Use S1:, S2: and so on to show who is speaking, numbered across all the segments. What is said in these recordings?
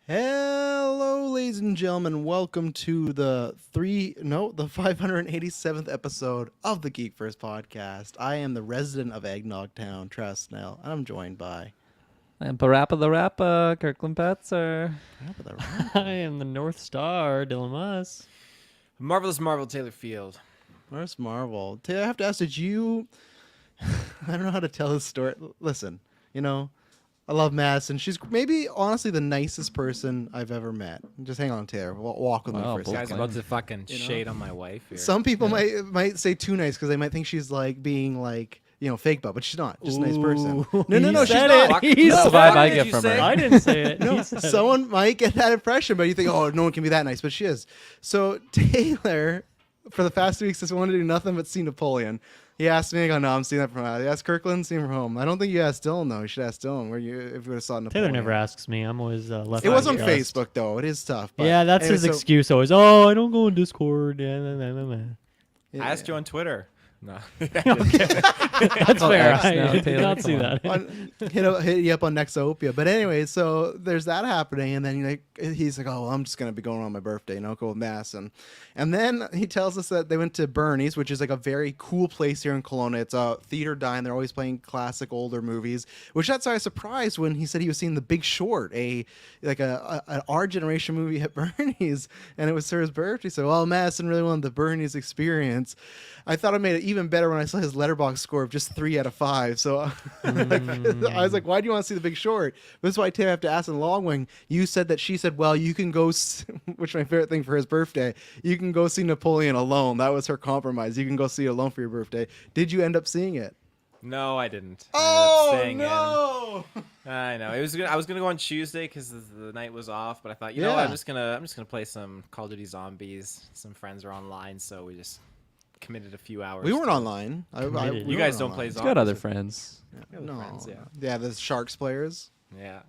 S1: Hello, ladies and gentlemen. Welcome to the 587th episode of the GeekVerse podcast. I am the resident of Eggnog Town, Travis Snell, and I'm joined by
S2: I'm Parappa the Rappa, Kirkland Petzer.
S1: Parappa the Rappa.
S3: I am the North Star, Dylan Moss.
S4: Marvelous Marvel Taylor Field.
S1: Where's Marvel? Taylor, I have to ask, did you... I don't know how to tell this story. Listen, I love Madison. She's maybe, honestly, the nicest person I've ever met. Just hang on, Taylor. Walk with me for a
S4: This
S1: second.
S4: guy's about to fucking shade on my wife here.
S1: Some people might say too nice because they might think she's like being like fake butt, but she's not. Just a nice person. No, she's not.
S2: That's the vibe I get from her.
S3: I didn't say it.
S1: No,
S3: He said
S1: someone might get that impression, but you think, oh, no one can be that nice, but she is. So Taylor, for the past 2 weeks, just wanted to do nothing but see Napoleon. He asked me, I go, no, I'm seeing that from home. He asked Kirkland, see him from home. I don't think you asked Dylan, though. You should ask Dylan if you would have saw
S3: it.
S1: Napoleon.
S3: Taylor never asks me. I'm always left.
S1: It was on
S3: unaddressed.
S1: Facebook, though. It is tough. But
S3: Yeah, that's
S1: anyway,
S3: his excuse always. Oh, I don't go on Discord. Yeah.
S1: yeah.
S4: I asked you on Twitter. No.
S3: That's fair.
S2: X now,
S3: I did
S2: Taylor,
S3: not see
S2: come
S3: that.
S1: Hit you up on Nexopia. But anyway, so there's that happening, and then he's like, oh, well, I'm just gonna be going on my birthday, go with Mass, and then he tells us that they went to Bernie's, which is like a very cool place here in Kelowna. It's a theater dine. They're always playing classic older movies, which that's why I was surprised when he said he was seeing The Big Short, an our generation movie at Bernie's, and it was for his birthday. So, well, Madison really wanted the Bernie's experience. I thought I made it even better when I saw his Letterboxd score of just 3 out of 5. So I was like, why do you want to see The Big Short? This is why Taylor have to ask in Longwing. You said that she said, well, you can go, which is my favorite thing for his birthday, you can go see Napoleon alone. That was her compromise. You can go see it alone for your birthday. Did you end up seeing it?
S4: No, I didn't.
S1: Oh,
S4: I ended up staying
S1: no.
S4: in. I know. I was gonna go on Tuesday because the night was off, but I thought, you know what, I'm just gonna play some Call of Duty Zombies. Some friends are online, so we just committed a few hours.
S1: We weren't online.
S4: You guys don't play
S2: He's
S4: Zombies.
S2: got other friends.
S1: No.
S4: friends, yeah.
S1: Yeah, the Sharks players.
S4: Yeah.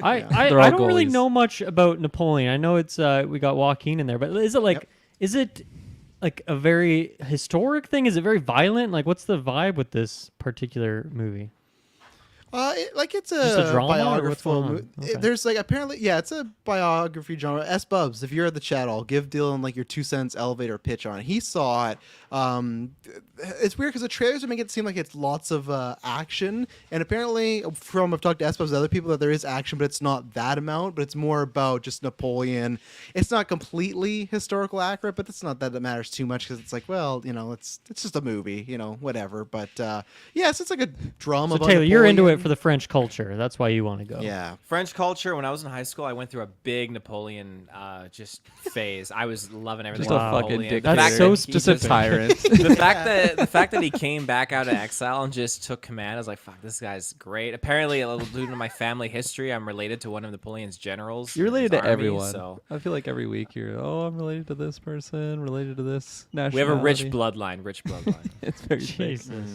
S3: I
S2: They're all
S3: don't really
S2: goalies.
S3: know much about Napoleon. I know it's we got Joaquin in there, but is it like a very historic thing? Is it very violent? Like, what's the vibe with this particular movie?
S1: It's
S3: Just a
S1: a
S3: drama, or what's
S1: biographical
S3: going on?
S1: movie.
S3: Okay.
S1: There's apparently, it's a biography genre. S Bubs, if you're at the chat, I'll give Dylan your 2 cents elevator pitch on it. He saw it. It's weird because the trailers make it seem like it's lots of action, and apparently, I've talked to S Bubs and other people, that there is action, but it's not that amount. But it's more about just Napoleon. It's not completely historical accurate, but it's not that it matters too much because it's like, well, it's just a movie, whatever. But yes, it's like a drama.
S3: So
S1: about
S3: Taylor, you're into
S1: Napoleon.
S3: it for the French culture. That's why you want to go.
S1: Yeah.
S4: French culture. When I was in high school, I went through a big Napoleon just phase. I was loving everything.
S2: Just a
S4: about
S2: fucking
S4: Napoleon.
S2: dictator.
S4: The fact
S3: so
S4: that he
S2: Just a
S4: just-
S2: tyrant.
S4: the fact that he came back out of exile and just took command, I was like, fuck, this guy's great. Apparently, due to my family history, I'm related to one of Napoleon's generals.
S2: You're
S4: in
S2: related
S4: his
S2: to
S4: army,
S2: everyone.
S4: So
S2: I feel like every week I'm related to this person, related to this nationality.
S4: we have a rich bloodline.
S2: It's very thick.
S3: Jesus.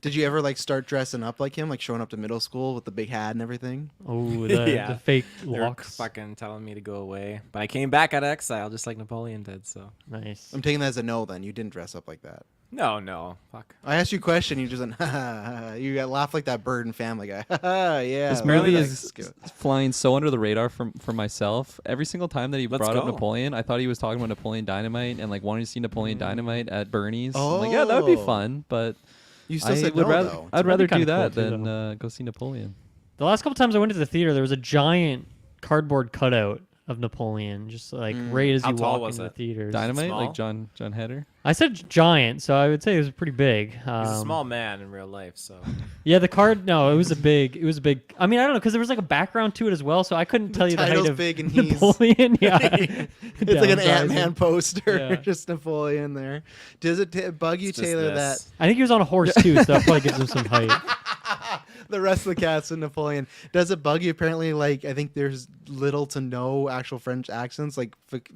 S1: Did you ever start dressing up like him, showing up to middle school with the big hat and everything?
S3: Oh, the,
S4: Yeah.
S3: the fake
S4: They're
S3: locks.
S4: fucking telling me to go away, but I came back out of exile just like Napoleon did. So
S3: Nice.
S1: I'm taking that as a no. Then you didn't dress up like that.
S4: no, fuck.
S1: I asked you a question. You just went, ha, ha, ha. You got laughed like that bird in Family Guy. Ha, ha, yeah.
S2: This
S1: apparently
S2: movie
S1: that's
S2: is
S1: good.
S2: flying so under the radar for myself. Every single time that he
S4: Let's
S2: brought up
S4: go.
S2: Napoleon, I thought he was talking about Napoleon Dynamite and wanting to see Napoleon Dynamite at Bernie's. I'm like, yeah, that would be
S1: Oh.
S2: fun, but
S1: You still
S2: I
S1: said
S2: would
S1: no,
S2: rather
S1: though.
S2: I'd rather
S3: kinda
S2: do that
S3: cool too,
S2: than go see Napoleon.
S3: The last couple times I went to the theater, there was a giant cardboard cutout of Napoleon, just right as
S4: How
S3: you
S4: tall
S3: walk
S4: was
S3: into the
S4: it?
S3: theaters.
S2: Dynamite,
S4: small?
S2: like John Heder.
S3: I said giant, so I would say it was pretty big.
S4: He's a small man in real life, so
S3: Yeah, the card. No, it was a big. I mean, I don't know because there was a background to it as well, so I couldn't tell you the height
S1: title's
S3: of
S1: big and he's-
S3: Napoleon. Yeah,
S1: It's like an
S3: Downsizing.
S1: Ant-Man poster,
S3: Yeah.
S1: just Napoleon there. Does it bug you,
S4: it's just
S1: Taylor,
S4: this.
S3: I think he was on a horse too, so that probably gives him some height.
S1: that the rest of the cast in Napoleon, does it bug you? Apparently, I think there's little to no actual French accents.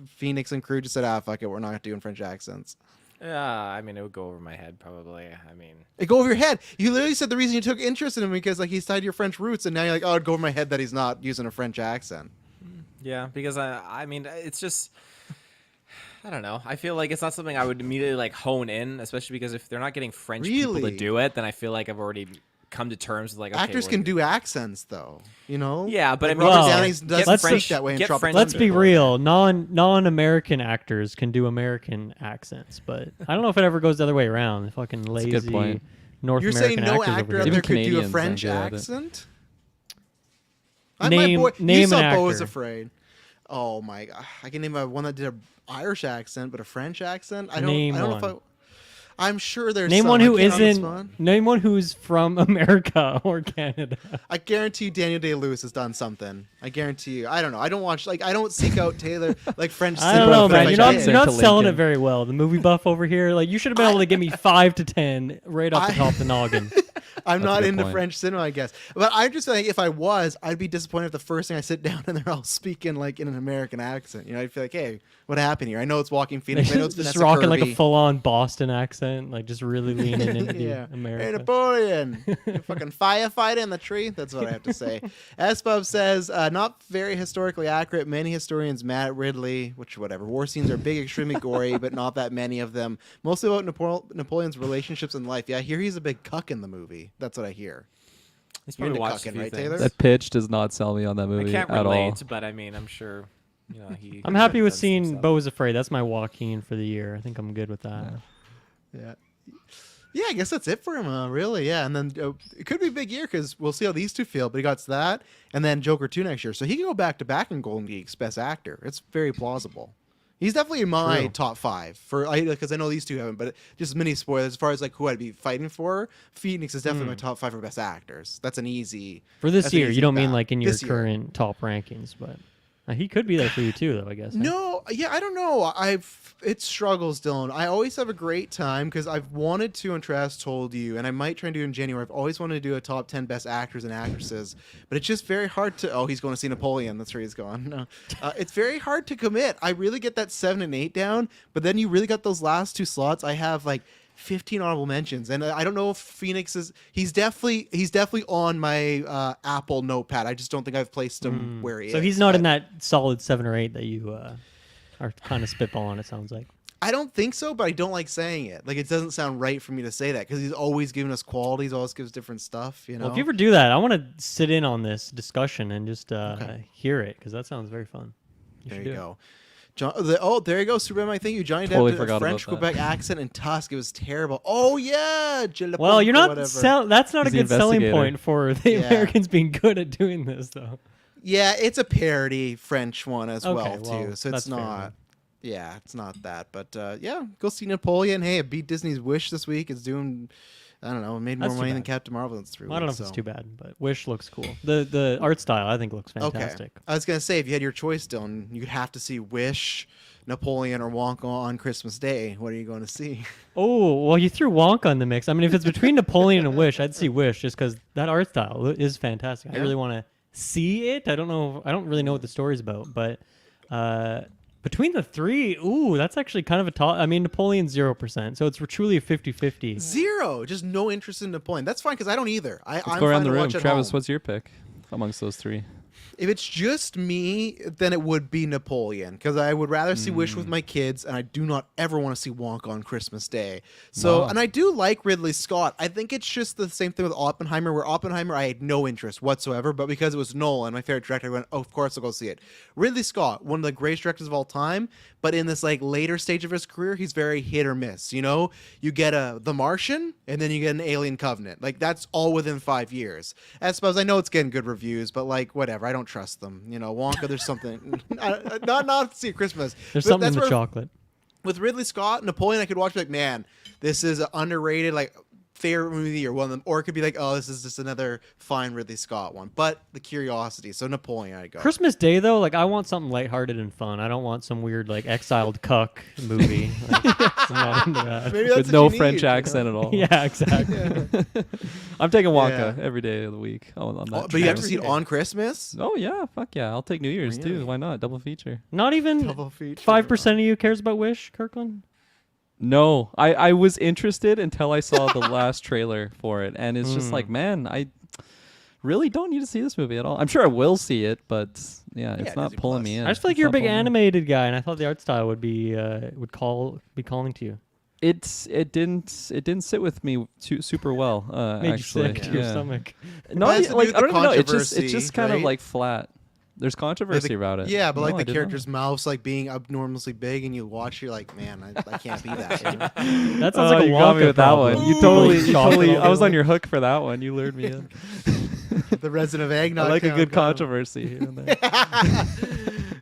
S1: Phoenix and crew just said, fuck it, we're not doing French accents.
S4: yeah. I mean, it would go over my head probably. I mean,
S1: It go over your head. You literally said the reason you took interest in him because he's tied to your French roots, and now you're like, oh, it'd go over my head that he's not using a French accent.
S4: yeah, because I mean, it's just. I don't know. I feel like it's not something I would immediately hone in, especially because if they're not getting French people
S1: Really?
S4: to do it, then I feel like I've already come to terms with like okay,
S1: Actors can do accents though, you know.
S4: Yeah, but I mean,
S1: Robert
S3: well,
S1: Downey
S4: get
S1: doesn't
S4: French-
S1: speak that way in
S4: get
S1: Tropic
S4: French
S3: Let's
S1: Thunder.
S3: be real. Non-American actors can do American accents, but I don't know if it ever goes the other way around. The fucking
S2: a
S3: lazy
S2: good point.
S3: North
S1: You're
S3: American
S1: saying no
S3: actors
S1: actor
S3: over
S1: out
S3: here.
S1: there
S2: Even
S1: could do a
S2: Canadians
S1: French
S2: aren't good at it.
S1: accent?
S3: Name-
S1: you
S3: name
S1: saw
S3: an
S1: Beau is
S3: actor.
S1: Afraid. Oh my god, I can name one that did an Irish accent, but a French accent.
S3: Name
S1: I don't
S3: one.
S1: know if I'm sure there's
S3: Name
S1: some.
S3: one
S1: I
S3: who
S1: can't on the
S3: isn't.
S1: spot.
S3: Name one who's from America or Canada.
S1: I guarantee you Daniel Day-Lewis has done something. I guarantee you. I don't know. I don't watch I don't seek out Taylor like French.
S3: I don't know,
S1: cinema
S3: man.
S1: like
S3: You're
S1: I
S3: not,
S1: did.
S3: you're not
S2: to
S3: selling it
S2: Lincoln.
S3: very well. The movie buff over here, like you should have been able to give me 5 to 10 right off the top of the noggin.
S1: I'm
S2: That's a
S1: not
S2: good
S1: into
S2: point.
S1: French cinema, I guess. But I'm just saying, if I was, I'd be disappointed if the first thing I sit down and they're all speaking like in an American accent. You know, I'd feel like, hey, what happened here? I know it's Walking Phoenix. I know it's
S3: Just
S1: Vanessa
S3: rocking like
S1: Kirby.
S3: a full-on Boston accent, like just really leaning into
S1: Yeah.
S3: America.
S1: Hey, Napoleon, you fucking firefighter in the tree. That's what I have to say. S-Bub says, not very historically accurate. Many historians mad at Ridley, which whatever. War scenes are big, extremely gory, but not that many of them. Mostly about Napoleon's relationships in life. Yeah, I hear he's a big cuck in the movie. That's what I hear.
S4: He's
S1: You're
S4: probably
S1: into
S4: watched a
S1: cucking,
S4: few
S1: right,
S4: things.
S1: Taylor?
S2: That pitch does not sell me on that
S4: I
S2: movie
S4: can't
S2: at all.
S4: relate, but I mean, I'm sure. You know, he.
S3: I'm happy with
S4: does some
S3: seeing
S4: stuff.
S3: Beau is Afraid. That's my Joaquin for the year. I think I'm good with that.
S2: Yeah.
S1: Yeah, I guess that's it for him, really. Yeah, and then it could be a big year because we'll see how these two feel. But he got that, and then Joker 2 next year. So he can go back to back in Golden Geeks Best Actor. It's very plausible. He's definitely in my
S3: True.
S1: top 5 because I know these two haven't. But just mini spoilers as far as like who I'd be fighting for. Phoenix is definitely my top 5 for Best Actors. That's an easy
S3: For this
S1: that's an
S3: year,
S1: easy
S3: you don't mean
S1: bat.
S3: like in your
S1: This year.
S3: current top rankings, but he could be there for you too, though. I guess.
S1: No, yeah, I don't know. It struggles, Dylan. I always have a great time because I've wanted to, and Travis told you, and I might try and do it in January. I've always wanted to do a top 10 best actors and actresses, but it's just very hard to. Oh, he's going to see Napoleon. That's where he's going. No, it's very hard to commit. I really get that 7 and 8 down, but then you really got those last 2 slots. I have like 15 honorable mentions, and I don't know if Phoenix is. He's definitely on my Apple notepad. I just don't think I've placed him where he is.
S3: So he's not
S1: but-
S3: in that solid 7 or 8 that you are kind of spitballing. It sounds like.
S1: I don't think so, but I don't like saying it. Like, it doesn't sound right for me to say that because he's always giving us qualities, always gives different stuff, you know?
S3: Well, if you ever do that, I want to sit in on this discussion and just hear it because that sounds very fun.
S1: there
S3: should
S1: you
S3: do it.
S1: go. There you go, Superman. Thank you. Johnny
S2: Totally
S1: Depp did a
S2: forgot about
S1: French
S2: that.
S1: Quebec accent in Tusk. It was terrible. Oh, yeah.
S3: Well, you're not.
S1: Whatever.
S3: That's not
S2: He's
S3: a
S2: the
S3: good selling
S2: investigator.
S3: point for the
S1: Yeah.
S3: Americans being good at doing this, though.
S1: Yeah, it's a parody French one as
S3: Okay,
S1: well,
S3: well,
S1: too. So
S3: that's
S1: it's
S3: fair
S1: not.
S3: then.
S1: Yeah, it's not that. But yeah, go see Napoleon. Hey, it beat Disney's Wish this week. It's doing, I don't know, it made more
S3: That's too
S1: money than
S3: bad.
S1: Captain Marvel in 3
S3: Well, I don't know
S1: weeks.
S3: if it's
S1: so.
S3: too bad, but Wish looks cool. The art style I think looks fantastic.
S1: Okay. I was gonna say if you had your choice, Dylan, you'd have to see Wish, Napoleon, or Wonka on Christmas Day. What are you going to see?
S3: Oh, well, you threw Wonka in the mix. I mean, if it's between Napoleon and Wish, I'd see Wish just because that art style is fantastic. I
S1: Yeah.
S3: really want to see it. I don't know. I don't really know what the story's about, but between the 3, ooh, that's actually kind of a top. I mean, Napoleon's 0%, so it's truly a 50-50.
S1: 0. Just no interest in Napoleon. That's fine because I don't either. I'm
S2: Let's go around
S1: fine
S2: the
S1: to
S2: room.
S1: watch at
S2: Travis,
S1: home.
S2: what's your pick amongst those 3?
S1: If it's just me, then it would be Napoleon because I would rather see Wish with my kids, and I do not ever want to see Wonka on Christmas Day. So,
S2: Wow.
S1: and I do like Ridley Scott. I think it's just the same thing with Oppenheimer, where Oppenheimer I had no interest whatsoever, but because it was Nolan, my favorite director, I went, oh, of course I'll go see it. Ridley Scott, one of the greatest directors of all time, but in this like later stage of his career, he's very hit or miss. You know, you get The Martian, and then you get an Alien Covenant. Like that's all within 5 years. I suppose I know it's getting good reviews, but like whatever, I don't trust them. You know, Wonka, there's something not to see at Christmas.
S3: There's
S1: But
S3: something
S1: that's
S3: in the
S1: where-
S3: chocolate.
S1: with Ridley Scott, Napoleon, I could watch like, man, this is an underrated like favorite movie of the year, one of them, or it could be like, oh, this is just another fine Ridley Scott one. But the curiosity, so Napoleon, I'd go.
S3: Christmas Day though, like I want something lighthearted and fun. I don't want some weird like exiled cuck movie. Like, I'm not into that.
S1: Maybe that's
S2: With
S1: what
S2: no
S1: you
S2: French
S1: need, you know?
S2: accent at all.
S3: Yeah, exactly.
S2: I'm taking Wonka
S1: Yeah.
S2: every day of the week. On that
S1: Oh, but you have to
S2: train.
S1: see it on Christmas.
S2: Oh yeah, fuck yeah! I'll take New Year's
S1: Really?
S2: too. Why not? Double feature.
S3: Not even
S1: Double feature.
S3: 5% of you cares about Wish, Kirkland.
S2: No, I was interested until I saw the last trailer for it, and it's just like, man, I really don't need to see this movie at all. I'm sure I will see it, but yeah, it's not
S1: Disney
S2: pulling
S1: Plus.
S2: me in.
S3: I just feel like
S2: It's
S3: you're a
S2: not
S3: big
S2: pulling me in.
S3: animated guy, and I thought the art style would be be calling to you.
S2: it didn't sit with me super well.
S3: Made
S2: Actually,
S3: you sick to your stomach.
S2: No,
S1: But it has to do
S2: like
S1: with
S2: I
S1: the
S2: don't even know. It's
S1: controversy,
S2: just kind of
S1: right?
S2: like flat. There's controversy about it.
S1: Yeah, but
S2: No,
S1: like
S2: I
S1: the
S2: didn't know.
S1: character's mouth's like being abnormally big, and you watch, you're like, man, I can't be that. You know?
S3: That sounds like a
S2: you got me
S3: Wonka
S2: with that
S3: problem.
S2: one. You totally.
S3: Chocolate
S2: I was
S3: all
S2: on your hook for that one. You lured me in.
S1: The resin of eggnog.
S2: I like a
S1: count,
S2: good
S1: got him.
S2: controversy here and there.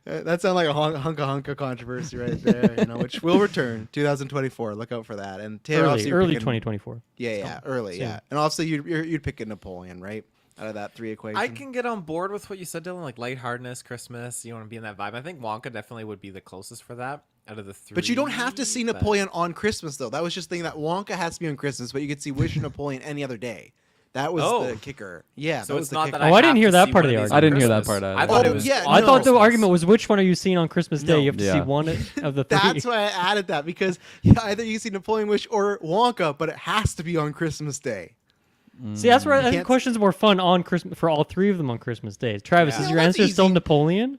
S1: That sounds like a hunka controversy right there, you know, which will return 2024. Look out for that. And Taylor, obviously you're
S3: early
S1: picking-
S3: 2024.
S1: Yeah, early,
S3: soon.
S1: yeah. And obviously you'd pick a Napoleon, right? Out of that three equation.
S4: I can get on board with what you said, Dylan. Like lightheartedness, Christmas. You want to be in that vibe. I think Wonka definitely would be the closest for that out of the three.
S1: But you don't have to see
S4: but-
S1: Napoleon on Christmas, though. That was just thinking that Wonka has to be on Christmas, but you could see Wish and Napoleon any other day. That was
S4: Oh.
S1: the kicker. Yeah,
S4: So
S1: that
S4: it's
S1: was the
S4: not
S1: kicker.
S4: that
S3: Oh, I didn't
S4: have
S3: hear
S4: to
S3: that
S4: see
S3: part
S4: one
S3: of the
S4: these
S3: argument.
S2: I didn't hear that
S4: Christmas.
S2: part
S4: I
S2: either.
S4: thought
S1: Oh,
S4: it was.
S1: yeah,
S3: I
S1: no.
S3: thought the
S4: Christmas.
S3: argument was which one are you seeing on Christmas Day?
S1: No.
S3: You have to
S2: Yeah.
S3: see one of the three.
S1: That's why I added that, because either you see Napoleon Wish or Wonka, but it has to be on Christmas Day.
S3: See, that's where I think
S1: can't-
S3: questions more fun on Christmas for all three of them on Christmas Day. Travis,
S4: Yeah.
S3: is
S1: Yeah,
S3: your
S1: that's
S3: answer still
S1: easy.
S3: Napoleon?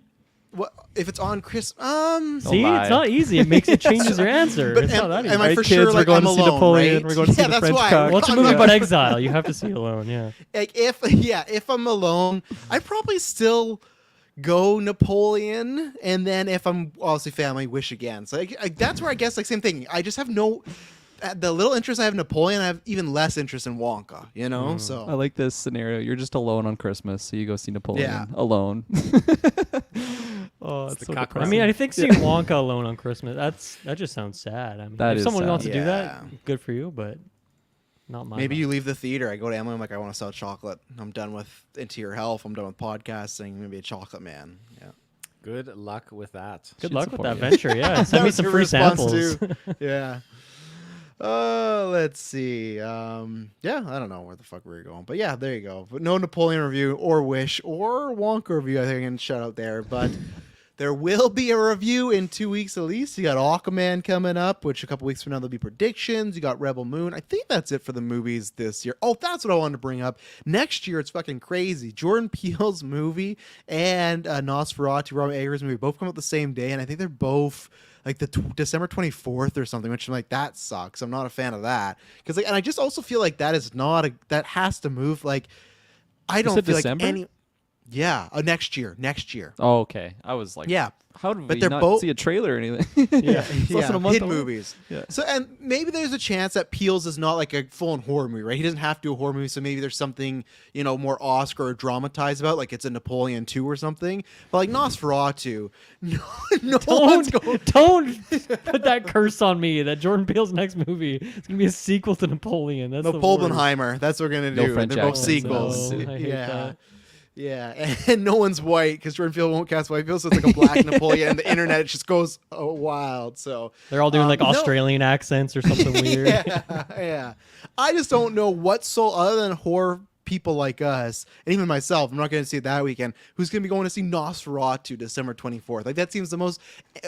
S1: What if it's on Christmas?
S3: See,
S2: lie.
S3: it's not easy. It changes your answer.
S1: But
S3: it's not that easy.
S1: am I
S2: Right,
S1: for
S2: kids,
S1: sure
S2: we're
S1: like
S2: going
S1: I'm
S2: to see
S1: alone,
S2: Napoleon,
S1: right?
S2: we're going to see
S1: yeah,
S2: the
S1: that's
S2: French
S1: why.
S2: cock.
S3: Well, it's a movie about exile. You have to see it alone. Yeah.
S1: Like if I'm alone, I probably still go Napoleon, and then if I'm obviously family, Wish again. So that's where I guess like same thing. I just have no. The little interest I have in Napoleon, I have even less interest in Wonka. You know, so
S2: I like this scenario. You're just alone on Christmas, so you go see Napoleon
S1: Yeah.
S2: alone. Oh,
S4: It's
S2: it's
S4: the
S2: so
S4: cock
S3: I
S2: depressing.
S3: mean, I think seeing Wonka alone on Christmas, that just sounds sad. I mean,
S2: That
S3: if
S2: is
S3: someone
S2: sad.
S3: wants to do
S1: Yeah.
S3: that, good for you, but not my
S1: maybe
S3: vibe.
S1: you leave the theater. I go to Emily. I'm like, I want to sell chocolate. I'm done with Into Your Health. I'm done with podcasting. I'm gonna be a chocolate man. Yeah.
S4: Good luck with that.
S3: Good
S2: Should
S3: luck with
S2: support
S3: that
S2: you.
S3: venture. Yeah, send me
S1: was
S3: some
S1: your
S3: free
S1: response
S3: samples.
S1: too. Yeah. Let's see. Yeah, I don't know where the fuck we were going, but yeah, there you go. But no Napoleon review or Wish or Wonka review. I think I can shout out there, but there will be a review in 2 weeks at least. You got Aquaman coming up, which a couple weeks from now there'll be predictions. You got Rebel Moon. I think that's it for the movies this year. Oh, that's what I wanted to bring up. Next year, it's fucking crazy. Jordan Peele's movie and Nosferatu, Robert Eggers' movie, both come out the same day, and I think they're both like the December 24th or something, which I'm like, that sucks. I'm not a fan of that. Because like, and I just also feel like that is not a, that has to move. Like, I don't
S2: said
S1: feel
S2: December?
S1: like any. Yeah, next year.
S2: Oh, okay. I was like,
S1: Yeah.
S2: how did
S1: But
S2: we
S1: they're
S2: not
S1: both-
S2: see a trailer or anything?
S1: Yeah,
S2: It's less than a month
S1: hid
S2: away.
S1: movies.
S2: Yeah.
S1: So, and maybe there's a chance that Peele's is not like a full-on horror movie, right? He doesn't have to do a horror movie, so maybe there's something, you know, more Oscar or dramatized about, like it's a Napoleon 2 or something. But like Nosferatu, no one's going.
S3: Don't put that curse on me. That Jordan Peele's next movie is gonna be a sequel to Napoleon. That's
S1: No,
S3: the worst.
S1: Polbenheimer. That's what we're gonna
S2: No
S1: do.
S2: French
S1: They're both
S2: accents,
S1: sequels.
S3: no. I hate
S1: Yeah.
S3: that.
S1: Yeah, and no one's white because Jordan Peele won't cast white people, so it's like a black Napoleon, and the internet just goes wild. So
S3: They're all doing like
S1: no.
S3: Australian accents or something weird.
S1: yeah. I just don't know what soul other than horror people like us, and even myself, I'm not going to see it that weekend, who's going to be going to see Nosferatu December 24th. Like, that seems the most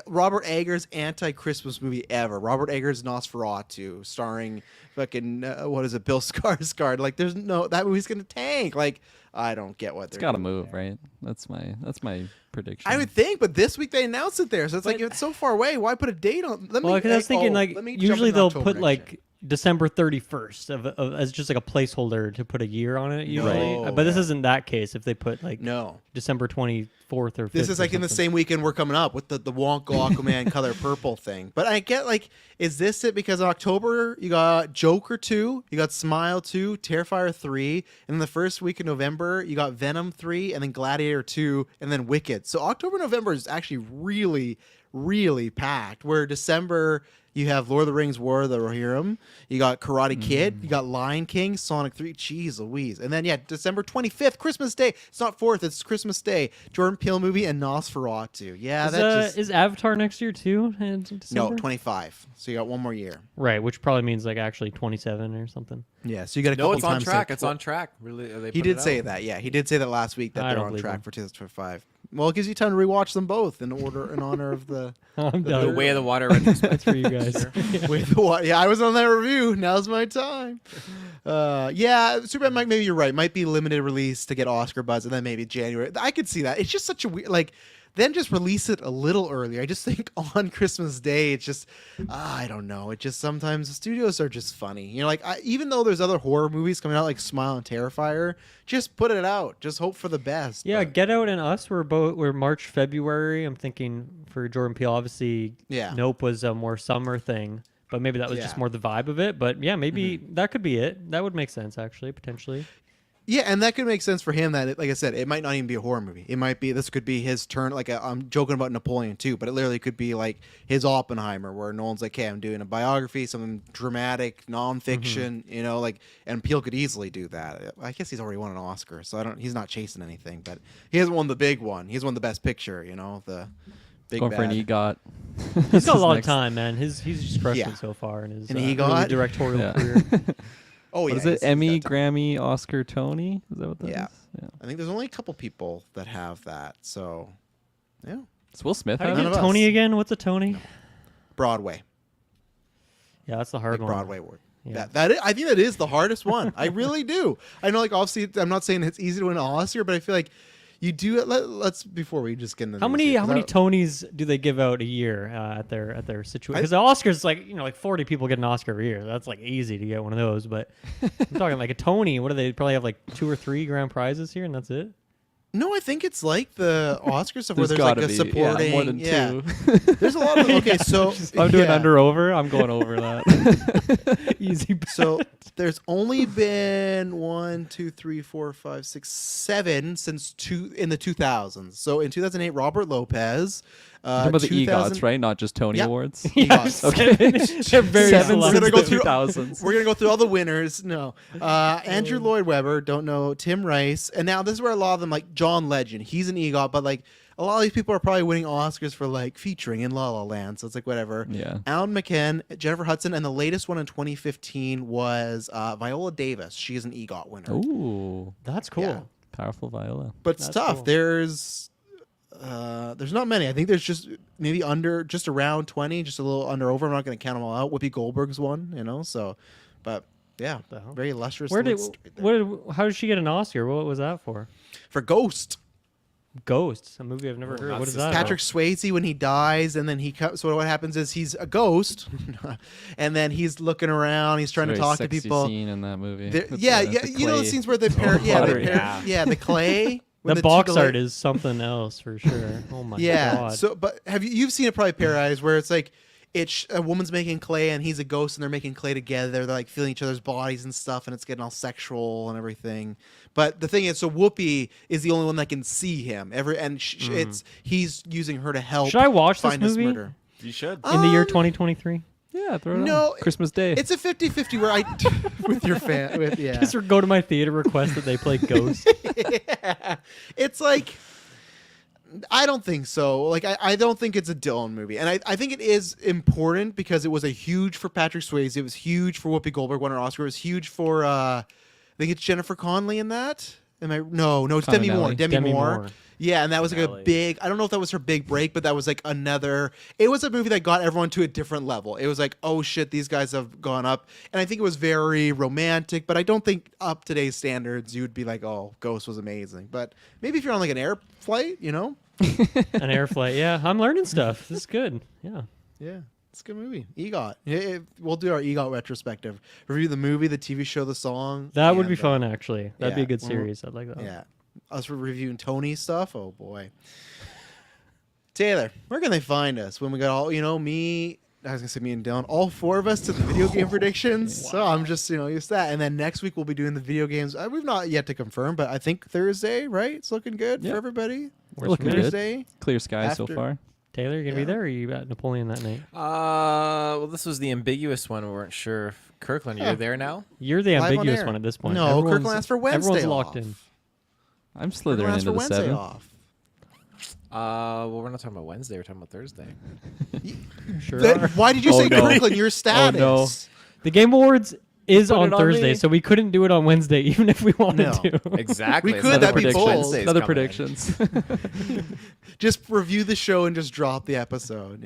S1: Robert Eggers anti-Christmas movie ever. Robert Eggers' Nosferatu, starring fucking, what is it, Bill Skarsgård. Like, there's no, that movie's going to tank. Like, I don't get what
S2: It's
S1: they're
S2: got to
S1: doing
S2: move,
S1: there.
S2: right? That's my prediction.
S1: I would think, but this week they announced it there, so it's like, if it's so far away, why put a date on?
S3: Well, because I was thinking like
S1: let me jump
S3: usually
S1: into
S3: they'll
S1: October
S3: put
S1: next
S3: like
S1: year.
S3: December 31st of as just like a placeholder to put a year on it usually.
S1: No.
S3: But this isn't that case if they put like
S1: No.
S3: December 24th or 5th.
S1: This is like in the same weekend we're coming up with the Wonka Aquaman color purple thing. But I get like, is this it? Because in October you got Joker 2, you got Smile 2, Terrifier 3, and then the first week of November you got Venom 3, and then Gladiator 2, and then Wicked. So October, November is actually really, really packed. Where December you have Lord of the Rings, War of the Rohirrim. You got Karate Kid. You got Lion King, Sonic 3. Jeez Louise. And then, yeah, December 25th, Christmas Day. It's not 4th, it's Christmas Day. Jordan Peele movie and Nosferatu. Yeah,
S3: is Avatar next year too? In
S1: No,
S3: December?
S1: 25. So you got one more year.
S3: Right, which probably means like actually 27 or something.
S1: Yeah, so you got a
S4: No,
S1: couple
S4: it's on
S1: times
S4: track.
S1: to-
S4: It's on track. Really, they
S1: He
S4: put
S1: did
S4: it
S1: say
S4: out.
S1: that, yeah. He did say that last week that
S3: I
S1: they're
S3: don't
S1: on
S3: believe
S1: track
S3: him.
S1: for 2025. Well, it gives you time to rewatch them both in honor of the
S3: I'm
S4: The
S3: done.
S4: Way of the Water retrospect.
S3: That's for you guys.
S1: with the what? Yeah, I was on that review. Now's my time. Yeah, Superman Mike, maybe you're right. Might be limited release to get Oscar buzz, and then maybe January. I could see that. It's just such a weird, like, then just release it a little earlier. I just think on Christmas Day, it's just, I don't know. It just sometimes the studios are just funny. You know, like even though there's other horror movies coming out like Smile and Terrifier, just put it out. Just hope for the best.
S3: Yeah,
S1: But,
S3: Get Out and Us we're March, February. I'm thinking for Jordan Peele, obviously,
S1: Yeah.
S3: Nope was a more summer thing, but maybe that was just
S1: Yeah.
S3: more the vibe of it. But yeah, maybe that could be it. That would make sense, actually, potentially.
S1: yeah, and that could make sense for him. That, like I said, it might not even be a horror movie. It might be, this could be his turn. Like I'm joking about Napoleon too, but it literally could be like his Oppenheimer, where Nolan's like, "Okay, I'm doing a biography, something dramatic, nonfiction." You know, like, and Peele could easily do that. I guess he's already won an Oscar, so he's not chasing anything. But he hasn't won the big one. He's won the Best Picture. You know, the big
S2: Going for an
S1: bad.
S2: EGOT.
S3: He's got a lot of time, man. He's just crushed
S1: Yeah.
S3: it so far in his
S1: An
S3: early
S1: EGOT?
S3: directorial
S2: Yeah.
S3: career.
S1: Oh yeah,
S2: What is it?
S1: he's
S2: Emmy,
S1: got time.
S2: Grammy, Oscar, Tony? Is that what that is?
S1: Yeah.
S2: Yeah.
S1: I think there's only a couple people that have that. So, yeah,
S2: Does Will Smith
S3: How do
S2: have
S3: you
S1: None
S3: get
S1: of
S3: a Tony
S1: us.
S3: again? What's a Tony?
S1: Broadway,
S3: Yeah, that's the hard
S1: like
S3: one.
S1: Broadway word.
S3: Yeah.
S1: I think that is the hardest one. I really do. I know, like, obviously, I'm not saying it's easy to win an Oscar, but I feel like you do it. Let's before we just get into
S3: How
S1: these
S3: many
S1: here,
S3: how
S1: 'cause
S3: many
S1: I-
S3: Tonys do they give out a year at their situation? Because the Oscars, like, you know, like 40 people get an Oscar every year. That's like easy to get one of those. But I'm talking like a Tony. What do they probably have, like 2 or 3 grand prizes here, and that's it?
S1: No, I think it's like the Oscar stuff where
S2: There's
S1: there's like
S2: gotta
S1: a
S2: be
S1: supporting.
S2: more than
S1: yeah.
S2: 2.
S1: There's a lot of okay. So
S2: If I'm doing
S1: yeah.
S2: under over, I'm going over that.
S3: Easy.
S1: So there's only been 1, 2, 3, 4, 5, 6, 7 since in the 2000s. So in 2008, Robert Lopez.
S2: Talking about the
S1: 2000
S2: EGOTs, right? Not just Tony
S1: Yeah.
S2: Awards.
S1: EGOTs.
S2: Okay.
S3: They're very
S2: Seven
S1: We're
S3: select.
S1: gonna
S2: since
S1: go
S2: the
S1: through
S2: 2000s.
S1: We're gonna go through all the winners. No, Andrew Lloyd Webber, don't know Tim Rice, and now this is where a lot of them, like John Legend, he's an EGOT, but like a lot of these people are probably winning Oscars for like featuring in La La Land, so it's like whatever.
S2: Yeah.
S1: Alan McKen, Jennifer Hudson, and the latest one in 2015 was Viola Davis. She is an EGOT winner.
S2: Ooh,
S3: That's cool.
S1: Yeah.
S2: powerful Viola.
S1: But it's
S3: That's
S1: tough.
S3: cool.
S1: There's not many. I think there's just maybe just around 20, just a little under over. I'm not going to count them all out. Whoopi Goldberg's one, you know. So, but yeah,
S3: The hell?
S1: very illustrious.
S3: Where did
S1: list right there.
S3: how did she get an Oscar? What was that for?
S1: For Ghost?
S3: Ghosts, a movie I've never heard.
S4: that's
S3: What is
S4: just
S3: that?
S1: Patrick Swayze, when he dies, and then so what happens is he's a ghost, and then he's looking around. He's trying to
S2: Very
S1: talk to
S2: sexy
S1: people.
S2: Scene in that movie.
S1: There-
S2: With
S1: yeah,
S2: the
S1: yeah. You know the
S2: clay.
S1: scenes where the
S2: pottery.
S1: the clay. when
S3: The
S1: two
S3: box
S1: gla-
S3: art is something else for sure. Oh my
S1: Yeah.
S3: god.
S1: So, but you've seen it probably Pair Eyes, where it's like it's a woman's making clay and he's a ghost and they're making clay together. They're like feeling each other's bodies and stuff, and it's getting all sexual and everything. But the thing is, so Whoopi is the only one that can see him. He's using her to help.
S3: Should I watch this
S1: find his
S3: movie?
S1: murder.
S4: You should.
S3: in the year
S1: Um,
S3: 2023?
S2: Yeah, throw it
S1: No,
S2: on. Christmas Day.
S1: It's a 50-50 where I with your fan with yeah.
S3: Just go to my theater request that they play Ghost.
S1: Yeah. It's like I don't think so. Like I don't think it's a Dylan movie. And I think it is important because it was a huge for Patrick Swayze. It was huge for Whoopi Goldberg, won her Oscar. It was huge for I think it's Jennifer Connelly in that. No, it's Demi Moore.
S2: Connelly.
S3: Demi Moore.
S1: Yeah, and that was like a
S4: Connelly.
S1: big I don't know if that was her big break, but that was like it was a movie that got everyone to a different level. It was like, oh shit, these guys have gone up. And I think it was very romantic, but I don't think up today's standards you would be like, oh, Ghost was amazing. But maybe if you're on like an air flight, you know?
S3: An air flight. Yeah, I'm learning stuff. This is good. Yeah.
S1: Yeah. It's a good movie. EGOT. We'll do our EGOT retrospective. Review the movie, the TV show, the song.
S3: That would
S1: and,
S3: be fun, actually. That'd be
S1: yeah.
S3: a good series. I'd like that.
S1: Yeah. Us reviewing Tony stuff. Oh boy. Taylor, where can they find us when we got all, me, I was gonna say me and Dylan, all 4 of us to the video game predictions. So I'm just, used to that. And then next week we'll be doing the video games. We've not yet to confirm, but I think Thursday, right? It's looking good
S2: Yeah.
S1: for everybody.
S2: We're looking good.
S1: Thursday.
S2: Clear skies so
S1: After-
S2: far.
S3: Taylor, you gonna be
S1: Yeah.
S3: there, or are you at Napoleon that night?
S4: Well, this was the ambiguous one. We weren't sure. If Kirkland, you're
S1: Yeah.
S4: there now?
S3: You're the
S1: Live on
S3: ambiguous
S1: air.
S3: one at this point.
S1: No,
S3: Everyone's-
S1: Kirkland asked for Wednesday
S3: Everyone's locked
S1: off.
S3: in.
S2: I'm
S1: Everyone
S2: slithering
S1: asked
S2: into
S1: for
S2: the
S1: Wednesday
S2: 7.
S1: off.
S4: Well, we're not talking about Wednesday. We're talking about Thursday.
S3: Sure
S1: Then
S3: are.
S1: why did you
S2: Oh,
S1: say
S2: no.
S1: Kirkland? Your status.
S2: no.
S3: The Game Awards is
S2: Put
S3: on
S2: it on
S3: Thursday,
S2: me.
S3: so we couldn't do it on Wednesday, even if we wanted
S1: No.
S3: to.
S4: Exactly.
S1: We
S4: It's
S1: could,
S4: another
S1: that'd be
S4: prediction.
S1: bold.
S4: Wednesday's
S2: Another
S4: coming in.
S2: predictions.
S1: Just review the show and just drop the episode,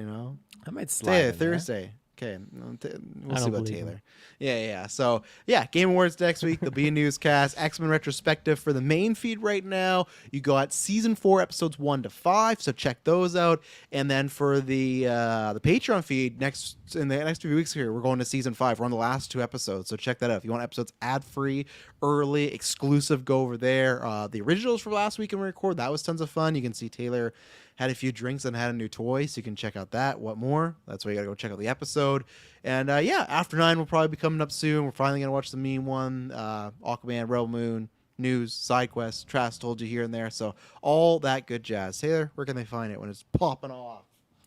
S4: I might slide
S1: Yeah,
S4: in there.
S1: Thursday. Okay, we'll see
S3: don't
S1: about
S3: believe
S1: Taylor.
S3: him.
S1: Yeah. So, Game Awards next week. There'll be a newscast. X-Men retrospective for the main feed right now. You got season 4 episodes 1 to 5, so check those out. And then for the Patreon feed in the next few weeks here, we're going to season 5. We're on the last 2 episodes, so check that out. If you want episodes ad-free, early, exclusive, go over there. The originals from last week and record, that was tons of fun. You can see Taylor had a few drinks and had a new toy, so you can check out that. What more? That's why you gotta go check out the episode. And After 9 will probably be coming up soon. We're finally gonna watch the meme one, Aquaman, Rebel Moon, news, side quests, Trash told you here and there. So all that good jazz. Taylor, where can they find it when it's popping off?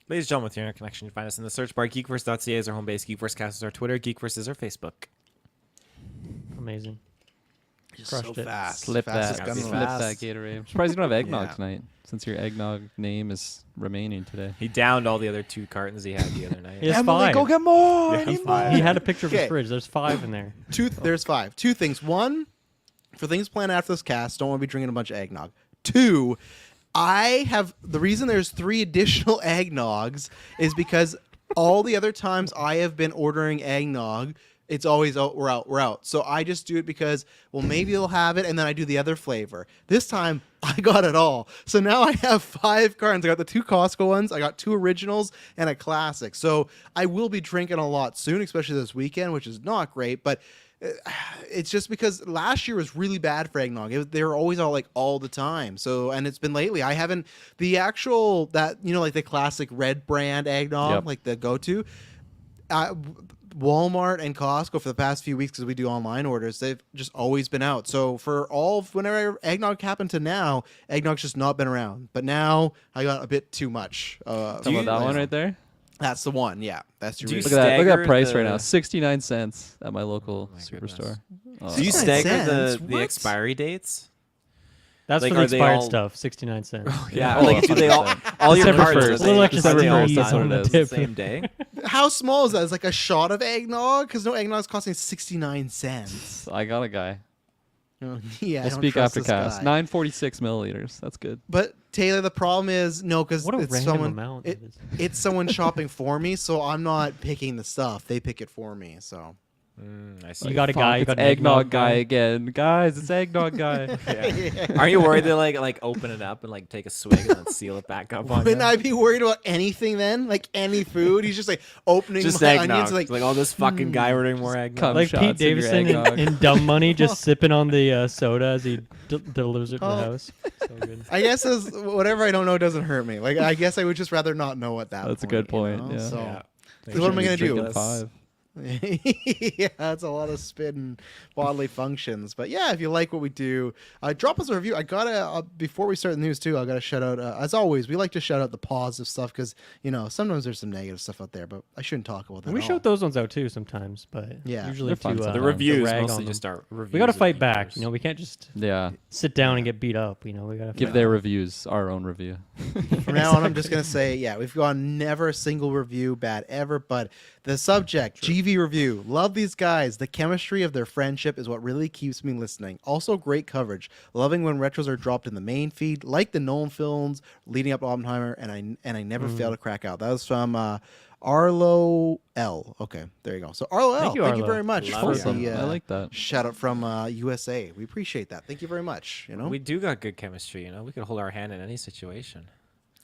S4: Ladies and gentlemen, with your internet connection, you can find us in the search bar. GeekVerse.ca is our home base. GeekVerseCast is our Twitter. GeekVerse is our Facebook.
S3: Amazing.
S1: Just
S3: Crushed
S1: so
S3: it.
S1: fast.
S2: Slip
S1: Fastest
S2: that.
S1: gun in
S2: Slip
S1: the
S2: that
S1: last.
S2: Gatorade. I'm surprised you don't have eggnog
S1: Yeah.
S2: tonight, since your eggnog name is remaining today.
S4: He downed all the other 2 cartons he had the other night.
S3: He has 5.
S2: get more.
S4: Yeah,
S2: I need
S4: five.
S2: more.
S3: He had a picture of his
S1: Okay.
S3: fridge. There's 5 in there.
S1: There's 5. 2 things. 1, for things planned after this cast, don't want to be drinking a bunch of eggnog. 2, the reason there's 3 additional eggnogs is because all the other times I have been ordering eggnog, it's always, we're out. So I just do it because, maybe they'll have it, and then I do the other flavor. This time, I got it all. So now I have 5 cartons. I got the 2 Costco ones, I got 2 originals, and a classic. So I will be drinking a lot soon, especially this weekend, which is not great, but it's just because last year was really bad for eggnog. They were always all the time. So, and it's been lately. I haven't, the actual, like the classic red brand eggnog,
S2: Yep.
S1: like the go-to, Walmart and Costco for the past few weeks, because we do online orders, they've just always been out. So whenever eggnog happened to now, eggnog's just not been around. But now I got a bit too much.
S2: How about that one right there?
S1: That's the one. Yeah, that's your
S4: Do you
S1: reason.
S2: Look at that
S4: stagger
S2: price right
S4: the-
S2: now. 69 cents at my local
S4: my
S2: superstore. Oh.
S4: Do you
S1: 69
S4: stagger
S1: cents?
S4: the
S1: What?
S4: expiry dates?
S3: That's
S4: Like,
S3: for the
S4: are they
S3: expired
S4: all-
S3: stuff. 69 cents.
S4: Yeah,
S2: Oh,
S4: like do they all
S2: 100%.
S4: your
S3: December
S4: cards?
S3: 1st.
S4: Are
S3: A little extra
S4: they all
S2: fees
S4: done
S2: on the
S4: the
S3: tip.
S4: same day?
S1: How small is that? It's like a shot of eggnog? Because no eggnog's costing 69 cents.
S2: I got a guy.
S1: Yeah, I
S2: We'll
S1: don't
S2: speak
S1: trust
S2: after
S1: this
S2: cast.
S1: guy.
S2: 946 milliliters. That's good.
S1: But Taylor, the problem is because
S3: What a
S1: it's
S3: random
S1: someone.
S3: amount.
S1: It's someone shopping for me, so I'm not picking the stuff. They pick it for me. So
S4: I see.
S3: You got a
S2: Fuck,
S3: guy. You
S2: it's
S3: got an
S2: eggnog guy again. Guys, it's eggnog guy.
S4: Are you worried they like open it up and like take a swig and then seal it back up on
S1: wouldn't
S4: you?
S1: I be worried about anything then? Like any food? He's just like opening
S4: Just
S1: my
S4: eggnog.
S1: onions,
S4: Like, oh, this fucking guy ordering more eggnog.
S2: Come
S3: Like
S2: shots
S3: Pete
S2: in your
S3: Davidson
S2: eggnog.
S3: in Dumb Money, just sipping on the soda as he delivers it to
S1: Oh.
S3: the house. So good.
S1: I guess whatever I don't know doesn't hurt me. Like I guess I would just rather not know at that.
S2: That's a good point,
S1: you know?
S2: yeah.
S1: So
S4: Yeah.
S1: So what am I gonna do?
S2: Drinking 5.
S1: yeah, that's a lot of spin bodily functions. But yeah, if you like what we do, drop us a review. I gotta before we start the news too, I gotta shout out as always, we like to shout out the positive stuff because sometimes there's some negative stuff out there, but I shouldn't talk about that.
S3: We
S1: at all.
S3: shout those ones out too sometimes, but
S1: Yeah,
S3: usually
S2: they're fun
S3: to
S2: sometimes.
S4: The
S2: The
S4: reviews
S3: rag on
S4: mostly
S3: them.
S4: just our reviews.
S3: We got to
S4: of
S3: fight back.
S4: Geekverse.
S3: We can't just
S2: Yeah.
S3: sit down and get beat up. We got to
S2: Give their reviews our own review.
S1: From now on, I'm just gonna say, we've gone never a single review bad ever. But the subject, GV review, love these guys. The chemistry of their friendship is what really keeps me listening. Also, great coverage. Loving when retros are dropped in the main feed, like the Nolan films leading up to Oppenheimer, and I never fail to crack out. That was from Arlo L. Okay, there you go. So Arlo L,
S3: Thank you,
S1: thank you
S3: Arlo.
S1: very much
S4: Love
S1: for
S4: it.
S2: Awesome.
S1: the
S2: I like that.
S1: shout out from USA. We appreciate that. Thank you very much.
S4: We do got good chemistry. We could hold our hand in any situation.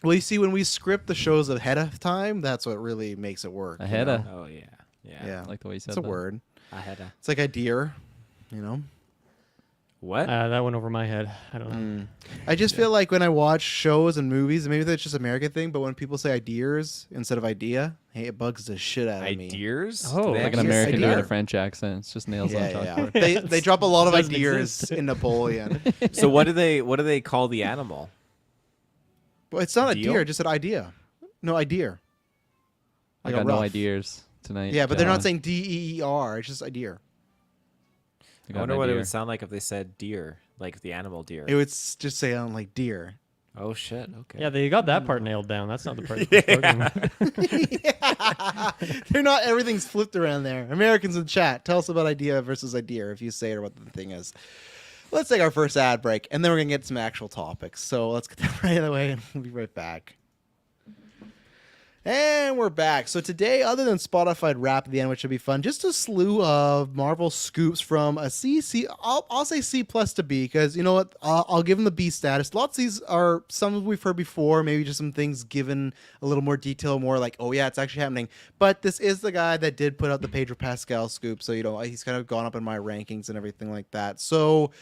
S1: Well, you see, when we script the shows ahead of time, that's what really makes it work. you
S2: Ahead
S1: know?
S2: of.
S4: Oh yeah, yeah.
S1: Yeah,
S2: I like the way you said
S1: it's a
S2: that.
S1: word.
S4: I had a
S1: It's like idea,
S4: what?
S3: That went over my head. I don't know.
S1: I just feel like when I watch shows and movies, and maybe that's just an American thing, but when people say ideas instead of idea, hey, it bugs the shit out of me.
S4: Ideas?
S3: Oh,
S4: Do they
S3: like
S2: Like an
S4: actually
S2: American
S4: say
S2: doing
S1: idea.
S2: a French accent. It's just nails on
S1: Yeah,
S2: chalkboard.
S1: yeah. They drop a lot of
S3: Doesn't
S1: ideas
S3: exist.
S1: in Napoleon.
S4: that? So what do they call the animal?
S1: Well, it's not a
S4: Deal?
S1: deer, just an idea. No, idea.
S2: I
S1: Like a
S2: got no
S1: rough.
S2: ideas tonight.
S1: Yeah, but they're
S2: John.
S1: not saying DEER. It's just idea.
S2: I
S4: I
S2: got
S4: wonder
S2: an
S4: what it
S2: idea.
S4: would sound like if they said deer, like the animal deer.
S1: It would just say like deer.
S4: Oh shit. Okay.
S3: Yeah, they got that part nailed down. That's not the part. Yeah.
S1: They're not. Everything's flipped around there. Americans in chat, tell us about idea versus idea if you say it or what the thing is. Let's take our first ad break, and then we're gonna get some actual topics. So let's get that right out of the way, and we'll be right back. And we're back. So today, other than Spotify rap at the end, which should be fun, just a slew of Marvel scoops from a C. I'll say C plus to B, because you know what? I'll give them the B status. Lots of these are some we've heard before, maybe just some things given a little more detail, more like, oh yeah, it's actually happening. But this is the guy that did put out the Pedro Pascal scoop, so he's kind of gone up in my rankings and everything like that. So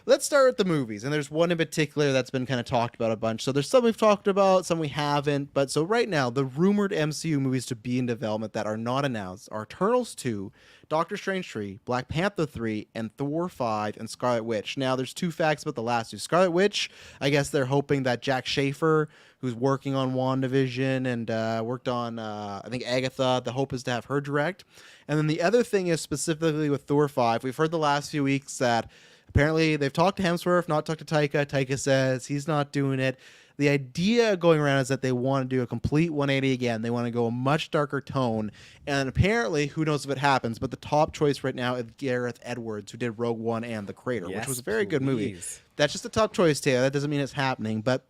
S1: let's start with the movies, and there's one in particular that's been kind of talked about a bunch. So there's some we've talked about, some we haven't. But so right now, the rumored MCU movies to be in development that are not announced are Eternals 2, Doctor Strange 3, Black Panther 3, and Thor 5, and Scarlet Witch. Now, there's two facts about the last two. Scarlet Witch, I guess they're hoping that Jack Schaefer, who's working on WandaVision and worked on, I think, Agatha, the hope is to have her direct. And then the other thing is specifically with Thor 5, we've heard the last few weeks that apparently they've talked to Hemsworth, not talked to Taika. Taika says he's not doing it. The idea going around is that they want to do a complete 180 again. They want to go a much darker tone. And apparently, who knows if it happens, but the top choice right now is Gareth Edwards, who did Rogue One and The Crater, which was a very good movie. That's just the top choice, Taylor. That doesn't mean it's happening. But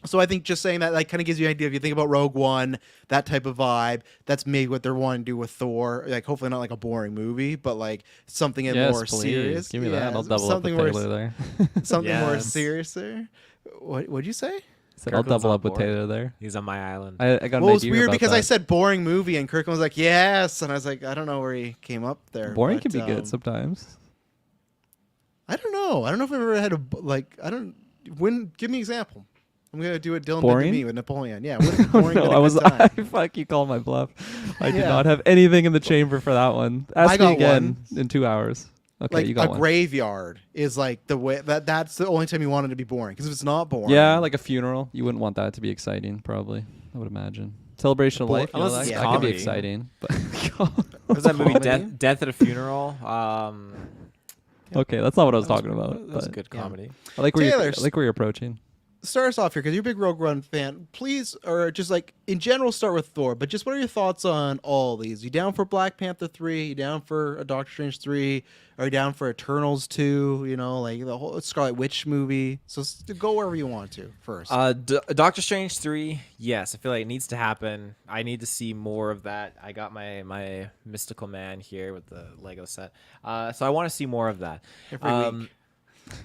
S1: so I think just saying that like kind of gives you an idea. If you think about Rogue One, that type of vibe, that's maybe what they're wanting to do with Thor. Like hopefully not like a boring movie, but like something more serious.
S2: Give me that. I'll double up with Taylor there.
S1: Something more serious there. What'd you say?
S2: Said I'll double up with Taylor there.
S4: He's on my island.
S2: I got an idea.
S1: Well, it's weird because
S2: that.
S1: I said boring movie and Kirkman was like, yes. And I was like, I don't know where he came up there.
S2: Boring can be good sometimes.
S1: I don't know. I don't know if I've ever had give me an example. I'm going to do what Dylan
S2: boring?
S1: did to me with Napoleon. Yeah. What boring
S2: I fuck, you called my bluff. I did not have anything in the chamber for that one. Ask me again in 2 hours. Okay,
S1: like
S2: you got
S1: a
S2: one.
S1: Graveyard is like the way that's the only time you want it to be boring. Because if it's not boring.
S2: Yeah, like a funeral. You wouldn't want that to be exciting, probably. I would imagine. Celebration of Life.
S4: Unless
S2: that could be exciting. But
S4: was that movie Death at a Funeral?
S2: Okay, that's not what I was talking about.
S4: That was a good comedy.
S2: I like where you're approaching.
S1: Start us off here because you're a big Rogue One fan. Please, or just like in general, start with Thor. But just what are your thoughts on all these? You down for Black Panther 3? You down for a Doctor Strange 3? Are you down for Eternals 2? You know, like the whole Scarlet Witch movie. So go wherever you want to first.
S4: Doctor Strange 3, yes. I feel like it needs to happen. I need to see more of that. I got my mystical man here with the Lego set. So I want to see more of that.
S1: Every week.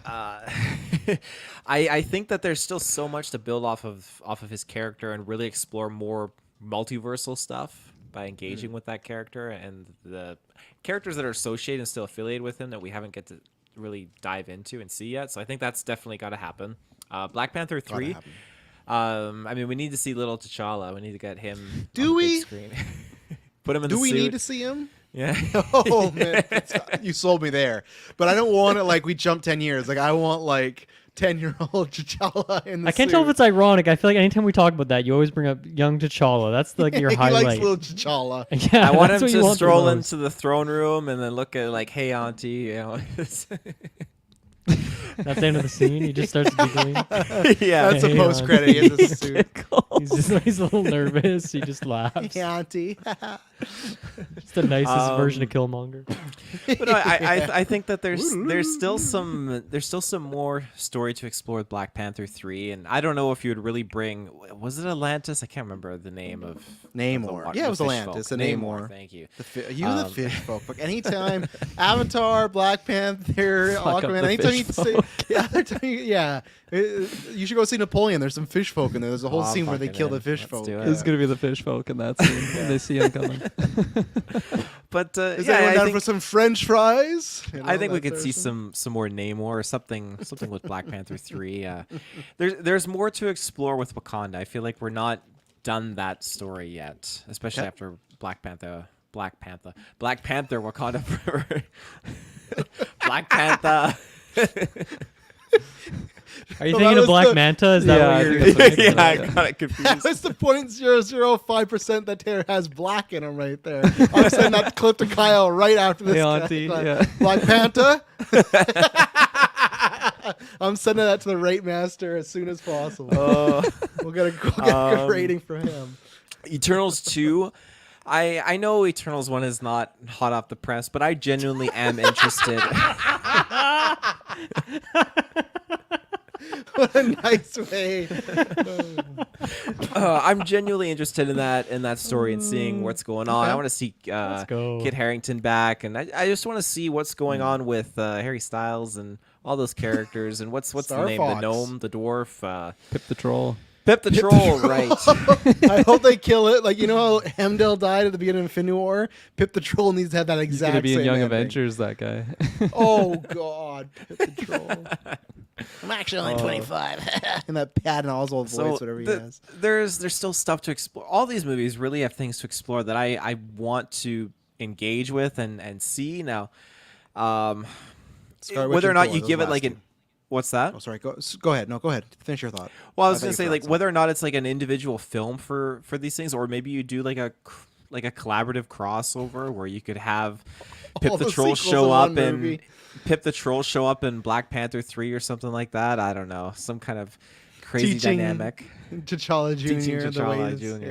S4: I think that there's still so much to build off of his character and really explore more multiversal stuff by engaging with that character and the characters that are associated and still affiliated with him that we haven't get to really dive into and see yet. So I think that's definitely got to happen. Black Panther 3. I mean, we need to see little T'Challa. We need to get him.
S1: Do we?
S4: Screen. Put him in the
S1: suit. Do we need to see him?
S4: Yeah.
S1: Oh man, you sold me there. But I don't want it like we jumped 10 years. Like I want like 10-year-old T'Challa in the
S3: I can't tell if it's ironic. I feel like anytime we talk about that, you always bring up young T'Challa. That's like your highlight.
S1: He likes little T'Challa.
S3: Yeah,
S4: I want him to stroll into the throne room and then look at like, hey, auntie, you know.
S3: That's the end of the scene. He just starts giggling.
S1: Yeah, that's a post credit. He has a suit.
S3: He's a little nervous. He just laughs.
S1: Hey, auntie.
S3: It's the nicest version of Killmonger.
S4: But no, I think that there's still some more story to explore with Black Panther 3, and I don't know if you would really bring, was it Atlantis? I can't remember the name of
S1: Namor. Yeah, it was Atlantis.
S4: Namor. Thank you.
S1: The fish folk. But anytime Avatar, Black Panther, Aquaman, anytime you say, you should go see Napoleon. There's some fish folk in there. There's a whole scene where they kill the fish folk.
S2: It's gonna be the fish folk in that scene when they see him coming.
S4: But
S1: is anyone down for some French fries? You know,
S4: I think we could see some more Namor or something with Black Panther 3. There's more to explore with Wakanda. I feel like we're not done that story yet, especially after Black Panther, Wakanda Forever. Black Panther.
S3: Are you thinking of Black Manta? Is that what you're
S4: yeah, I got it confused.
S1: That was the 0.005% that Taylor has black in him right there. I'm sending that clip to Kyle right after this.
S2: Hey, auntie. Yeah.
S1: Black Panther. I'm sending that to the rate master as soon as possible. We'll get a good rating for him.
S4: Eternals 2. I know Eternals 1 is not hot off the press, but I genuinely am interested.
S1: What a nice way.
S4: I'm genuinely interested in that story and seeing what's going on. I want to see
S3: Let's go.
S4: Kit Harington back, and I just want to see what's going on with Harry Styles and all those characters, and what's
S1: Star
S4: the name?
S1: Fox.
S4: The gnome, the dwarf,
S2: Pip the Troll.
S4: Pip the Troll, right?
S1: I hope they kill it. Like, you know how Hemdall died at the beginning of Infinity War? Pip the Troll needs to have that
S2: He's
S1: exact
S2: gonna be in
S1: same
S2: Young
S1: ending.
S2: Avengers. That guy.
S1: Oh, God. Pip the Troll. I'm actually only 25. In that Patton Oswalt voice, whatever he has.
S4: There's still stuff to explore. All these movies really have things to explore that I want to engage with and see now.
S1: Scarlet Witch
S4: Whether or
S1: and
S4: not
S1: Thor,
S4: you
S1: those
S4: give it
S1: last
S4: like
S1: two.
S4: an what's that?
S1: Oh, sorry. Go ahead. No, go ahead. Finish your thought.
S4: Well, I was
S1: thought
S4: gonna
S1: you
S4: say
S1: forgot
S4: like
S1: something.
S4: whether or not it's like an individual film for these things, or maybe you do like a collaborative crossover where you could have Pip
S1: All
S4: the
S1: the
S4: Troll
S1: sequels
S4: show
S1: in
S4: up
S1: one
S4: and
S1: movie.
S4: Pip the Troll show up in Black Panther 3 or something like that. I don't know, some kind of crazy
S1: Teaching
S4: dynamic.
S1: T'Challa Jr.
S4: Teaching
S1: the
S4: T'Challa
S1: ways.
S4: Jr.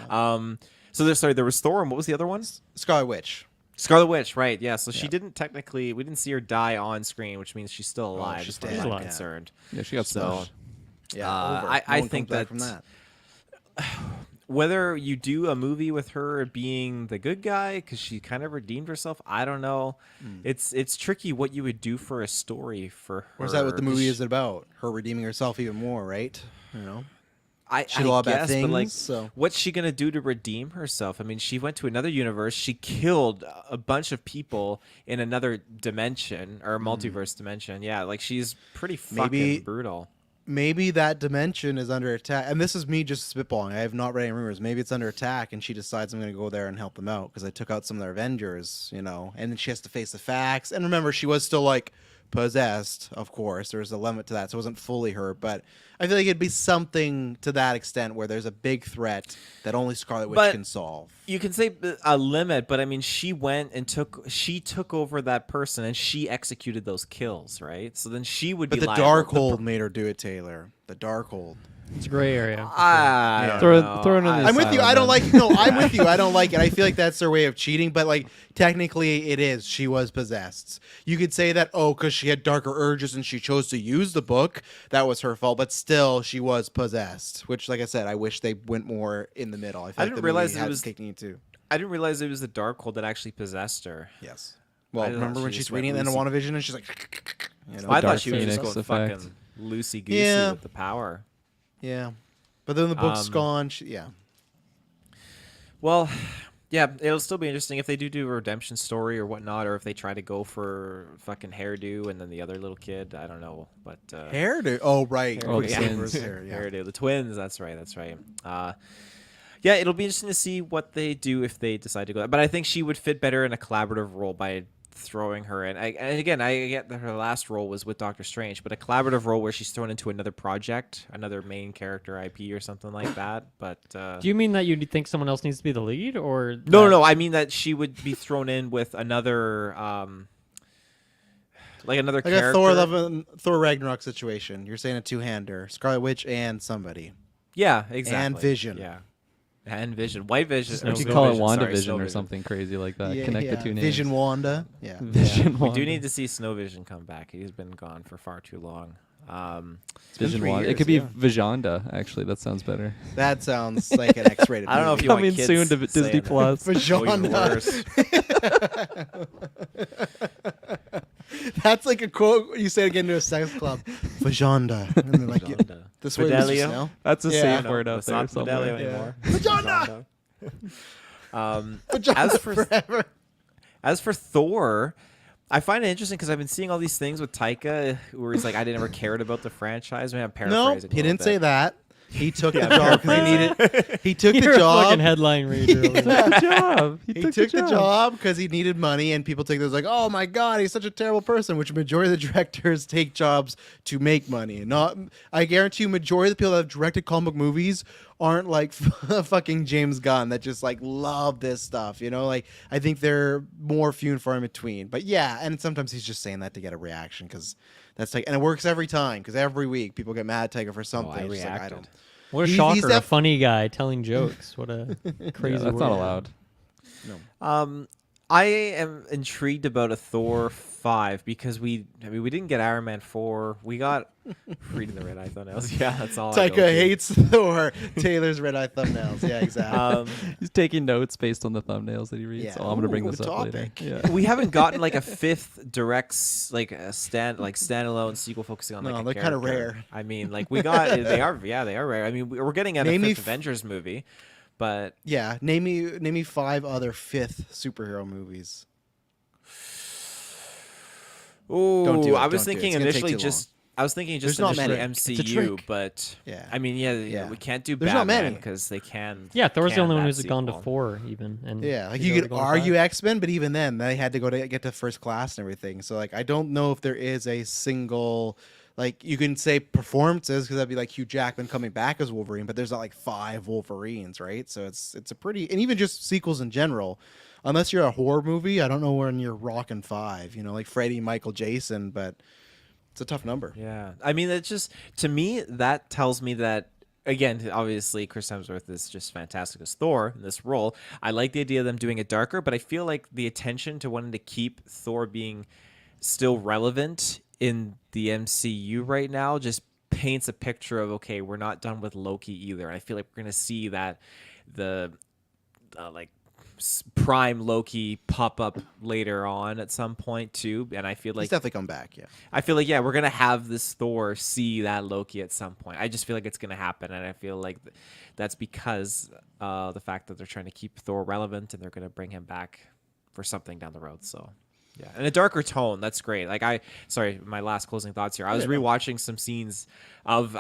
S4: Yeah. So there was Thor, and what was the other one?
S1: Scarlet Witch.
S4: Scarlet Witch, right? Yeah. So she
S1: Yeah.
S4: didn't technically. We didn't see her die on screen, which means she's still alive.
S1: she's
S4: as far
S1: dead.
S4: as
S3: She's
S4: I'm
S3: alive.
S4: concerned.
S2: Yeah, she got
S4: So,
S2: smushed.
S1: Yeah, over.
S4: I
S1: No one
S4: think
S1: comes back
S4: that-
S1: from that.
S4: Whether you do a movie with her being the good guy because she kind of redeemed herself, I don't know. It's tricky what you would do for a story for her.
S1: Or is that what the movie
S4: 'cause
S1: is about? Her redeeming herself even more, right? You know?
S4: I
S1: She did a lot of bad
S4: guess, but like,
S1: things, so-
S4: what's she gonna do to redeem herself? I mean, she went to another universe. She killed a bunch of people in another dimension or multiverse dimension. Yeah, like she's pretty fucking
S1: Maybe-
S4: brutal.
S1: Maybe that dimension is under attack. And this is me just spitballing. I have not read any rumors. Maybe it's under attack and she decides I'm going to go there and help them out because I took out some of their Avengers, you know. And then she has to face the facts. And remember, she was still like possessed, of course. There was a limit to that. So it wasn't fully her. But I feel like it'd be something to that extent where there's a big threat that only Scarlet Witch
S4: But-
S1: can solve.
S4: You can say a limit, but I mean, she went and took over that person and she executed those kills, right? So then she would
S1: But
S4: be
S1: the
S4: liable.
S1: Darkhold made her do it, Taylor. The Darkhold.
S3: It's a gray area.
S4: I don't
S2: Throw it-
S4: know.
S2: throw it in the
S1: I'm with you.
S2: asylum
S1: I don't
S2: then.
S1: like. No, I'm with you. I don't like it. I feel like that's their way of cheating. But like, technically, it is. She was possessed. You could say that. Oh, because she had darker urges and she chose to use the book. That was her fault. But still, she was possessed. Which, like I said, I wish they went more in the middle. I, feel like
S4: didn't
S1: the
S4: realize
S1: movie
S4: it
S1: had
S4: was-
S1: taking it too.
S4: I didn't realize it was the Darkhold that actually possessed her.
S1: Yes. Well,
S4: I thought
S1: remember
S4: she
S1: when
S4: just
S1: she's
S4: went
S1: reading it in
S4: Lucy.
S1: WandaVision and she's like, you know.
S4: I
S2: Dark
S4: thought she was just
S2: Phoenix
S4: going
S2: effect.
S4: fucking loosey goosey
S1: Yeah.
S4: with the power.
S1: Yeah. But then the book's
S4: Um,
S1: gone. Yeah.
S4: Well, yeah, it'll still be interesting if they do a redemption story or whatnot, or if they try to go for fucking hairdo and then the other little kid. I don't know, but
S1: Hairdo. Oh, right.
S2: Oh,
S4: yeah.
S1: Quicksilver's hair. Yeah.
S4: Hairdo, the twins. That's right. That's right. Yeah, it'll be interesting to see what they do if they decide to go. But I think she would fit better in a collaborative role by throwing her in. And again, I get that her last role was with Doctor Strange, but a collaborative role where she's thrown into another project, another main character IP or something like that. But
S3: Do you mean that you think someone else needs to be the lead, or
S4: no. I mean that she would be thrown in with another, like another
S1: Like
S4: character.
S1: a Thor Love and Thor Ragnarok situation. You're saying a two-hander, Scarlet Witch and somebody.
S4: Yeah, exactly.
S1: And Vision.
S4: Yeah, and Vision. White Vision.
S3: Snow
S4: or
S2: You could
S3: Vision.
S2: call it
S4: Snow Vision, sorry,
S2: WandaVision
S4: Snow
S2: or
S4: Vision.
S2: something crazy like that.
S1: Yeah,
S2: Connect
S1: yeah.
S2: the two names.
S1: Vision Wanda. Yeah.
S2: Vision.
S4: We
S2: Wanda.
S4: do need to see Snow Vision come back. He's been gone for far too long.
S1: been
S2: Vision
S1: 3
S2: Wanda. It
S1: years,
S2: could be
S1: yeah.
S2: Visionda. Actually, that sounds better.
S1: That sounds like an X-rated.
S4: I don't know if
S1: movie.
S4: you want
S2: Coming
S4: kids
S2: soon to Disney
S4: saying that.
S2: Plus.
S4: Or even
S1: Vagina.
S4: worse.
S1: That's like a quote you say again to a sex club. Vagina. And they're like,
S4: Vagina.
S1: this way, Mr.
S4: Fidelio?
S1: Snell.
S2: That's a
S1: Yeah.
S2: safe
S1: No,
S2: word out
S4: It's
S2: there
S4: not
S2: somewhere.
S4: Fidelio
S1: Yeah.
S4: anymore.
S1: Vagina. Vagina
S4: As for
S1: forever.
S4: As for Thor, I find it interesting because I've been seeing all these things with Taika where he's like, I never cared about the franchise. I mean, I'm
S1: No,
S4: paraphrasing.
S1: he
S4: a little
S1: didn't say
S4: bit.
S1: that. He took the job because he needed. He took
S3: You're
S1: the
S3: a fucking
S1: job.
S3: headline reader. over there.
S2: Good job.
S1: He took the job because he needed money, and people take those like, "Oh my god, he's such a terrible person." Which majority of the directors take jobs to make money. Not, I guarantee you, majority of the people that have directed comic book movies aren't like fucking James Gunn that just like love this stuff. You know, like I think they're more few and far in between. But yeah, and sometimes he's just saying that to get a reaction because that's like, and it works every time because every week people get mad at Tiger for something.
S4: I
S1: It's just like, I
S4: reacted.
S1: don't.
S3: What a
S1: He's
S3: shocker! A
S1: def-
S3: funny guy telling jokes. What a crazy.
S2: Yeah, that's not
S3: world.
S2: allowed.
S4: Um, I am intrigued about a Thor 5 because we didn't get Iron Man 4. We got Reading the Red Eye Thumbnails. Yeah, that's all. I go
S1: Taika
S4: to.
S1: hates Thor. Taylor's red eye thumbnails. Yeah, exactly.
S2: He's taking notes based on the thumbnails that he reads.
S1: Yeah.
S2: Oh, I'm gonna bring
S1: Ooh,
S2: this up later.
S1: topic.
S2: Yeah.
S4: We haven't gotten like a fifth direct standalone sequel focusing on
S1: No,
S4: like a
S1: they're kinda
S4: character.
S1: rare.
S4: I mean, like we got they are rare. I mean, we're getting a
S1: Name me
S4: fifth Avengers movie, but
S1: Yeah, name me 5 other fifth superhero movies. Don't do
S4: ooh,
S1: it,
S4: I was
S1: don't do it.
S4: thinking
S1: It's gonna take
S4: initially
S1: too
S4: just. I was thinking just
S1: There's not
S4: initially
S1: many. It's a
S4: MCU,
S1: trick.
S4: but
S1: Yeah.
S4: I mean,
S1: Yeah.
S4: we can't do
S1: There's not
S4: Batman
S1: many.
S4: because they can.
S3: Yeah, Thor's the
S4: can
S3: only one
S4: that
S3: who's gone to
S4: sequel.
S3: 4 even. And
S1: Yeah, like
S3: he's
S1: you
S3: already
S1: could
S3: going to
S1: argue
S3: 5.
S1: X-Men, but even then they had to go to get to first class and everything. So like I don't know if there is a single like you can say performances because that'd be like Hugh Jackman coming back as Wolverine, but there's not like 5 Wolverines, right? So it's a pretty and even just sequels in general. Unless you're a horror movie, I don't know when you're rocking 5, like Freddy, Michael, Jason, but it's a tough number.
S4: Yeah, I mean, it's just to me that tells me that again, obviously, Chris Hemsworth is just fantastic as Thor in this role. I like the idea of them doing it darker, but I feel like the attention to wanting to keep Thor being still relevant in the MCU right now just paints a picture of okay, we're not done with Loki either. And I feel like we're gonna see that the like prime Loki pop up later on at some point too, and I feel
S1: He's
S4: like
S1: definitely come back, yeah.
S4: we're gonna have this Thor see that Loki at some point. I just feel like it's gonna happen, and I feel like that's because the fact that they're trying to keep Thor relevant and they're gonna bring him back for something down the road. So yeah, and a darker tone. That's great. Like sorry, my last closing thoughts here. I was rewatching some scenes of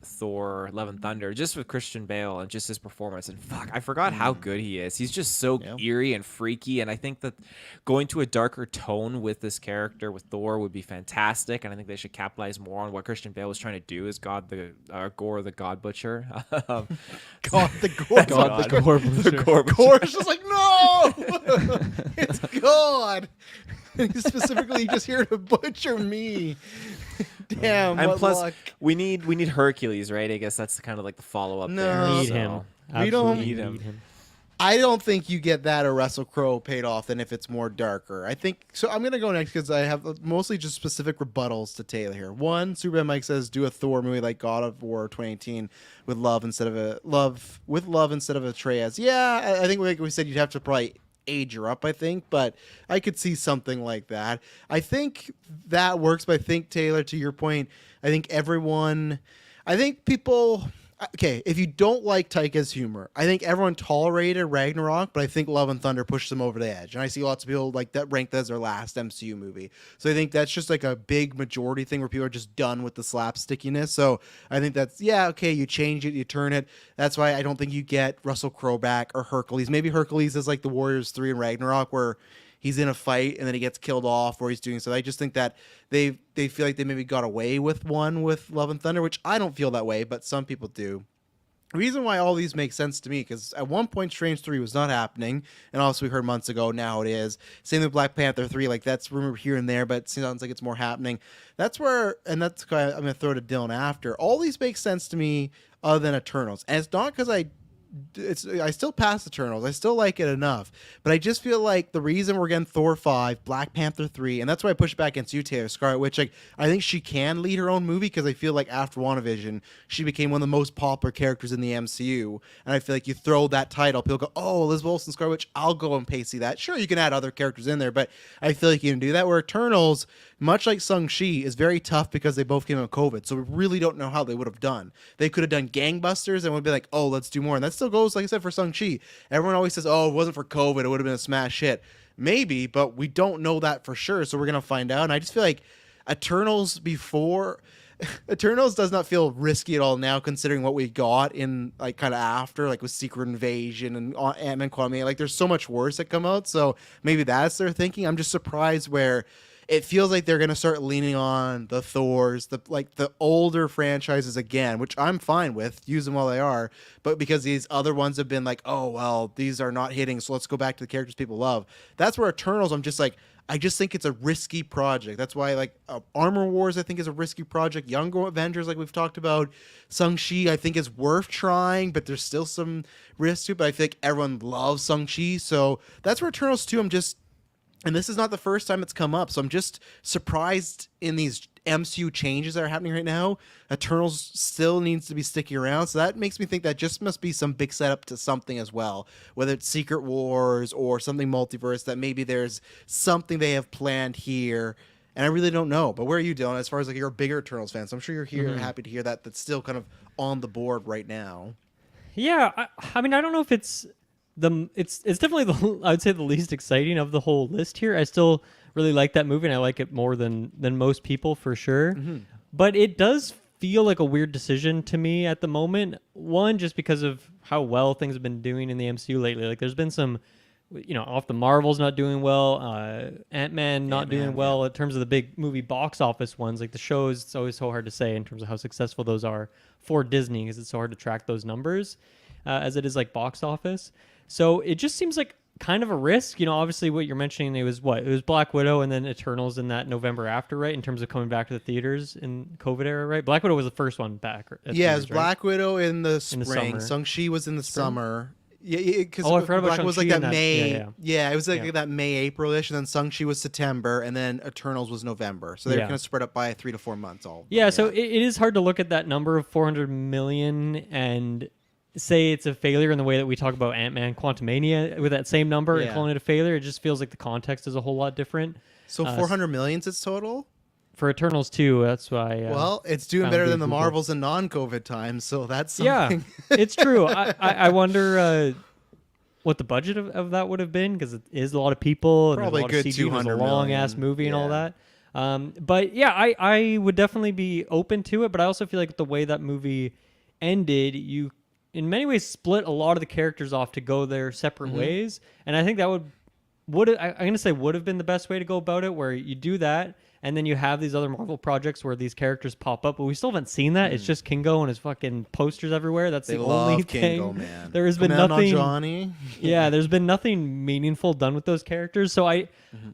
S4: Thor: Love and Thunder just with Christian Bale and just his performance, and fuck, I forgot how good he is. He's just so eerie and freaky, and I think that going to a darker tone with this character with Thor would be fantastic, and I think they should capitalize more on what Christian Bale was trying to do as Gore the God Butcher.
S1: God, the Gore.
S2: God, the Gore Butcher.
S1: Gore's just like, no! It's God! He's specifically just here to butcher me. Damn,
S4: And
S1: what
S4: plus,
S1: luck.
S4: we need Hercules, right? I guess that's kind of like the follow up.
S1: No.
S4: there,
S3: Need
S4: so.
S3: him.
S1: We don't-
S3: Absolutely
S4: Need him.
S3: need him.
S1: I don't think you get that or Russell Crowe paid off than if it's more darker. I think so. I'm gonna go next because I have mostly just specific rebuttals to Taylor here. One, Superman Mike says do a Thor movie like God of War 2018 with love instead of Atreus. Yeah, I think like we said, you'd have to probably age her up. I think, but I could see something like that. I think that works. But I think Taylor, to your point, I think people. Okay, if you don't like Taika's humor, I think everyone tolerated Ragnarok, but I think Love and Thunder pushed them over the edge. And I see lots of people like that rank that as their last MCU movie. So I think that's just like a big majority thing where people are just done with the slapstickiness. So I think that's, okay, you change it, you turn it. That's why I don't think you get Russell Crowe back or Hercules. Maybe Hercules is like the Warriors 3 in Ragnarok where he's in a fight and then he gets killed off or he's doing so. I just think that they feel like they maybe got away with one with Love and Thunder, which I don't feel that way, but some people do. The reason why all these make sense to me, because at one point Strange 3 was not happening, and also we heard months ago, now it is. Same with Black Panther 3, like that's rumored here and there, but it sounds like it's more happening. That's where, and that's why I'm going to throw to Dylan after. All these make sense to me other than Eternals. And it's not because I still pass Eternals. I still like it enough. But I just feel like the reason we're getting Thor 5, Black Panther 3, and that's why I push back against you, Taylor, Scarlet Witch. Like, I think she can lead her own movie because I feel like after WandaVision, she became one of the most popular characters in the MCU. And I feel like you throw that title, people go, oh, Elizabeth Olsen, Scarlet Witch, I'll go and pay see that. Sure, you can add other characters in there, but I feel like you can do that. Where Eternals, much like Shang-Chi, is very tough because they both came out of COVID. So we really don't know how they would have done. They could have done gangbusters and would be like, oh, let's do more. And that still goes, like I said, for Shang-Chi. Everyone always says, oh, if it wasn't for COVID, it would have been a smash hit. Maybe, but we don't know that for sure. So we're going to find out. And I just feel like Eternals does not feel risky at all now, considering what we got in like kind of after, like with Secret Invasion and Ant-Man Quantumania. Like there's so much worse that come out. So maybe that's their thinking. I'm just surprised where it feels like they're gonna start leaning on the Thors, the older franchises again, which I'm fine with, use them while they are, but because these other ones have been like, oh well, these are not hitting, so let's go back to the characters people love. That's where Eternals, I'm just like, I just think it's a risky project. That's why, like, Armor Wars, I think, is a risky project. Young Avengers, like we've talked about. Shang-Chi, I think, is worth trying, but there's still some risk to it. But I think everyone loves Shang-Chi. So that's where Eternals 2, and this is not the first time it's come up, so I'm just surprised in these MCU changes that are happening right now. Eternals still needs to be sticking around, so that makes me think that just must be some big setup to something as well, whether it's Secret Wars or something multiverse, that maybe there's something they have planned here, and I really don't know. But where are you, Dylan, as far as like you're a bigger Eternals fan, so I'm sure you're here happy to hear that that's still kind of on the board right now.
S3: Yeah, I mean, I don't know if it's it's definitely I would say the least exciting of the whole list here. I still really like that movie, and I like it more than most people for sure. But it does feel like a weird decision to me at the moment. One, just because of how well things have been doing in the MCU lately. Like, there's been some, off the Marvels not doing well, Ant-Man not doing well in terms of the big movie box office ones. Like the shows, it's always so hard to say in terms of how successful those are for Disney, because it's so hard to track those numbers as it is like box office. So it just seems like kind of a risk. Obviously what you're mentioning, it was Black Widow and then Eternals in that November after, right? In terms of coming back to the theaters in COVID era, right? Black Widow was the first one back.
S1: Yeah, it's Black
S3: right?
S1: Widow in the spring.
S3: summer.
S1: Shang-Chi was in the summer. Yeah, because
S3: I forgot about
S1: Black was like
S3: Shang-Chi
S1: that
S3: and
S1: May.
S3: that-
S1: Yeah, it was like that May, April-ish, and then Shang-Chi was September, and then Eternals was November. So they were kind of spread up by 3 to 4 months.
S3: So it is hard to look at that number of 400 million and say it's a failure in the way that we talk about Ant-Man Quantumania with that same number and calling it a failure. It just feels like the context is a whole lot different.
S1: So 400 million is its total?
S3: For Eternals 2, that's why.
S1: Well, it's doing better than the Marvels in non-COVID times, so that's something.
S3: Yeah, it's true. I wonder what the budget of that would have been, because it is a lot of people.
S1: Probably
S3: and a lot
S1: good
S3: of CG,
S1: 200
S3: a long-ass
S1: million.
S3: movie and all that. But yeah, I would definitely be open to it, but I also feel like the way that movie ended, you in many ways split a lot of the characters off to go their separate ways, and I think that would I'm going to say would have been the best way to go about it, where you do that, and then you have these other Marvel projects where these characters pop up, but we still haven't seen that. It's just Kingo and his fucking posters everywhere. That's the only thing.
S1: Kingo, man.
S3: There has been nothing.
S1: Johnny.
S3: Yeah, there's been nothing meaningful done with those characters. So I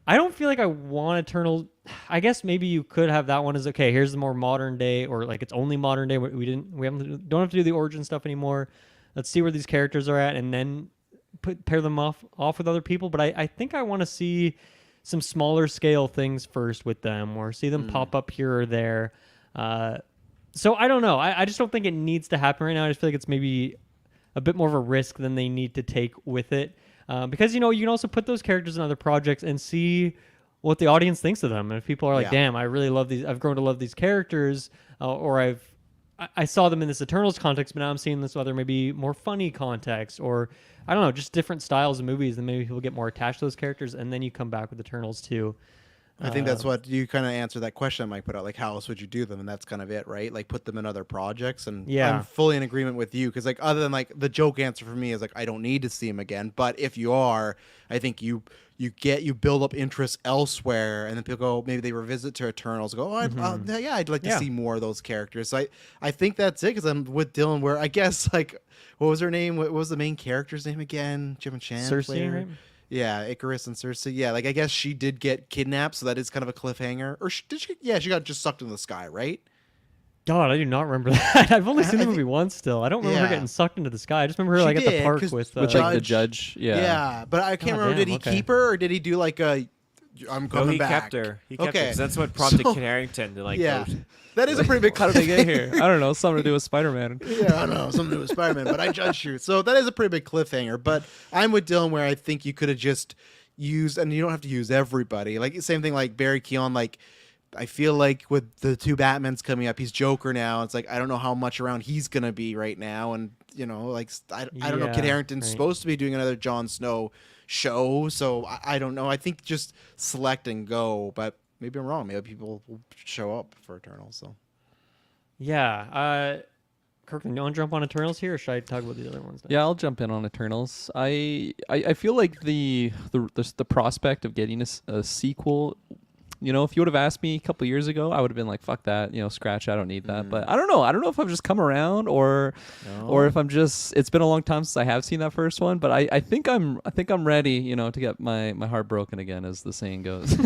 S3: don't feel like I want Eternal. I guess maybe you could have that one as okay. Here's the more modern day, or like it's only modern day. Don't have to do the origin stuff anymore. Let's see where these characters are at, and then pair them off with other people. But I think I want to see some smaller scale things first with them, or see them pop up here or there. So I don't know. I just don't think it needs to happen right now. I just feel like it's maybe a bit more of a risk than they need to take with it. Because, you can also put those characters in other projects and see what the audience thinks of them. And if people are like, damn, I really love these, I've grown to love these characters, or I saw them in this Eternals context, but now I'm seeing this other maybe more funny context, or I don't know, just different styles of movies, and maybe people get more attached to those characters, and then you come back with Eternals too.
S1: I think that's what you kind of answer that question Mike put out, like how else would you do them, and that's kind of it, right? Like put them in other projects, and I'm fully in agreement with you, because like other than like the joke answer for me is like I don't need to see him again, but if you are, I think you build up interest elsewhere, and then people go, maybe they revisit to Eternals, go, I'd like to see more of those characters. So I think that's it, because I'm with Dylan, where I guess like what was her name? What was the main character's name again? Jim and Chan,
S3: Cersei, right?
S1: Yeah, Icarus and Cersei. Yeah, like I guess she did get kidnapped, so that is kind of a cliffhanger. Or did she? Yeah, she got just sucked into the sky, right?
S3: God, I do not remember that. I've only seen the movie once still. I don't remember her getting sucked into the sky. I just remember her like at the park with
S2: like the judge. Yeah,
S1: but I can't remember. Did he keep her, or did he do like a I'm coming
S4: he
S1: back?
S4: Kept her. He kept her. 'Cause that's what prompted Kit Harington to like go.
S1: That is a pretty big cut
S2: How did they get here? I don't know. Something to do with Spider-Man.
S1: Yeah, I don't know. Something to do with Spider-Man, but I judged you. So that is a pretty big cliffhanger. But I'm with Dylan, where I think you could have just used, and you don't have to use everybody. Like same thing like Barry Keoghan. Like I feel like with the two Batmans coming up, he's Joker now. It's like I don't know how much around he's gonna be right now, and like I don't know. Kit Harington's supposed to be doing another Jon Snow show, so I don't know. I think just select and go, but maybe I'm wrong. Maybe people will show up for Eternals. So
S3: yeah, Kirkland, you want to jump on Eternals here, or should I talk about the other ones now?
S2: Yeah, I'll jump in on Eternals. I feel like the prospect of getting a sequel if you would have asked me a couple years ago, I would have been like, fuck that, scratch, I don't need that. But I don't know. I don't know if I've just come around or if I'm just, it's been a long time since I have seen that first one, but I think I'm ready, to get my heart broken again, as the saying goes.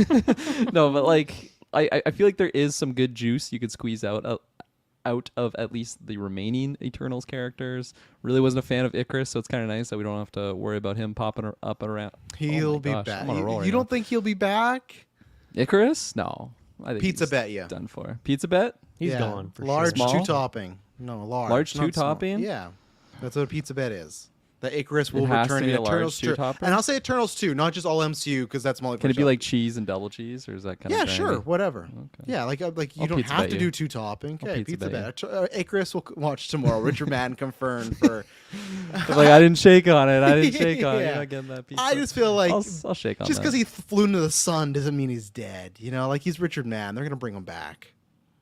S2: No, but like, I feel like there is some good juice you could squeeze out of at least the remaining Eternals characters. Really wasn't a fan of Icarus, so it's kind of nice that we don't have to worry about him popping up and around.
S1: He'll be back. You don't think he'll be back?
S2: Icarus? No. I think
S1: Pizza
S2: he's
S1: bet, yeah.
S2: done for. Pizza bet?
S3: He's
S1: Yeah.
S3: gone for
S1: Large
S3: sure.
S2: Small?
S1: 2-topping. No, large.
S2: Large
S1: not small.
S2: 2-topping?
S1: Yeah. That's what a pizza bet is. The Icarus will
S2: It has to
S1: return
S2: be
S1: in
S2: a large
S1: Eternals 2.
S2: 2-topper?
S1: And I'll say Eternals 2, not just all MCU, because that's multiple.
S2: Can it be like cheese and double cheese, or is that kind of
S1: Yeah, sure, whatever.
S2: Okay.
S1: Yeah, like you
S2: I'll
S1: don't
S2: pizza
S1: have
S2: bet
S1: to
S2: you.
S1: do 2-topping.
S2: I'll
S1: Okay,
S2: pizza
S1: pizza
S2: bet
S1: bet. Icarus will watch tomorrow. Richard Madden confirmed for.
S2: Like, I didn't shake on it. I didn't shake on it.
S1: Yeah.
S2: You're not getting that pizza.
S1: I just feel like
S2: I'll shake on
S1: just
S2: that.
S1: because he flew into the sun doesn't mean he's dead. Like he's Richard Madden. They're gonna bring him back.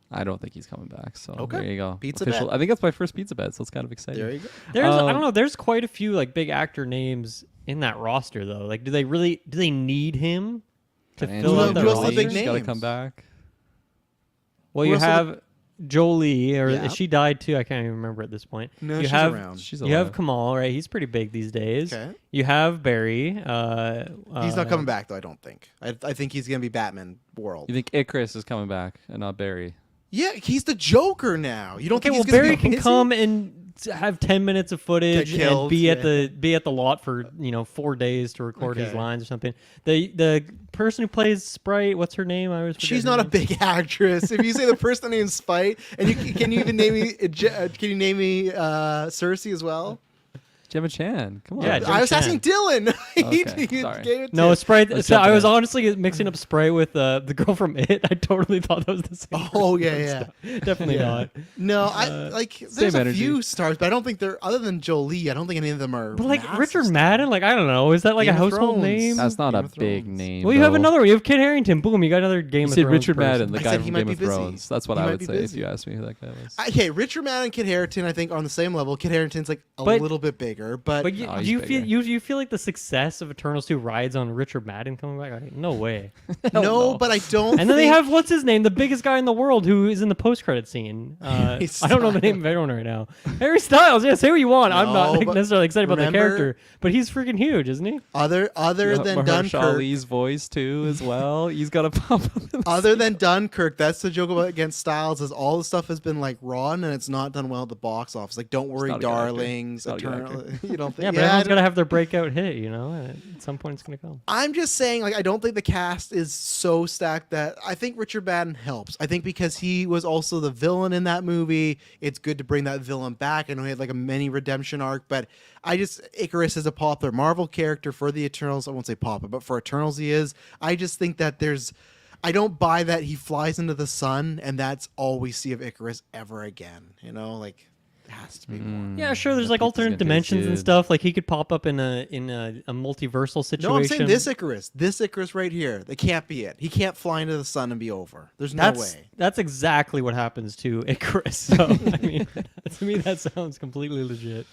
S2: I don't think he's coming back. So
S1: Okay.
S2: there you go.
S1: Pizza
S2: Official.
S1: bet.
S2: I think that's my first pizza bet, so it's kind of exciting.
S1: There you go.
S3: There's I don't know. There's quite a few like big actor names in that roster though. Like, do they need him to fill out
S1: who
S3: that
S1: else are
S3: roster?
S1: big
S2: Got to
S1: names?
S2: come back.
S3: Well,
S1: Who
S3: you
S1: else are
S3: have Jolie, or
S1: Yeah.
S3: she died too. I can't even remember at this point.
S1: No,
S3: you
S1: she's
S3: have
S1: around.
S2: She's
S3: you have
S2: alive.
S3: Kamal, right? He's pretty big these days.
S1: Okay.
S3: You have Barry.
S1: He's not coming back though. I don't think. I think he's gonna be Batman world.
S2: You think Icarus is coming back and not Barry?
S1: Yeah, he's the Joker now. You don't
S3: Okay,
S1: think
S3: well,
S1: he's gonna
S3: Barry
S1: be
S3: can
S1: busy?
S3: come and have 10 minutes of footage
S1: Get killed,
S3: and be at
S1: yeah.
S3: the lot for 4 days to record his
S1: Okay.
S3: lines or something. The person who plays Sprite, what's her name? I always forget
S1: She's
S3: her
S1: not a
S3: name.
S1: big actress. If you say the person named Spite, and can you even name me? Can you name me Cersei as well?
S2: Gemma Chan. Come on.
S3: Yeah, Gemma
S1: I was
S3: Chan.
S1: asking Dylan.
S2: Okay,
S1: He
S2: sorry.
S1: gave it to
S3: No, Sprite.
S2: Let's
S3: So
S2: jump
S3: I
S2: in.
S3: was honestly mixing up Sprite with the girl from It. I totally thought that was the same.
S1: Oh
S3: person.
S1: yeah.
S3: Definitely not.
S1: No, I like. There's a
S2: energy.
S1: few stars, but I don't think they're other than Jolie. I don't think any of them are.
S3: But like
S1: massive
S3: Richard
S1: stars.
S3: Madden, like I don't know, is that like
S1: Game
S3: a
S1: of
S3: household
S1: Thrones.
S3: name?
S2: That's not
S1: Game
S2: a
S1: of
S2: big
S1: Thrones.
S2: name.
S3: Well, you have
S2: though.
S3: another one. You have Kit Harington. Boom, you got another Game
S2: You
S3: of
S2: said
S3: Thrones
S2: Richard
S3: person.
S2: Madden, the
S1: I
S2: guy
S1: said
S2: from
S1: he might
S2: Game
S1: be
S2: of
S1: busy.
S2: Thrones. That's what
S1: He
S2: I
S1: might
S2: would
S1: be
S2: say if
S1: busy.
S2: you asked me who that guy was.
S1: Okay, Richard Madden and Kit Harington, I think, are on the same level. Kit Harington's like a
S3: But-
S1: little bit bigger, but,
S3: But you,
S2: No,
S3: do
S2: he's
S3: you
S2: bigger.
S3: feel you feel like the success of Eternals 2 rides on Richard Madden coming back? Like, no way.
S1: no,
S2: no.
S1: but I don't.
S3: And then they
S1: think-
S3: have what's his name, the biggest guy in the world, who is in the post-credit scene.
S1: Harry
S3: I don't know the name of everyone right now. Harry Styles. Yeah, say what you want. I'm
S1: No,
S3: not like,
S1: but
S3: necessarily excited about the
S1: remember-
S3: character, but he's freaking huge, isn't he?
S1: other than
S2: Mahershala
S1: Dunkirk.
S2: Ali's voice too, as well. He's got a pop.
S1: Other than Dunkirk, that's the joke about against Styles is all the stuff has been like raw and it's not done well at the box office. Like, don't worry,
S2: not a good actor.
S1: darlings.
S2: He's not a good
S1: Eternal, you don't think?
S3: Yeah, but everyone's got to have their breakout hit, and at some point it's going to come.
S1: I'm just saying, like, I don't think the cast is so stacked that I think Richard Madden helps. I think because he was also the villain in that movie, it's good to bring that villain back. I know he had like a mini redemption arc, but Icarus is a popular Marvel character for the Eternals. I won't say popular, but for Eternals he is. I just think that I don't buy that he flies into the sun and that's all we see of Icarus ever again. Like, it has to be more.
S3: Yeah, sure. There's like
S2: pizza's
S3: alternate
S2: gonna taste
S3: dimensions and
S2: good.
S3: stuff. Like he could pop up in a multiversal situation.
S1: No, I'm saying this Icarus right here. That can't be it. He can't fly into the sun and be over. There's no way.
S3: That's exactly what happens to Icarus. So I mean, to me that sounds completely legit.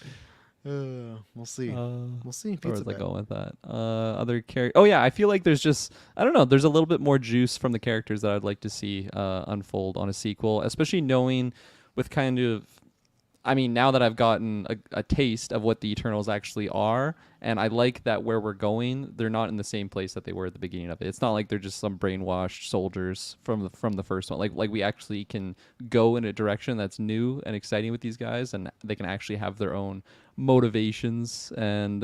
S1: We'll see. We'll see.
S2: Where
S1: Pizza
S2: was I
S1: bet.
S2: going with that? Other character. Oh yeah, I feel like there's just I don't know. There's a little bit more juice from the characters that I'd like to see unfold on a sequel, especially knowing with kind of. I mean, now that I've gotten a taste of what the Eternals actually are, and I like that where we're going, they're not in the same place that they were at the beginning of it. It's not like they're just some brainwashed soldiers from the first one. Like we actually can go in a direction that's new and exciting with these guys, and they can actually have their own motivations and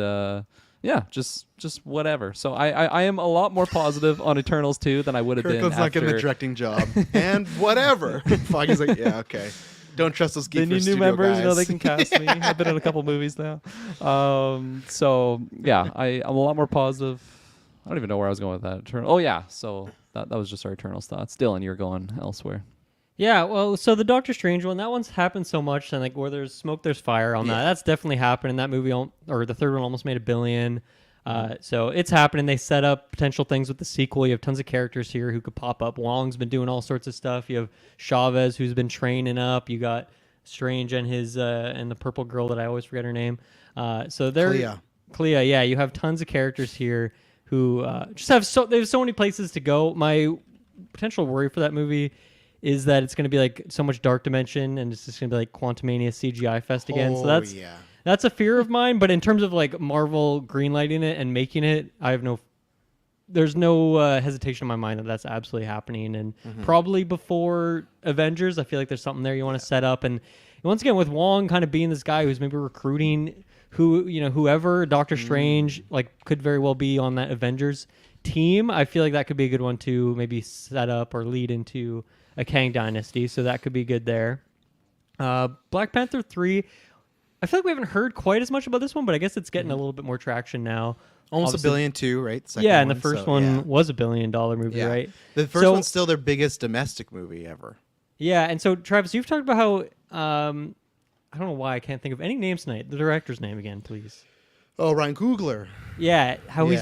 S2: yeah, just whatever. So I am a lot more positive on Eternals 2 than I would have been
S1: Kirkland's not getting the
S2: after
S1: directing job. And whatever. Foggy's like, yeah, okay. Don't trust those
S2: they
S1: GeekVerse
S2: need new
S1: studio
S2: members.
S1: guys.
S2: They can cast me. I've been in a couple movies now. So yeah, I'm a lot more positive. I don't even know where I was going with that. Oh yeah, so that was just our Eternals thoughts. Dylan, you're going elsewhere.
S3: Yeah, well, so the Doctor Strange one, that one's happened so much, and like where there's smoke, there's fire on that.
S1: Yeah.
S3: That's definitely happened. And that movie, or the third one, almost made $1 billion. So it's happening. They set up potential things with the sequel. You have tons of characters here who could pop up. Wong's been doing all sorts of stuff. You have Chavez, who's been training up. You got Strange and his and the purple girl that I always forget her name. So they're Clea. Yeah, you have tons of characters here who just have they have so many places to go. My potential worry for that movie is that it's going to be like so much dark dimension and it's just going to be like Quantumania CGI fest again. So that's a fear of mine. But in terms of like Marvel greenlighting it and making it, there's no hesitation in my mind that that's absolutely happening. And probably before Avengers, I feel like there's something there you want to set up. And once again, with Wong kind of being this guy who's maybe recruiting whoever, Doctor Strange, like could very well be on that Avengers team. I feel like that could be a good one to maybe set up or lead into a Kang Dynasty. So that could be good there. Black Panther 3, I feel like we haven't heard quite as much about this one, but I guess it's getting a little bit more traction now.
S1: Almost
S3: Obviously,
S1: $1 billion too, right?
S3: And the first one was $1 billion movie, right?
S1: The first one's still their biggest domestic movie ever.
S3: Yeah, and so Travis, you've talked about how I don't know why I can't think of any names tonight. The director's name again, please.
S1: Oh, Ryan Coogler.
S3: Yeah,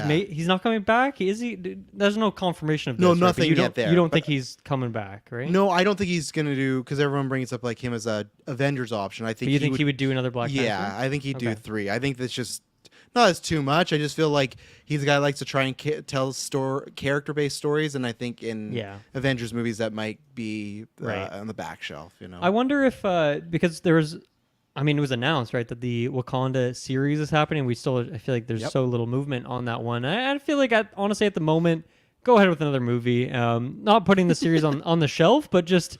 S3: he's not coming back. Is he? There's no confirmation of this.
S1: No,
S3: right?
S1: nothing yet there.
S3: You don't think he's coming back, right?
S1: No, I don't think he's gonna do, because everyone brings up like him as a Avengers option. I think.
S3: But you think he would do another Black Panther?
S1: Yeah, I think he'd do 3. I think that's just not as too much. I just feel like he's a guy who likes to try and tell character-based stories, and I think in Avengers movies that might be on the back shelf.
S3: I wonder if because there was. I mean, it was announced, right, that the Wakanda series is happening. I feel like there's so little movement on that one. I feel like, honestly, at the moment, go ahead with another movie. Not putting the series on the shelf, but just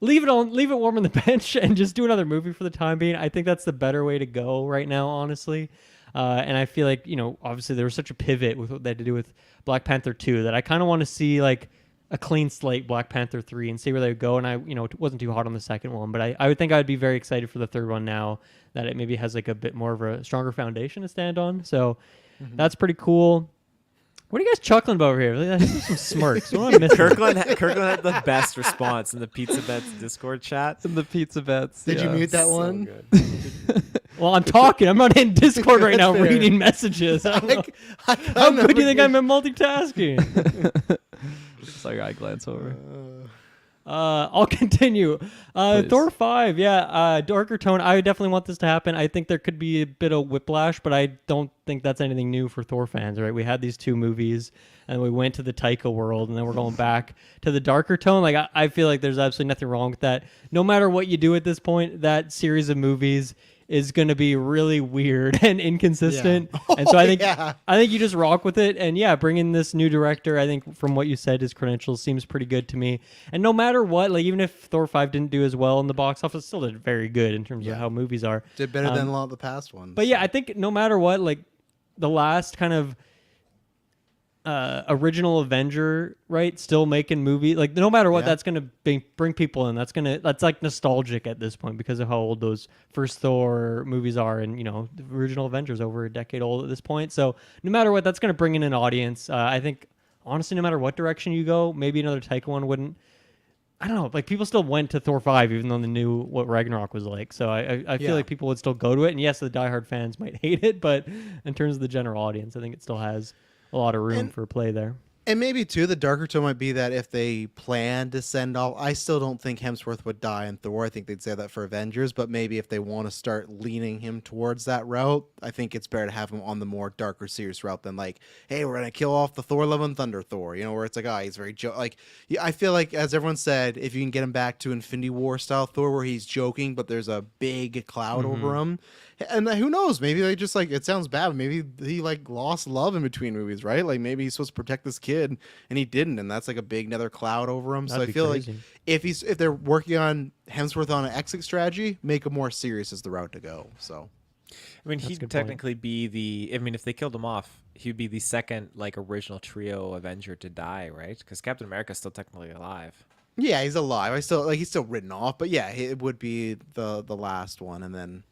S3: leave it warm on the bench and just do another movie for the time being. I think that's the better way to go right now, honestly. And I feel like, obviously there was such a pivot with what they had to do with Black Panther 2 that I kind of want to see, like, a clean slate Black Panther 3 and see where they would go. And I wasn't too hot on the second one, but I would think I would be very excited for the third one now that it maybe has like a bit more of a stronger foundation to stand on. So that's pretty cool. What are you guys chuckling about over here? There's some smirks. What am I missing?
S4: Kirkland had the best response in the Pizza Bets Discord chat.
S2: In the Pizza Bets.
S1: Did you mute that one?
S4: Good.
S3: Well, I'm talking. I'm not in Discord right now reading messages. How good do you think I'm at multitasking?
S2: Saw your eye glance over.
S3: I'll continue. Thor 5, darker tone. I definitely want this to happen. I think there could be a bit of whiplash, but I don't think that's anything new for Thor fans, right? We had these 2 movies, and we went to the Taika world, and then we're going back to the darker tone. Like I feel like there's absolutely nothing wrong with that. No matter what you do at this point, that series of movies is going to be really weird and inconsistent. And so I think you just rock with it. And bring in this new director. I think from what you said, his credentials seems pretty good to me. And no matter what, like even if Thor 5 didn't do as well in the box office, still did very good in terms of how movies are.
S1: Did better than a lot of the past ones.
S3: But I think no matter what, like the last kind of original Avenger, right? Still making movie, like no matter what, that's gonna bring people in. That's like nostalgic at this point because of how old those first Thor movies are, and the original Avengers over a decade old at this point. So no matter what, that's gonna bring in an audience. I think honestly, no matter what direction you go, maybe another Taika one wouldn't. I don't know. Like people still went to Thor 5 even though they knew what Ragnarok was like. So I feel like people would still go to it. And yes, the diehard fans might hate it, but in terms of the general audience, I think it still has a lot of room for play there.
S1: And maybe, too, the darker tone might be that if they plan to send all... I still don't think Hemsworth would die in Thor. I think they'd say that for Avengers. But maybe if they want to start leaning him towards that route, I think it's better to have him on the more darker, serious route than like, hey, we're going to kill off the Thor Love and Thunder Thor, where it's like, he's very... I feel like, as everyone said, if you can get him back to Infinity War style Thor where he's joking, but there's a big cloud over him. And who knows? Maybe they just it sounds bad. But maybe he lost love in between movies, right? Like maybe he's supposed to protect this kid and he didn't, and that's like a big nether cloud over him.
S3: That'd
S1: so I feel
S3: crazy.
S1: Like if they're working on Hemsworth on an exit strategy, make him more serious as the route to go. So
S4: I mean, he'd technically be if they killed him off, he'd be the second original trio Avenger to die, right? Because Captain America's still technically alive.
S1: Yeah, he's alive. He's still written off, but yeah, it would be the last one, and then.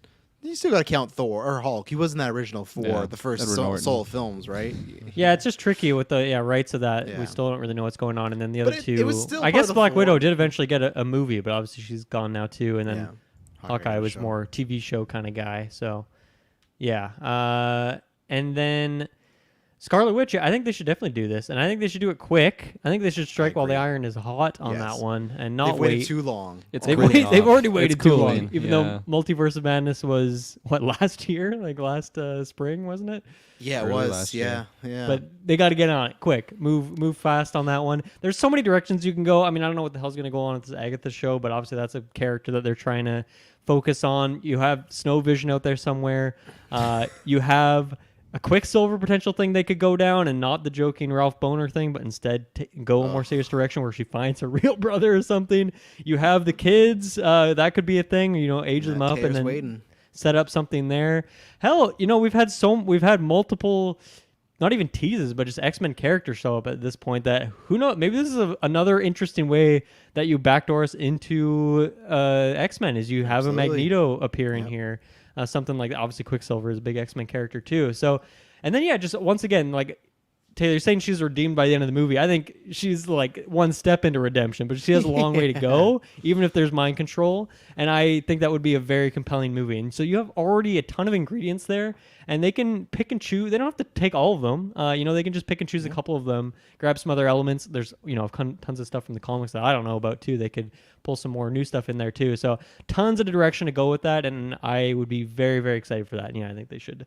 S1: You still got to count Thor or Hulk. He wasn't that original for the first solo films, right?
S3: Yeah, it's just tricky with the rights of that. Yeah. We still don't really know what's going on. And then the other two... I guess Black Widow did eventually get a movie, but obviously she's gone now too. And then Hawkeye was more TV show kind of guy. So, yeah. And then... Scarlet Witch, I think they should definitely do this, and I think they should do it quick. I think they should strike while the
S1: agree.
S3: iron is hot on
S1: Yes.
S3: that one, and not
S1: They've waited
S3: wait.
S1: too long.
S2: It's
S3: They've,
S2: cooling
S3: they've
S2: off.
S3: already
S2: It's
S3: waited too
S2: cooling,
S3: long. Even
S2: yeah.
S3: though Multiverse of Madness was last year, like last spring, wasn't it?
S1: Yeah, it
S2: Early
S1: was.
S2: last
S1: Yeah,
S2: year.
S1: yeah.
S3: But they got to get on it quick. Move fast on that one. There's so many directions you can go. I mean, I don't know what the hell's going to go on with this Agatha show, but obviously that's a character that they're trying to focus on. You have Snow Vision out there somewhere. You have a Quicksilver potential thing they could go down, and not the joking Ralph Boner thing, but instead go a more serious direction where she finds her real brother or something. You have the kids. That could be a thing. Age them up
S1: Taylor's
S3: and then
S1: waiting.
S3: set up something there. Hell, we've had multiple, not even teases, but just X-Men characters show up at this point. That who knows? Maybe this is another interesting way that you backdoor us into X-Men. Is you have
S1: Absolutely.
S3: a Magneto appearing here, something like that. Obviously, Quicksilver is a big X-Men character too. So, and then just once again, like Taylor saying she's redeemed by the end of the movie. I think she's like one step into redemption, but she has a long way to go, even if there's mind control. And I think that would be a very compelling movie. And so you have already a ton of ingredients there, and they can pick and choose. They don't have to take all of them. They can just pick and choose a couple of them, grab some other elements. There's, tons of stuff from the comics that I don't know about too. They could pull some more new stuff in there too. So tons of direction to go with that. And I would be very, very excited for that. And I think they should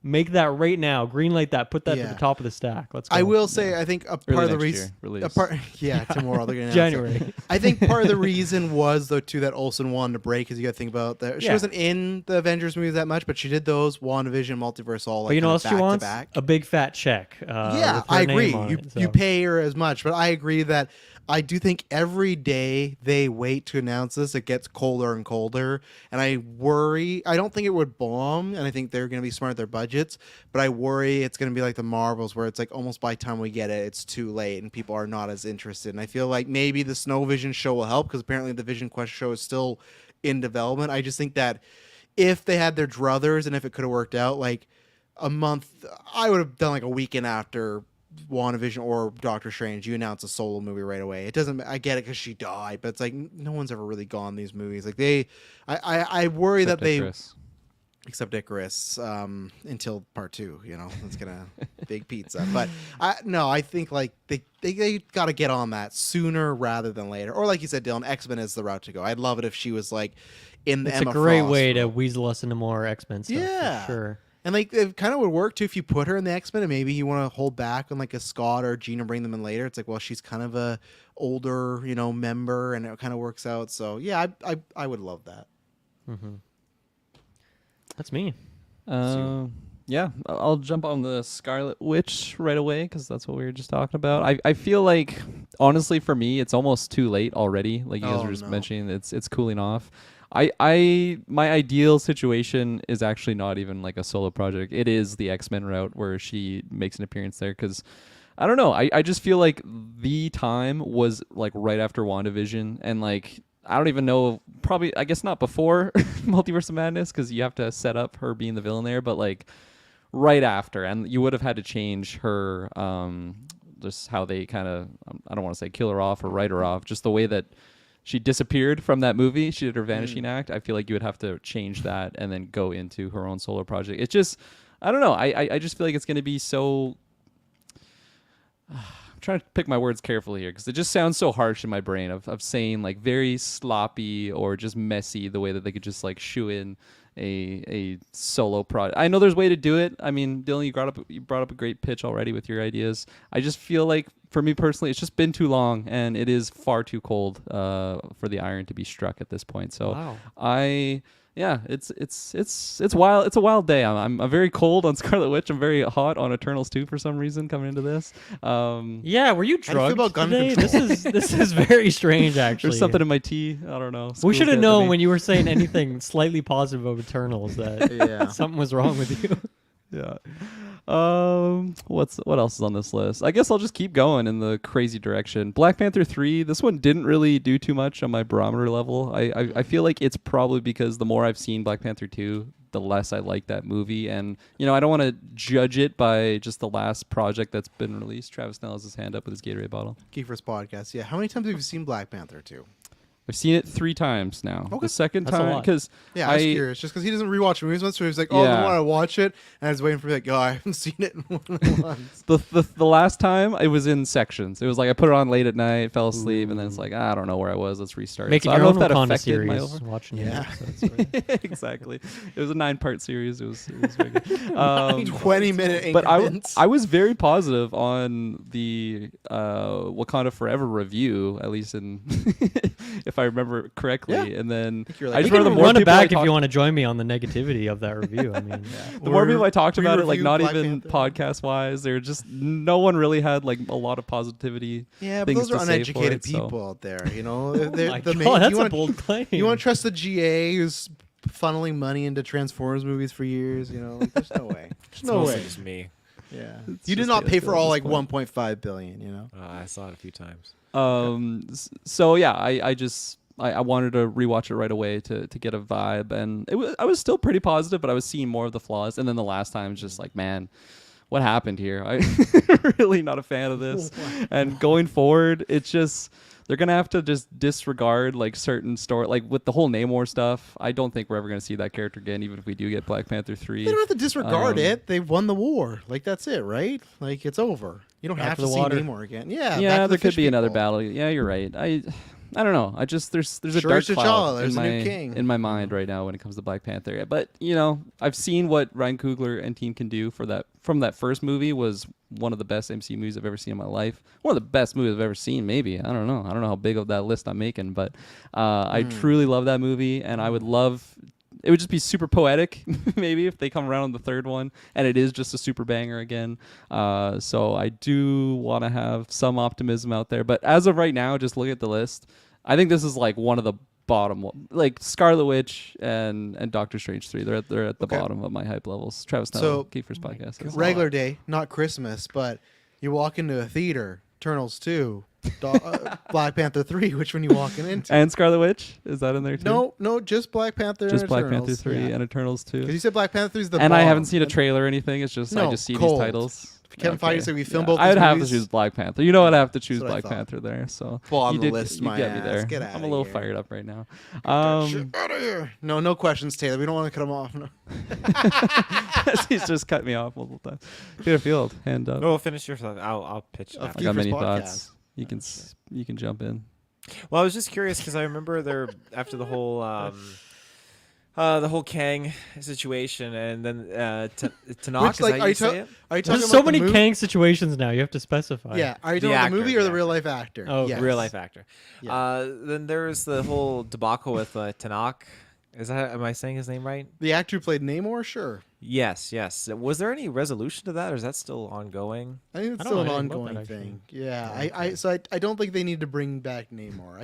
S3: make that right now. Greenlight that. Put that to the top of the stack. Let's go.
S1: I will say, I think a part of the reason, tomorrow they're gonna announce
S3: January.
S1: it. I think part of the reason was though too that Olsen wanted to break, because you got to think about that she wasn't in the Avengers movies that much, but she did those WandaVision, Multiverse, all like
S3: But you know what else
S1: back
S3: she
S1: to
S3: wants?
S1: back.
S3: A big fat check.
S1: Yeah,
S3: with her
S1: I agree.
S3: name on
S1: You
S3: it, so.
S1: you pay her as much, but I agree that I do think every day they wait to announce this, it gets colder and colder, and I worry. I don't think it would bomb, and I think they're going to be smart with their budgets, but I worry it's going to be like the Marvels, where it's like almost by the time we get it, it's too late, and people are not as interested. And I feel like maybe the Snow Vision show will help, because apparently the Vision Quest show is still in development. I just think that if they had their druthers, and if it could have worked out, like a month, I would have done like a weekend after WandaVision or Doctor Strange, you announce a solo movie right away. It doesn't. I get it because she died, but it's like no one's ever really gone these movies. Like I worry
S2: Except
S1: that they,
S2: Icarus.
S1: except Icarus, until part 2. It's gonna big pizza. But I think like they got to get on that sooner rather than later. Or like you said, Dylan, X-Men is the route to go. I'd love it if she was like in the
S3: It's
S1: Emma
S3: a great
S1: Frost
S3: way to
S1: role.
S3: weasel us into more X-Men stuff.
S1: Yeah.
S3: For sure.
S1: And like it kind of would work too if you put her in the X-Men, and maybe you want to hold back on like a Scott or Jean and bring them in later. It's like, well, she's kind of a older, member, and it kind of works out. So yeah, I would love that.
S3: That's me.
S2: Yeah, I'll jump on the Scarlet Witch right away, because that's what we were just talking about. I feel like, honestly, for me, it's almost too late already. Like you guys were just mentioning, it's cooling off. My ideal situation is actually not even like a solo project. It is the X-Men route where she makes an appearance there, because I don't know. I just feel like the time was like right after WandaVision, and like I don't even know, probably I guess not before Multiverse of Madness, because you have to set up her being the villain there, but like right after, and you would have had to change her just how they kind of, I don't want to say kill her off or write her off, just the way that she disappeared from that movie. She did her vanishing act. I feel like you would have to change that and then go into her own solo project. It's just, I don't know. I just feel like it's going to be so... I'm trying to pick my words carefully here, because it just sounds so harsh in my brain of saying like very sloppy or just messy, the way that they could just like shoe in a solo project. I know there's a way to do it. I mean, Dylan, you brought up a great pitch already with your ideas. I just feel like, for me personally, it's just been too long, and it is far too cold for the iron to be struck at this point. So
S3: Wow.
S2: it's wild. It's a wild day. I'm very cold on Scarlet Witch. I'm very hot on Eternals 2 for some reason coming into this.
S3: Yeah, were you
S1: How do you feel
S3: drugged
S1: about gun
S3: today?
S1: control?
S3: This is very strange, actually.
S2: There's something in my tea. I don't know.
S3: We
S2: School's
S3: should have
S2: dead to
S3: known
S2: me.
S3: when you were saying anything slightly positive of Eternals that
S1: Yeah.
S3: something was wrong with you.
S2: Yeah. What else is on this list? I guess I'll just keep going in the crazy direction. Black Panther 3, this one didn't really do too much on my barometer level. I feel like it's probably because the more I've seen Black Panther 2, the less I like that movie. And, I don't want to judge it by just the last project that's been released. Travis Snell has his hand up with his Gatorade bottle.
S1: GeekVerse podcast. Yeah. How many times have you seen Black Panther 2?
S2: I've seen it 3 times now.
S1: Okay.
S2: The second
S3: That's a
S2: time
S3: lot.
S2: because
S1: Yeah, I was curious, just because he doesn't rewatch movies once, so he was like, "Oh,
S2: Yeah.
S1: I want to watch it," and I was waiting for like, "Oh, I haven't seen it in once."
S2: the last time it was in sections. It was like I put it on late at night, fell asleep, and then it's like I don't know where I was. Let's restart.
S3: Making
S2: so I
S3: your
S2: don't know
S3: own
S2: if that
S3: Wakanda
S2: affected my
S3: series, watching
S1: Yeah.
S3: episodes.
S2: exactly. It was a 9-part series. It was very good.
S1: 20-minute
S2: But
S1: increments.
S2: I was very positive on the Wakanda Forever review, at least in if I remember correctly.
S1: Yeah.
S2: And then
S1: think you're like-
S2: I
S3: We
S2: just
S3: can
S2: remember the more
S3: run it
S2: people I
S3: back if
S2: talked-
S3: you want to join me on the negativity of that review. I mean,
S2: the more people I talked about it, like
S1: re-review
S2: not
S1: Black
S2: even
S1: Panther.
S2: podcast wise, there just no one really had like a lot of positivity.
S1: Yeah, but
S2: things
S1: those are
S2: to say for
S1: uneducated
S2: it, so-
S1: people out there. You know,
S3: oh
S1: They're
S3: my
S1: the
S3: God,
S1: main,
S3: that's
S1: you
S3: a
S1: want,
S3: bold claim.
S1: You want to trust the GA who's funneling money into Transformers movies for years? You know, like, there's no way. There's
S4: It's
S1: no
S4: mostly
S1: way.
S4: just me.
S1: Yeah,
S2: It's
S1: you did
S2: just
S1: not
S2: the
S1: pay
S2: NFL
S1: for
S2: at
S1: all
S2: this
S1: like
S2: point.
S1: 1.5 billion. You know.
S4: I saw it a few times.
S2: So yeah, I wanted to rewatch it right away to get a vibe, and I was still pretty positive, but I was seeing more of the flaws. And then the last time, it's just like, man, what happened here? I'm really not a fan of this. And going forward, it's just they're gonna have to just disregard like certain story, like with the whole Namor stuff. I don't think we're ever gonna see that character again, even if we do get Black Panther 3.
S1: They don't have to disregard
S2: Um,
S1: it. They've won the war. Like that's it, right? Like it's over. You don't
S3: Back
S1: have
S3: to
S1: to
S3: the
S1: see
S3: water.
S1: Namor again. Yeah, back
S2: Yeah,
S1: to the
S2: there could
S1: fish
S2: be another
S1: people.
S2: battle. Yeah, you're right. I don't know. I just there's a
S1: Sure
S2: dark
S1: as T'Challa,
S2: cloud
S1: there's
S2: in
S1: a new
S2: my
S1: king.
S2: in my mind right now when it comes to Black Panther. But you know, I've seen what Ryan Coogler and team can do from that first movie. Was one of the best MCU movies I've ever seen in my life. One of the best movies I've ever seen. Maybe I don't know how big of that list I'm making, but I truly love that movie, and I would love. It would just be super poetic, maybe, if they come around on the third one, and it is just a super banger again. So I do want to have some optimism out there. But as of right now, just look at the list. I think this is like one of the bottom, like Scarlet Witch and Doctor Strange 3. They're at the
S1: Okay.
S2: bottom of my hype levels. Travis
S1: So-
S2: Tuttle, GeekVerse podcast. That's
S1: Regular day, not Christmas, but you walk into a theater, Eternals 2, Black Panther 3. Which one you walking into?
S2: And Scarlet Witch, is that in there too?
S1: No, just Black Panther.
S2: Just
S1: and
S2: Black
S1: Eternals.
S2: Panther 3
S1: Yeah.
S2: and Eternals 2.
S1: Because you said Black Panther 3 is the
S2: And I
S1: bottom.
S2: haven't seen a trailer or anything. It's just I
S1: No,
S2: just see
S1: cold.
S2: these titles.
S1: Kevin Feige said we filmed both
S2: I'd
S1: these
S2: have to
S1: movies.
S2: choose Black Panther. You know, I'd have to choose
S1: That's what I
S2: Black
S1: thought.
S2: Panther there. So
S1: Bottom
S2: you
S1: of the list,
S2: you
S1: my
S2: get me
S1: ass.
S2: there.
S1: Get
S2: I'm
S1: outta
S2: a little
S1: here.
S2: fired up right now.
S1: Shit out of here. No questions, Taylor. We don't want to cut him off. No.
S2: He's just cut me off multiple times. Peter Field, hand up.
S4: No, finish your thought. I'll pitch
S1: Oh,
S4: that.
S2: I got many
S1: Geekverse
S2: thoughts.
S1: podcast.
S2: You can jump in.
S4: Well, I was just curious because I remember there after the whole Kang situation, and then Tanakh.
S1: Which,
S4: Is
S1: like,
S4: that
S1: are
S4: you
S1: you
S4: say it?
S1: Are you talking
S3: There's
S1: about
S3: so many
S1: the movie?
S3: Kang situations now. You have to specify.
S1: Yeah. Are you
S4: The
S1: talking about
S4: actor,
S1: the movie or the
S4: the
S1: real life actor?
S3: Oh,
S1: Yes.
S4: Real life actor.
S1: Yeah.
S4: Then there was the whole debacle with Tanakh. Am I saying his name right?
S1: The actor who played Namor, sure.
S4: Yes. Was there any resolution to that, or is that still ongoing?
S1: I think it's
S3: I don't
S1: still an
S3: know anything about
S1: ongoing
S3: that, actually.
S1: thing. Yeah, I don't think they need to bring back Namor.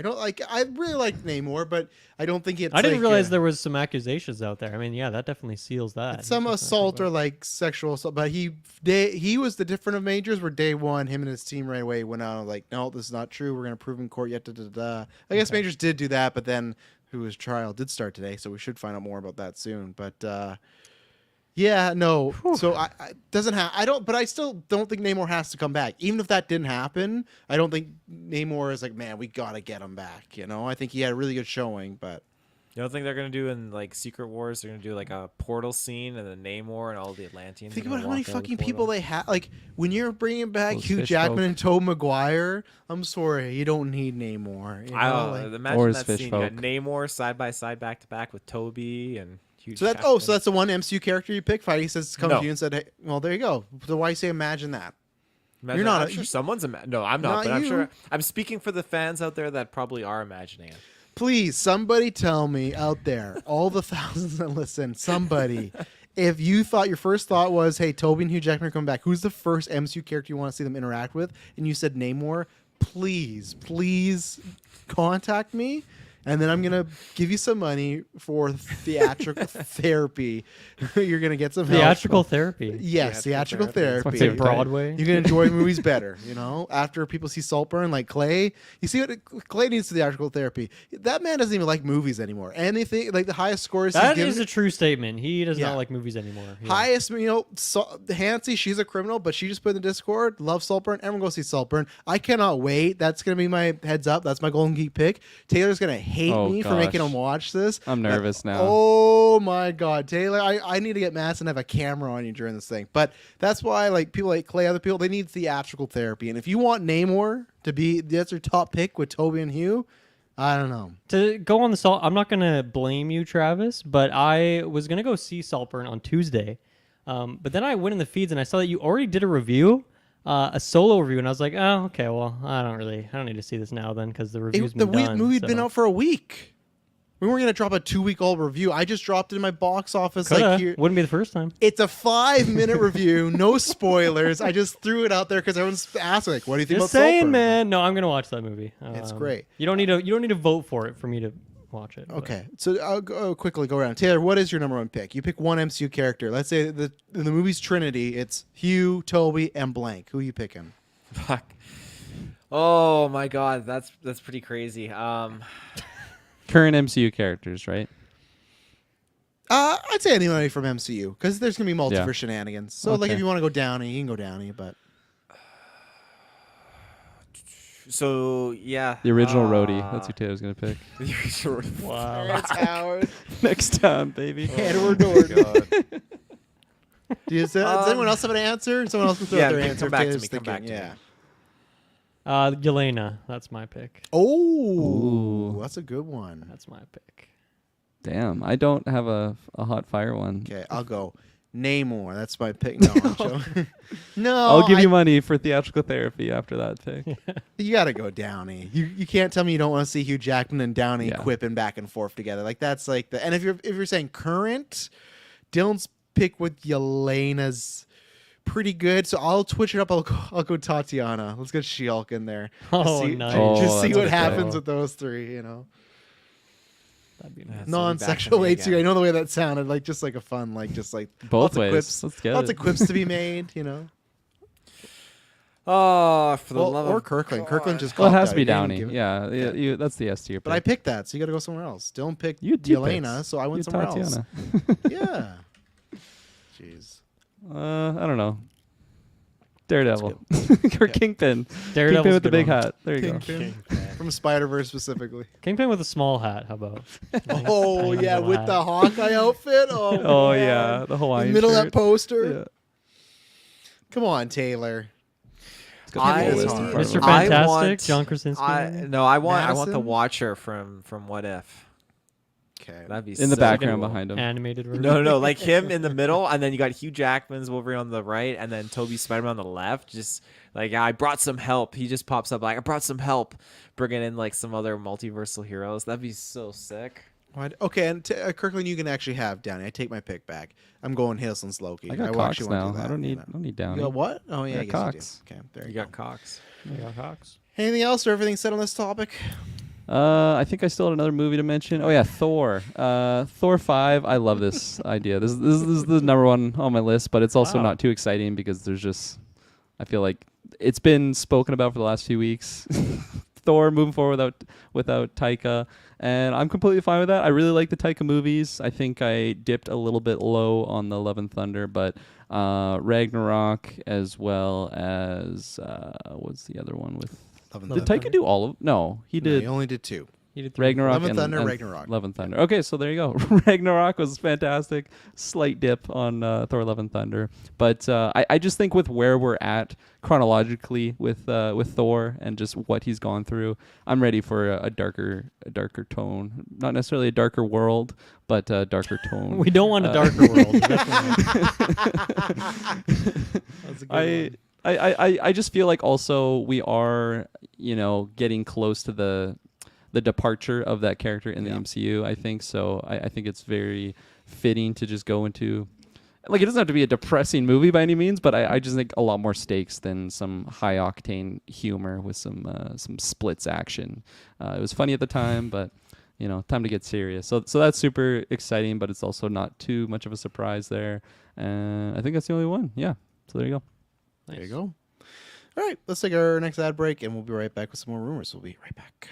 S1: I really like Namor, but I don't think it's.
S3: I didn't
S1: like,
S3: realize there was some accusations out there. I mean, yeah, that definitely seals that.
S1: it's some assault or like sexual assault. But he was the different of majors. Where day one, him and his team right away went out like, no, this is not true. We're gonna prove in court. Yet, I guess majors did do that, but then his trial did start today, so we should find out more about that soon. But yeah, no. So I doesn't have. I don't. But I still don't think Namor has to come back. Even if that didn't happen, I don't think Namor is like, man, we gotta get him back. You know, I think he had a really good showing, but.
S4: You don't think they're gonna do in like Secret Wars? They're gonna do like a portal scene and then Namor and all the Atlanteans.
S1: Think
S4: are
S1: about
S4: gonna
S1: how many
S4: walk out of the
S1: fucking people
S4: portal?
S1: they have. Like when you're bringing back
S2: Those
S1: Hugh
S2: fish
S1: Jackman
S2: folk.
S1: and Tobey Maguire, I'm sorry, you don't need Namor. You
S4: I
S1: know?
S4: don't
S1: Like-
S4: know.
S2: Or
S4: Imagine
S2: his
S4: that
S2: fish
S4: scene. You got
S2: folk.
S4: Namor side by side, back to back with Toby and Hugh.
S1: so that's the one MCU character you pick. Feige says come
S4: No.
S1: to you and said, hey, well, there you go. So why say imagine that?
S4: Imagine,
S1: You're not
S4: I'm
S1: a-
S4: sure someone's. No, I'm not.
S1: Not
S4: But I'm
S1: you.
S4: sure. I'm speaking for the fans out there that probably are imagining it.
S1: Please, somebody tell me out there, all the thousands that listen, somebody, if you thought your first thought was, hey, Toby and Hugh Jackman are coming back, who's the first MCU character you want to see them interact with? And you said Namor, please contact me. And then I'm going to give you some money for theatrical therapy. You're going to get some help.
S3: theatrical therapy.
S1: Yes, theatrical
S2: That's my
S1: therapy.
S3: Say
S2: favorite
S3: Broadway.
S1: You can enjoy movies better, you know. After people see Saltburn, like Clay, you see what Clay needs theatrical therapy. That man doesn't even like movies anymore. Anything like the highest scores
S3: That
S1: he's
S3: is
S1: given,
S3: a true statement. He does
S1: Yeah.
S3: not like movies anymore. Yeah.
S1: highest, you know. Hansi, she's a criminal, but she just put in the Discord, love Saltburn. Everyone go see Saltburn. I cannot wait. That's gonna be my heads up. That's my Golden Geek pick. Taylor's gonna hate
S2: Oh,
S1: me for making
S2: gosh.
S1: him watch this.
S2: I'm
S1: but-
S2: nervous now.
S1: Oh my God, Taylor! I need to get masked and have a camera on you during this thing. But that's why, like people like Clay, other people, they need theatrical therapy. And if you want Namor to be that's your top pick with Toby and Hugh, I don't know.
S3: To go on the Salt, I'm not gonna blame you, Travis, but I was gonna go see Saltburn on Tuesday, but then I went in the feeds and I saw that you already did a review, a solo review, and I was like, oh, okay, well, I don't need to see this now then because the review's been done.
S1: Movie'd been
S3: so.
S1: out for a week. We weren't gonna drop a 2-week-old review. I just dropped it in my box office.
S3: Coulda.
S1: Like here,
S3: Wouldn't be the first time.
S1: it's a 5-minute review, no spoilers. I just threw it out there because everyone's asking, like, "What do you think
S3: Just
S1: about
S3: saying,
S1: Saltburn?"
S3: man. No, I'm gonna watch that movie.
S1: It's great.
S3: You don't need to vote for it for me to watch it. but-
S1: Okay, so I'll quickly go around. Taylor, what is your number one pick? You pick one MCU character. Let's say in the movie's Trinity, it's Hugh, Toby, and blank. Who are you picking?
S4: Fuck. Oh my God, that's pretty crazy.
S2: Current MCU characters, right?
S1: I'd say anybody from MCU because there's gonna be multiverse
S2: Yeah.
S1: shenanigans. So like
S2: Okay.
S1: if you want to go Downey, you can go Downey. But
S4: So yeah,
S2: The original roadie. That's who Taylor's gonna pick.
S4: the original roadie.
S3: Wow.
S1: Howard,
S2: Next time, baby.
S1: Edward
S4: Oh
S1: Norton.
S4: God.
S1: Does anyone else have an answer? Someone else can throw
S4: Yeah,
S1: out their
S4: come
S1: answer.
S4: back to
S1: Taylor's
S4: me, come
S1: thinking,
S4: back to
S1: yeah.
S4: me.
S3: Yelena. That's my pick.
S1: Oh,
S2: Ooh.
S1: that's a good one.
S3: That's my pick.
S2: Damn, I don't have a hot fire one.
S1: Okay, I'll go Namor. That's my pick. No, I'm joking. No,
S2: I'll give you money for theatrical therapy after that pick.
S1: You gotta go Downey. You can't tell me you don't want to see Hugh Jackman and Downey
S2: Yeah.
S1: quipping back and forth together. Like that's like the. And if you're saying current, Dylan's pick with Yelena's pretty good. So I'll twitch it up. I'll go Tatiana. Let's get She-Hulk in there.
S3: Oh,
S1: see,
S3: nice.
S2: Oh,
S1: just see
S2: that's
S1: what
S2: a good
S1: happens
S3: pick.
S1: with those three. You know,
S3: That'd be
S4: Yeah,
S3: nice.
S4: so
S1: non-sexual
S4: back to me
S1: hate you. I
S4: again.
S1: know the way that sounded. Like just like a fun, like just like
S2: Both
S1: lots of
S2: ways.
S1: quips.
S2: Let's get
S1: Lots
S2: it.
S1: of quips to be made. You know,
S4: Oh, for the love
S1: or
S4: of
S1: Kirkland.
S4: God.
S1: Kirkland just.
S2: Well, it
S1: copped
S2: has
S1: out.
S2: to be
S1: You didn't
S2: Downey.
S1: give it-
S2: Yeah,
S1: Okay.
S2: that's the S tier.
S1: But I picked that, so you got to go somewhere else. Dylan picked
S2: you two
S1: Yelena,
S2: picks.
S1: so I went
S2: You
S1: somewhere else.
S2: Tatiana.
S1: Yeah. Jeez.
S2: I don't know. Daredevil or Kingpin.
S3: Daredevil's
S2: Kingpin with the
S3: good
S2: big
S3: one.
S2: hat. There you go.
S1: Kingpin from Spider-Verse specifically.
S3: Kingpin with a small hat. How about?
S1: Oh
S3: tiny
S1: yeah,
S3: little
S1: with
S3: hat.
S1: the Hawkeye outfit. Oh,
S2: Oh
S1: man.
S2: yeah, the
S1: In the
S2: Hawaiian
S1: middle of
S2: shirt.
S1: that poster.
S2: Yeah.
S1: Come on, Taylor.
S2: It's got the
S4: I-
S2: whole list in front of
S3: Mr.
S2: him.
S4: I
S3: Fantastic,
S4: want-
S3: John Krasinski.
S4: I want the
S1: Madison?
S4: Watcher from What If.
S1: Okay.
S4: That'd be
S2: In the
S4: so
S2: background
S4: cool.
S2: behind him.
S3: Animated version.
S4: No, like him in the middle, and then you got Hugh Jackman's Wolverine on the right, and then Toby Spider-Man on the left. Just like I brought some help. He just pops up like I brought some help, bringing in like some other multiversal heroes. That'd be so sick.
S1: Okay, and Kirkland, you can actually have Downey. I take my pick back. I'm going Hiddleston's Loki.
S2: I got
S1: will
S2: Cox
S1: actually wanna
S2: now.
S1: do that,
S2: I don't need
S1: you know.
S2: Downey.
S1: You got what? Oh yeah,
S2: I
S1: I
S2: got
S1: guess
S2: Cox.
S1: you do. Okay, there
S4: You
S1: you
S4: got
S1: go.
S4: Cox.
S3: Yeah, Cox.
S1: Anything else, or everything said on this topic?
S2: I think I still had another movie to mention. Oh yeah, Thor. Thor 5. I love this idea. This is the number one on my list, but it's also
S3: Wow.
S2: not too exciting because there's just I feel like it's been spoken about for the last few weeks. Thor moving forward without Taika, and I'm completely fine with that. I really like the Taika movies. I think I dipped a little bit low on the Love and Thunder, but Ragnarok as well as what's the other one with?
S1: Love and
S2: Did
S1: Thunder.
S2: Taika do all of? No, he
S1: No,
S2: did.
S1: he only did 2.
S3: He did three.
S2: Ragnarok
S1: Love and Thunder,
S2: and
S1: Ragnarok.
S2: Love and Thunder. Okay, so there you go. Ragnarok was fantastic. Slight dip on Thor: Love and Thunder, but I just think with where we're at chronologically with Thor and just what he's gone through, I'm ready for a darker tone. Not necessarily a darker world, but a darker tone.
S3: We don't want a darker world. Definitely.
S1: That's a good one.
S2: I just feel like also we are, getting close to the departure of that character in the
S1: Yeah.
S2: MCU, I think. So I think it's very fitting to just go into, like, it doesn't have to be a depressing movie by any means, but I just think a lot more stakes than some high octane humor with some splits action. It was funny at the time, but time to get serious. So that's super exciting, but it's also not too much of a surprise there. And I think that's the only one. Yeah. So there you go.
S1: There you go. All right, let's take our next ad break, and we'll be right back with some more rumors. We'll be right back.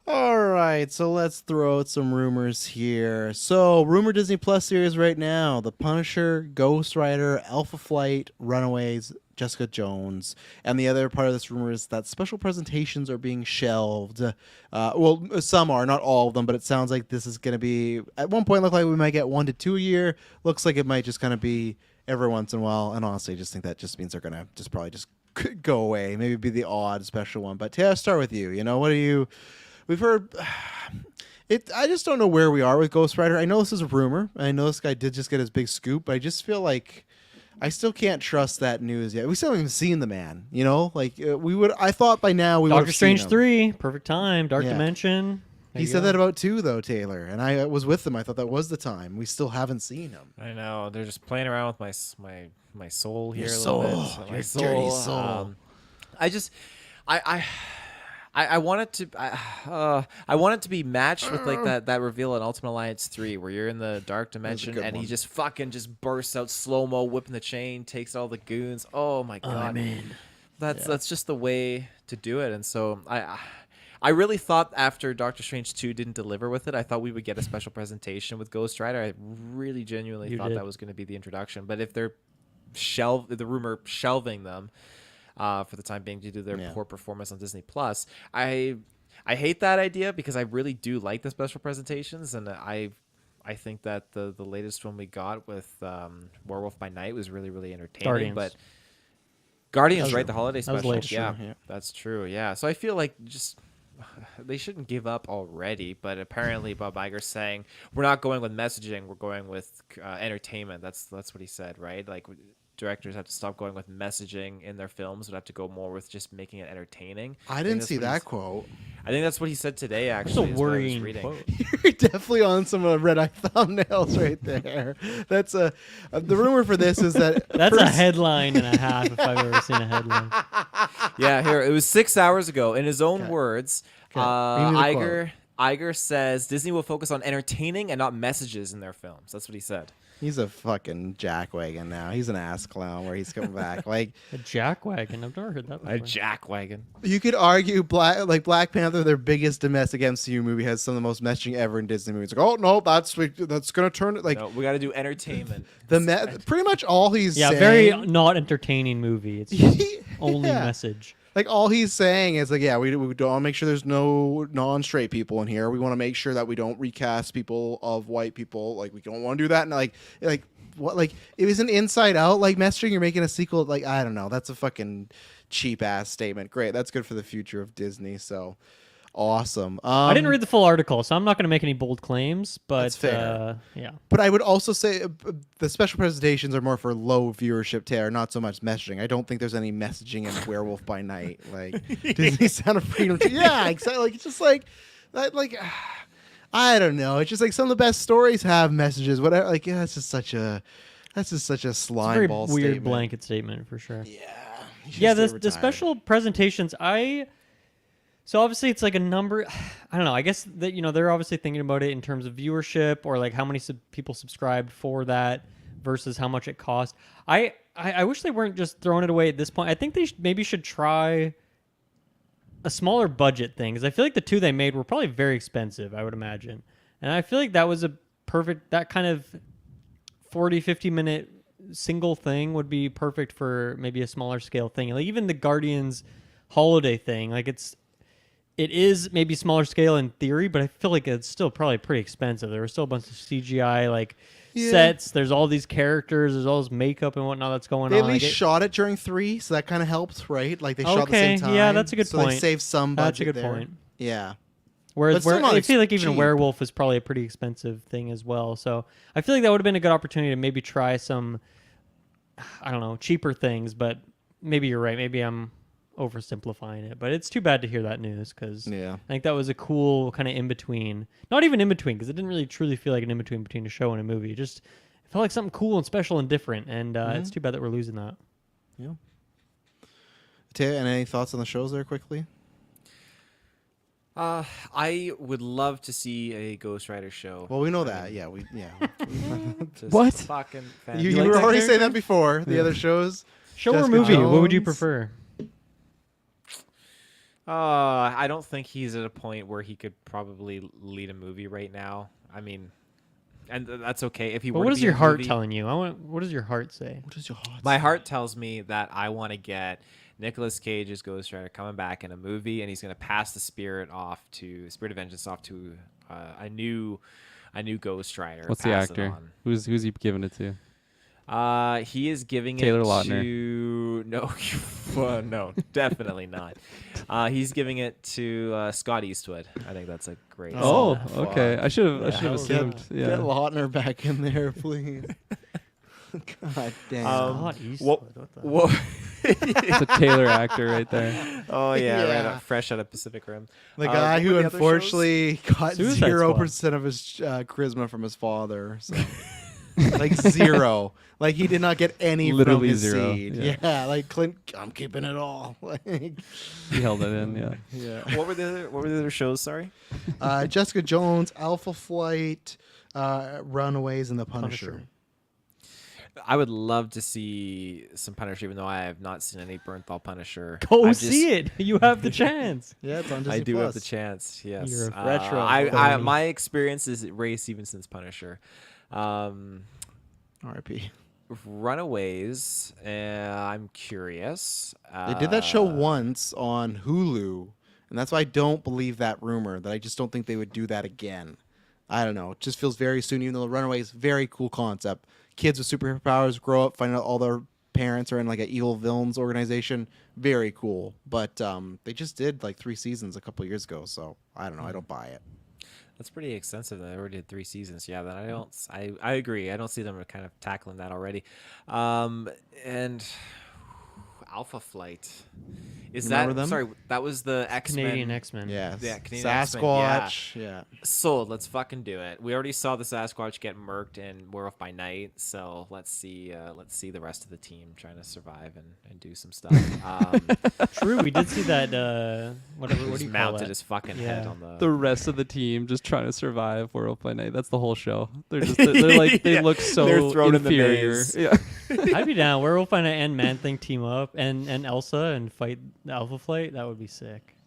S1: All right, so let's throw out some rumors here. So, rumor Disney Plus series right now: The Punisher, Ghost Rider, Alpha Flight, Runaways, Jessica Jones, and the other part of this rumor is that special presentations are being shelved. Well, some are, not all of them, but it sounds like this is going to be, at one point, looked like we might get 1 to 2 a year. Looks like it might just kind of be every once in a while, and honestly, I just think that just means they're going to just probably just go away. Maybe be the odd special one. But Taylor, I'll start with you. You know, what are you? We've heard. I just don't know where we are with Ghost Rider. I know this is a rumor. I know this guy did just get his big scoop, but I just feel like I still can't trust that news yet. We still haven't even seen the man. You know, like we would. I thought by now we would.
S3: Doctor Strange 3, perfect time. Dark Dimension.
S1: He said that about 2 though, Taylor, and I was with them. I thought that was the time. We still haven't seen him.
S4: I know they're just playing around with my soul here.
S1: Your
S4: a
S1: soul,
S4: little bit.
S1: your
S4: My
S1: dirty soul.
S4: I want it to I want it to be matched with like that reveal in Ultimate Alliance 3 where you're in the dark dimension and he just fucking just bursts out slow-mo, whipping the chain, takes all the goons. Oh my god. That's just the way to do it. And so I really thought after Doctor Strange 2 didn't deliver with it, I thought we would get a special presentation with Ghost Rider. I really genuinely thought that was going to be the introduction. But if they're the rumor shelving them for the time being due to their poor performance on Disney Plus, I hate that idea because I really do like the special presentations, and I think that the latest one we got with Werewolf by Night was really, really entertaining. But Guardians, right? The holiday special. Yeah, that's true. Yeah. So I feel like just they shouldn't give up already, but apparently Bob Iger's saying we're not going with messaging, we're going with entertainment. That's what he said, right? Like directors have to stop going with messaging in their films, but have to go more with just making it entertaining.
S1: I didn't see that quote.
S4: I think that's what he said today. Actually,
S3: that's a worrying quote.
S1: You're definitely on some red eye thumbnails right there. That's the rumor for this is that
S3: that's a headline and a half if I've ever seen a headline.
S4: Yeah, here it was 6 hours ago. In his own words, Iger says Disney will focus on entertaining and not messages in their films. That's what he said.
S1: He's a fucking jackwagon now. He's an ass clown where he's coming back. Like
S3: a jackwagon. I've never heard that before.
S4: A jackwagon.
S1: You could argue Black Panther, their biggest domestic MCU movie, has some of the most messaging ever in Disney movies. Like, oh no, that's gonna turn it. Like,
S4: no, we got to do entertainment.
S1: Pretty much all he's saying.
S3: Very not entertaining movie. It's just only message.
S1: Like all he's saying is like, we don't want to make sure there's no non-straight people in here. We want to make sure that we don't recast people of white people. Like we don't want to do that. And like what? Like it was an Inside Out like messaging. You're making a sequel. Like I don't know. That's a fucking cheap ass statement. Great. That's good for the future of Disney. So awesome.
S3: I didn't read the full article, so I'm not going to make any bold claims. But
S1: that's fair.
S3: Yeah.
S1: But I would also say the special presentations are more for low viewership tier, not so much messaging. I don't think there's any messaging in Werewolf by Night, like Disney Sound of Freedom. Yeah, exactly. Like it's just like that. Like I don't know. It's just like some of the best stories have messages. Whatever. Like that's just such a slime ball
S3: statement. Weird blanket statement for sure. Yeah. The special presentations So obviously it's like a number. I don't know. I guess that they're obviously thinking about it in terms of viewership or like how many people subscribed for that versus how much it cost. I wish they weren't just throwing it away at this point. I think they maybe should try a smaller budget thing because I feel like the 2 they made were probably very expensive. I would imagine, and I feel like that was that kind of 40-50 minute single thing would be perfect for maybe a smaller scale thing. Like even the Guardians holiday thing, like it is maybe smaller scale in theory, but I feel like it's still probably pretty expensive. There was still a bunch of CGI sets. There's all these characters. There's all this makeup and whatnot that's going on.
S1: They at least shot it during 3, so that kind of helped, right? Like they shot at the same time.
S3: Yeah, that's a good point.
S1: So they saved some budget
S3: That's a good point.
S1: Yeah.
S3: Whereas I feel like even a werewolf is probably a pretty expensive thing as well. So I feel like that would have been a good opportunity to maybe try some, I don't know, cheaper things. But maybe you're right. Maybe I'm oversimplifying it, but it's too bad to hear that news because I think that was a cool kind of in-between. Not even in-between because it didn't really truly feel like an in-between between a show and a movie. It just felt like something cool and special and different, and it's too bad that we're losing that.
S1: Yeah. Taya, any thoughts on the shows there quickly?
S4: I would love to see a Ghost Rider show.
S1: Well, we know that.
S2: What?
S4: Fucking
S1: you were already saying that before. The other shows.
S3: Show or movie?
S1: Jones.
S3: What would you prefer?
S4: I don't think he's at a point where he could probably lead a movie right now. I mean, and that's okay. If he
S3: But
S4: were
S3: what
S4: to
S3: is
S4: be
S3: your
S4: in a
S3: heart
S4: movie,
S3: telling you? What does your heart say?
S1: What is your heart?
S4: my heart tells me that I want to get Nicolas Cage's Ghost Rider coming back in a movie, and he's going to pass the Spirit of Vengeance off to a new Ghost Rider.
S2: What's the
S4: pass it
S2: actor?
S4: on.
S2: Who's he giving it to?
S4: He is giving
S2: Taylor
S4: it
S2: Lautner.
S4: to no, well, no, definitely not. He's giving it to Scott Eastwood. I think that's a great.
S2: Oh,
S3: fuck.
S2: okay. I should have
S3: Yeah.
S2: assumed.
S1: Get
S2: Yeah.
S1: Lautner back in there, please. God damn.
S3: Scott Eastwood. What the?
S4: Whoa.
S2: It's a Taylor actor right there.
S4: Oh yeah, right
S1: Yeah.
S4: up, fresh out of Pacific Rim.
S1: The guy
S4: what
S1: who
S4: were the other
S1: unfortunately got
S3: Suicide
S1: 0% of his charisma from his father. So. Like 0. Like he did not get any
S2: Literally
S1: from his
S2: 0,
S1: seed.
S2: yeah.
S1: Yeah, like Clint, I'm keeping it all. Like,
S2: He held it in. Yeah.
S1: yeah.
S4: What were the other shows? Sorry.
S1: Jessica Jones, Alpha Flight, Runaways, and The Punisher.
S4: I would love to see some Punisher, even though I have not seen any Bernthal Punisher.
S3: Go
S4: I've
S3: see it. You have the chance.
S1: Yeah, it's on Disney
S4: I do
S1: Plus.
S4: have the chance. Yes.
S3: You're a retro
S4: I
S3: phony.
S4: my experience is Ray Stevenson's Punisher.
S1: R.I.P.
S4: Runaways. I'm curious.
S1: They did that show once on Hulu, and that's why I don't believe that rumor. That I just don't think they would do that again. I don't know. It just feels very soon. Even though Runaways, very cool concept. Kids with superpowers grow up, find out all their parents are in like an evil villains organization. Very cool. But they just did like 3 seasons a couple years ago, so I don't know. I don't buy it.
S4: That's pretty extensive. They already did 3 seasons. Yeah, then I don't. I agree. I don't see them kind of tackling that already. And Alpha Flight. Is
S1: Remember
S4: that
S1: them?
S4: sorry? That was the X-Men.
S3: Canadian X-Men.
S1: Yeah,
S4: Yeah, Canadian X-Men,
S1: Sasquatch. Yeah.
S4: Sold. Let's fucking do it. We already saw the Sasquatch get murked in Werewolf by Night, so let's see the rest of the team trying to survive and do some stuff.
S3: True, we did see that. Whatever. What
S4: He's
S3: do you call
S4: mounted
S3: that?
S4: his fucking head
S3: Yeah.
S4: on
S2: The rest of the team just trying to survive Werewolf by Night. That's the whole show. They're just they're like they
S4: Yeah.
S2: look so
S4: They're thrown in the
S2: inferior.
S4: maze.
S2: Yeah.
S3: I'd be down. Werewolf by Night and Man Thing team up and Elsa and fight the Alpha Flight. That would be sick.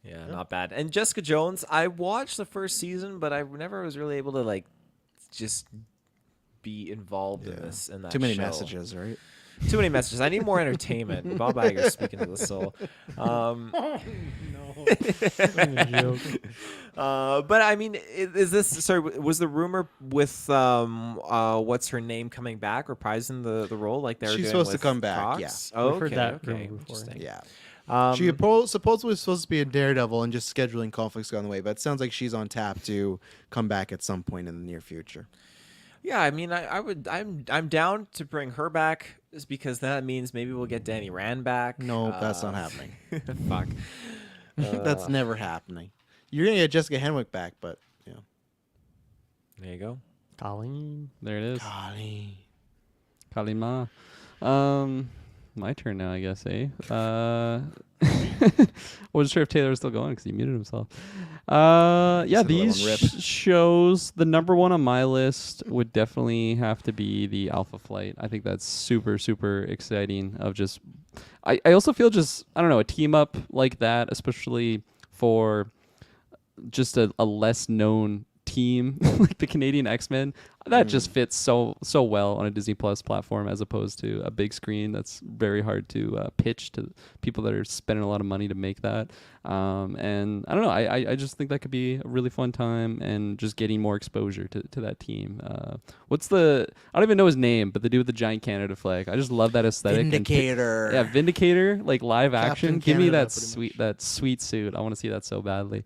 S4: Yeah, not bad. And Jessica Jones, I watched the first season, but I never was really able to like just be involved in this. In that
S1: Too many
S4: show.
S1: messages, right?
S4: Too many messages. I need more entertainment. Bob Iger speaking to the soul. But I mean, is this sorry? Was the rumor with what's her name coming back, reprising the role like they were
S1: She's
S4: doing
S1: supposed to
S4: with
S1: come back,
S4: Cox?
S1: yeah.
S4: Oh,
S3: We've heard
S4: okay.
S3: that
S4: Okay.
S3: rumor before.
S4: Interesting.
S1: Yeah. She supposedly was supposed to be a Daredevil, and just scheduling conflicts got in the way. But it sounds like she's on tap to come back at some point in the near future.
S4: Yeah, I mean, I'm down to bring her back, just because that means maybe we'll get Danny Rand back.
S1: No, that's not happening.
S4: Fuck.
S1: That's never happening. You're gonna get Jessica Henwick back, but yeah.
S4: There you go.
S3: Colleen.
S2: There it is.
S1: Golly.
S2: Kalima. My turn now, I guess, eh? Wasn't sure if Taylor was still going because he muted himself. Yeah,
S1: Just let
S2: these
S1: one rip.
S2: shows, the number one on my list would definitely have to be the Alpha Flight. I think that's super, super exciting. Of just, I also feel just, I don't know, a team up like that, especially for just a less known team like the Canadian X-Men, that just fits so well on a Disney Plus platform as opposed to a big screen. That's very hard to pitch to people that are spending a lot of money to make that. And I don't know, I just think that could be a really fun time and just getting more exposure to that team. What's I don't even know his name, but the dude with the giant Canada flag. I just love that aesthetic.
S1: Vindicator.
S2: Yeah, Vindicator, like live action.
S1: Captain
S2: Give me
S1: Canada,
S2: that
S1: pretty
S2: that sweet suit. I want to see that so badly.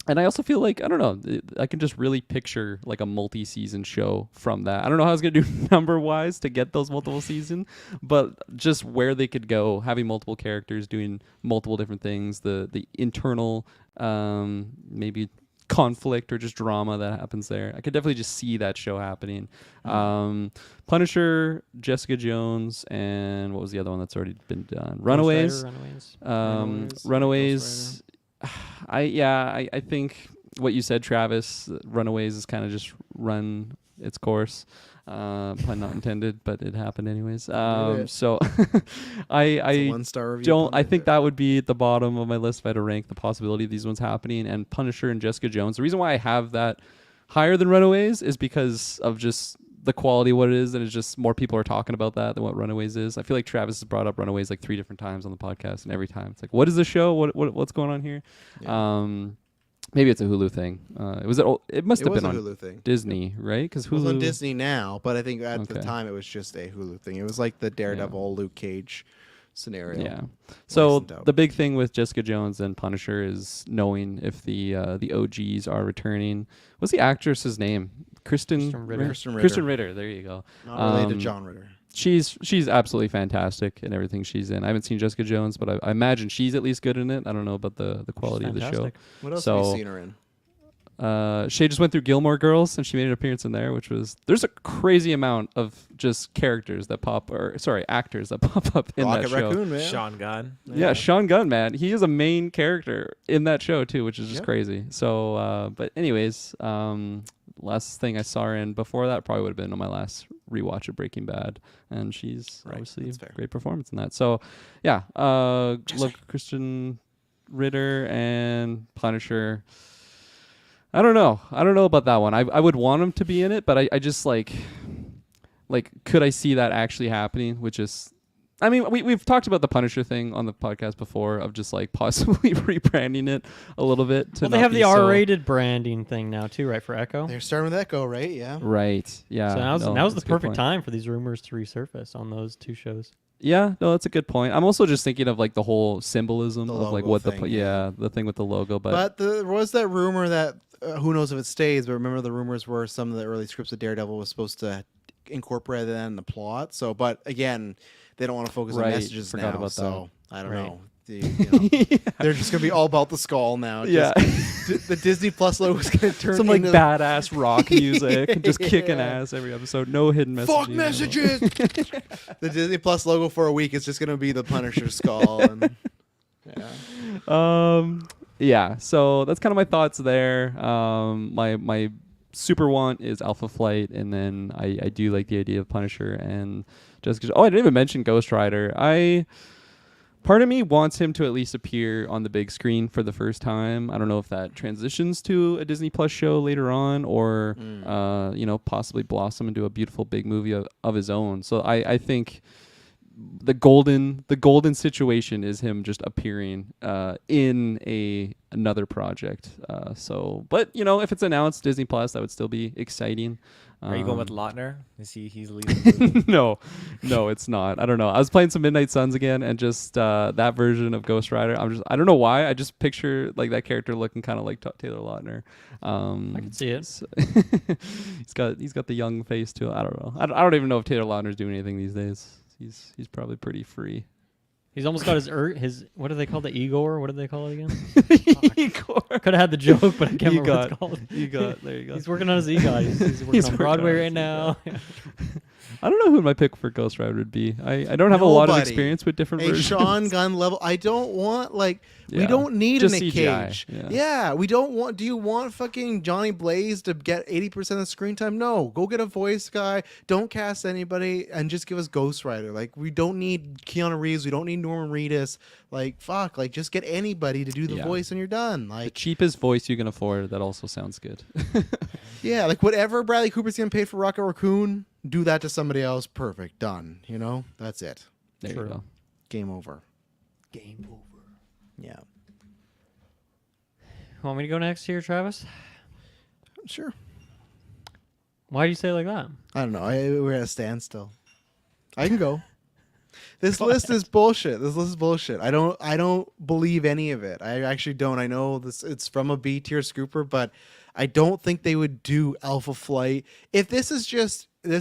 S2: And I also feel like, I don't know, I can just really picture like a multi-season show from that. I don't know how I was going to do number-wise to get those multiple seasons, but just where they could go, having multiple characters doing multiple different things, the internal maybe conflict or just drama that happens there. I could definitely just see that show happening. Punisher, Jessica Jones, and what was the other one that's already been done? Runaways. Runaways. I think what you said, Travis, Runaways is kind of just run its course. Pun not intended, but it happened anyways. So I
S1: 1-star review.
S2: don't. I think that would be at the bottom of my list if I had to rank the possibility of these ones happening. And Punisher and Jessica Jones. The reason why I have that higher than Runaways is because of just the quality of what it is, and it's just more people are talking about that than what Runaways is. I feel like Travis has brought up Runaways like 3 different times on the podcast, and every time it's like, what is the show? What's going on here?
S1: Yeah.
S2: Maybe it's a Hulu thing. It must have been
S1: a
S2: on
S1: Hulu thing.
S2: Disney, right? Because
S1: It was on
S2: Hulu.
S1: Disney now, but I think at the
S2: Okay.
S1: time it was just a Hulu thing. It was like the Daredevil, Luke Cage scenario.
S2: Yeah. So
S1: Licensed out.
S2: the big thing with Jessica Jones and Punisher is knowing if the OGs are returning. What's the actress's name? Kristen
S3: Ritter.
S1: Kristen Ritter.
S2: There you go.
S1: Not related to John Ritter.
S2: She's absolutely fantastic in everything she's in. I haven't seen Jessica Jones, but I imagine she's at least good in it. I don't know about the quality of the show.
S3: Fantastic.
S1: What else have
S2: So-
S1: you seen her in?
S2: She just went through Gilmore Girls and she made an appearance in there, which was there's a crazy amount of just actors that pop up in
S1: Rocket
S2: that show.
S1: Raccoon, man.
S4: Sean Gunn.
S2: Yeah, Sean Gunn, man, he is a main character in that show too, which is just
S1: Yep.
S2: crazy. So, but anyways, last thing I saw her in before that probably would have been on my last rewatch of Breaking Bad, and she's
S1: Right,
S2: obviously
S1: that's fair.
S2: great performance in that. So, yeah, look, Kristen Ritter and Punisher. I don't know about that one. I would want him to be in it, but I just like could I see that actually happening? Which is, I mean, we've talked about the Punisher thing on the podcast before of just like possibly rebranding it a little bit. To
S3: Well, they
S2: not
S3: have
S2: be
S3: the
S2: so-
S3: R-rated branding thing now too, right? For Echo.
S1: They're starting with Echo, right? Yeah.
S2: Right. Yeah.
S3: So now's
S2: no,
S3: the
S2: that's a good
S3: perfect
S2: point.
S3: time for these rumors to resurface on those 2 shows.
S2: Yeah. No, that's a good point. I'm also just thinking of like the whole symbolism
S1: The
S2: of like
S1: logo
S2: what
S1: thing,
S2: the thing with the logo,
S1: But there was that rumor that who knows if it stays, but remember the rumors were some of the early scripts of Daredevil was supposed to incorporate that in the plot. So, but again, they don't want to focus on
S2: Right,
S1: messages
S2: forgot
S1: now.
S2: about
S1: So I don't
S3: Right.
S1: know. They're just gonna be all about the skull now.
S2: Yeah.
S1: The Disney Plus logo is gonna turn
S2: some like
S1: into
S2: badass rock music and just kicking
S1: Yeah.
S2: ass every episode. No hidden messages.
S1: fuck messages. The Disney Plus logo for a week is just gonna be the Punisher skull. And, yeah.
S2: Yeah, so that's kind of my thoughts there. My super want is Alpha Flight, and then I do like the idea of Punisher and Jessica. Oh, I didn't even mention Ghost Rider. Part of me wants him to at least appear on the big screen for the first time. I don't know if that transitions to a Disney Plus show later on, or possibly blossom into a beautiful big movie of his own. So I think the golden situation is him just appearing in another project. But if it's announced Disney Plus, that would still be exciting.
S4: Are you going with Lautner? Is he's leading the movie?
S2: No, it's not. I don't know. I was playing some Midnight Suns again, and just that version of Ghost Rider. I don't know why. I just picture like that character looking kind of like Taylor Lautner.
S3: I can see it.
S2: He's got the young face too. I don't know. I don't even know if Taylor Lautner's doing anything these days. He's probably pretty free.
S3: He's almost got his what do they call the Igor? What do they call it again?
S2: Igor.
S3: Could have had the joke, but I can't remember what it's called.
S2: There you go.
S3: He's working on his EGOT. He's working on Broadway right now.
S2: I don't know who my pick for Ghost Rider would be. I don't have a lot of
S1: Nobody.
S2: experience with different
S1: A
S2: versions.
S1: Sean Gunn level. I don't want we
S2: Yeah.
S1: don't need
S2: Just
S1: a Nick
S2: CGI,
S1: Cage.
S2: yeah.
S1: We don't want. Do you want fucking Johnny Blaze to get 80% of screen time? No, go get a voice guy. Don't cast anybody and just give us Ghost Rider. Like we don't need Keanu Reeves. We don't need Norman Reedus. Like fuck. Like just get anybody to do the
S2: Yeah.
S1: voice and you're done.
S2: The
S1: Like
S2: cheapest voice you can afford that also sounds good.
S1: yeah, like whatever Bradley Cooper's getting paid for Rocket Raccoon, do that to somebody else. Perfect. Done. That's it.
S2: There
S3: True.
S2: you go.
S1: Game over.
S3: Game over.
S1: Yeah.
S3: Want me to go next here, Travis?
S1: Sure.
S3: Why do you say it like that?
S1: I don't know. We're at a standstill. I can go. This list is bullshit. This list is bullshit. I don't believe any of it. I actually don't. I know this. It's from a B tier scooper, but I don't think they would do Alpha Flight. If this is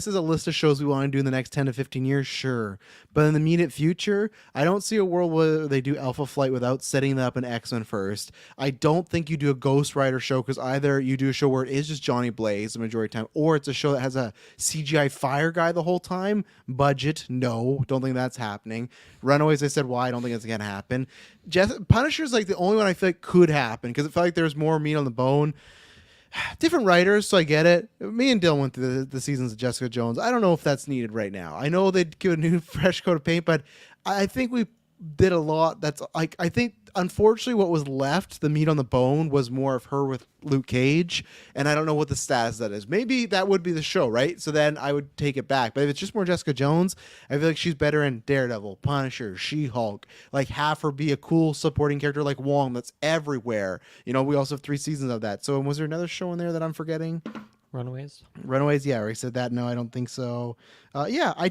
S1: a list of shows we want to do in the next 10 to 15 years, sure. But in the immediate future, I don't see a world where they do Alpha Flight without setting up an X-Men first. I don't think you do a Ghost Rider show because either you do a show where it is just Johnny Blaze the majority of the time, or it's a show that has a CGI fire guy the whole time. Budget, no. Don't think that's happening. Runaways, I said why. I don't think it's going to happen. Punisher's like the only one I feel like could happen because it felt like there's more meat on the bone. Different writers, so I get it. Me and Dylan went through the seasons of Jessica Jones. I don't know if that's needed right now. I know they'd give a new, fresh coat of paint, but I think did a lot. That's like, I think unfortunately what was left, the meat on the bone, was more of her with Luke Cage, and I don't know what the status of that is. Maybe that would be the show, right? So then I would take it back. But if it's just more Jessica Jones, I feel like she's better in Daredevil, Punisher, She-Hulk. Like, have her be a cool supporting character like Wong that's everywhere. You know, we also have 3 seasons of that. So was there another show in there that I'm forgetting?
S3: Runaways.
S1: Runaways, yeah, I said that. No, I don't think so. Yeah, I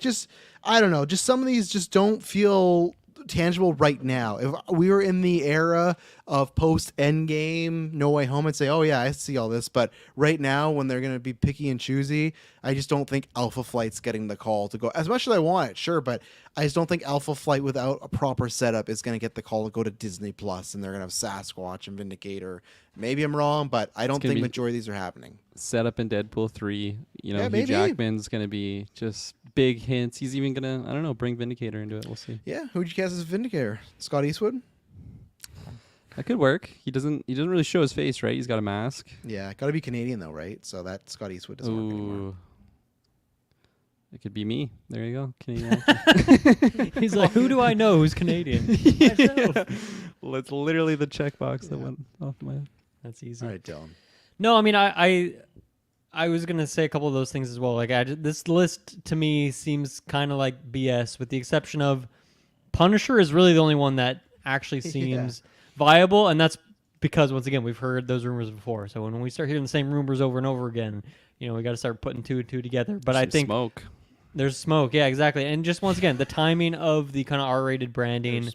S1: don't know. Just some of these just don't feel tangible right now. If we were in the era of post Endgame, No Way Home, I'd say, oh yeah, I see all this. But right now, when they're going to be picky and choosy, I just don't think Alpha Flight's getting the call to go. As much as I want it, sure, but I just don't think Alpha Flight without a proper setup is going to get the call to go to Disney Plus, and they're going to have Sasquatch and Vindicator. Maybe I'm wrong, but I don't think majority of these are happening.
S2: Set up in Deadpool 3. You know,
S1: Yeah,
S2: Hugh
S1: maybe.
S2: Jackman's going to be just big hints. He's even going to, I don't know, bring Vindicator into it. We'll see.
S1: Yeah, who'd you cast as Vindicator? Scott Eastwood?
S2: That could work. He doesn't really show his face, right? He's got a mask.
S1: Yeah, got to be Canadian though, right? So that Scott Eastwood doesn't work anymore.
S2: Ooh. It could be me. There you go. Canadian actor.
S3: He's like, who do I know who's Canadian? Myself.
S2: Well, it's literally the checkbox that went off my head.
S3: That's easy.
S1: All right, Dylan.
S3: No, I mean, I was gonna say a couple of those things as well. Like, this list to me seems kind of like BS, with the exception of Punisher is really the only one that actually seems viable, and that's because once again we've heard those rumors before. So when we start hearing the same rumors over and over again, you know, we got to start putting 2 and 2 together. But I think
S2: smoke.
S3: There's smoke, yeah, exactly. And just once again, the timing of the kind of R-rated branding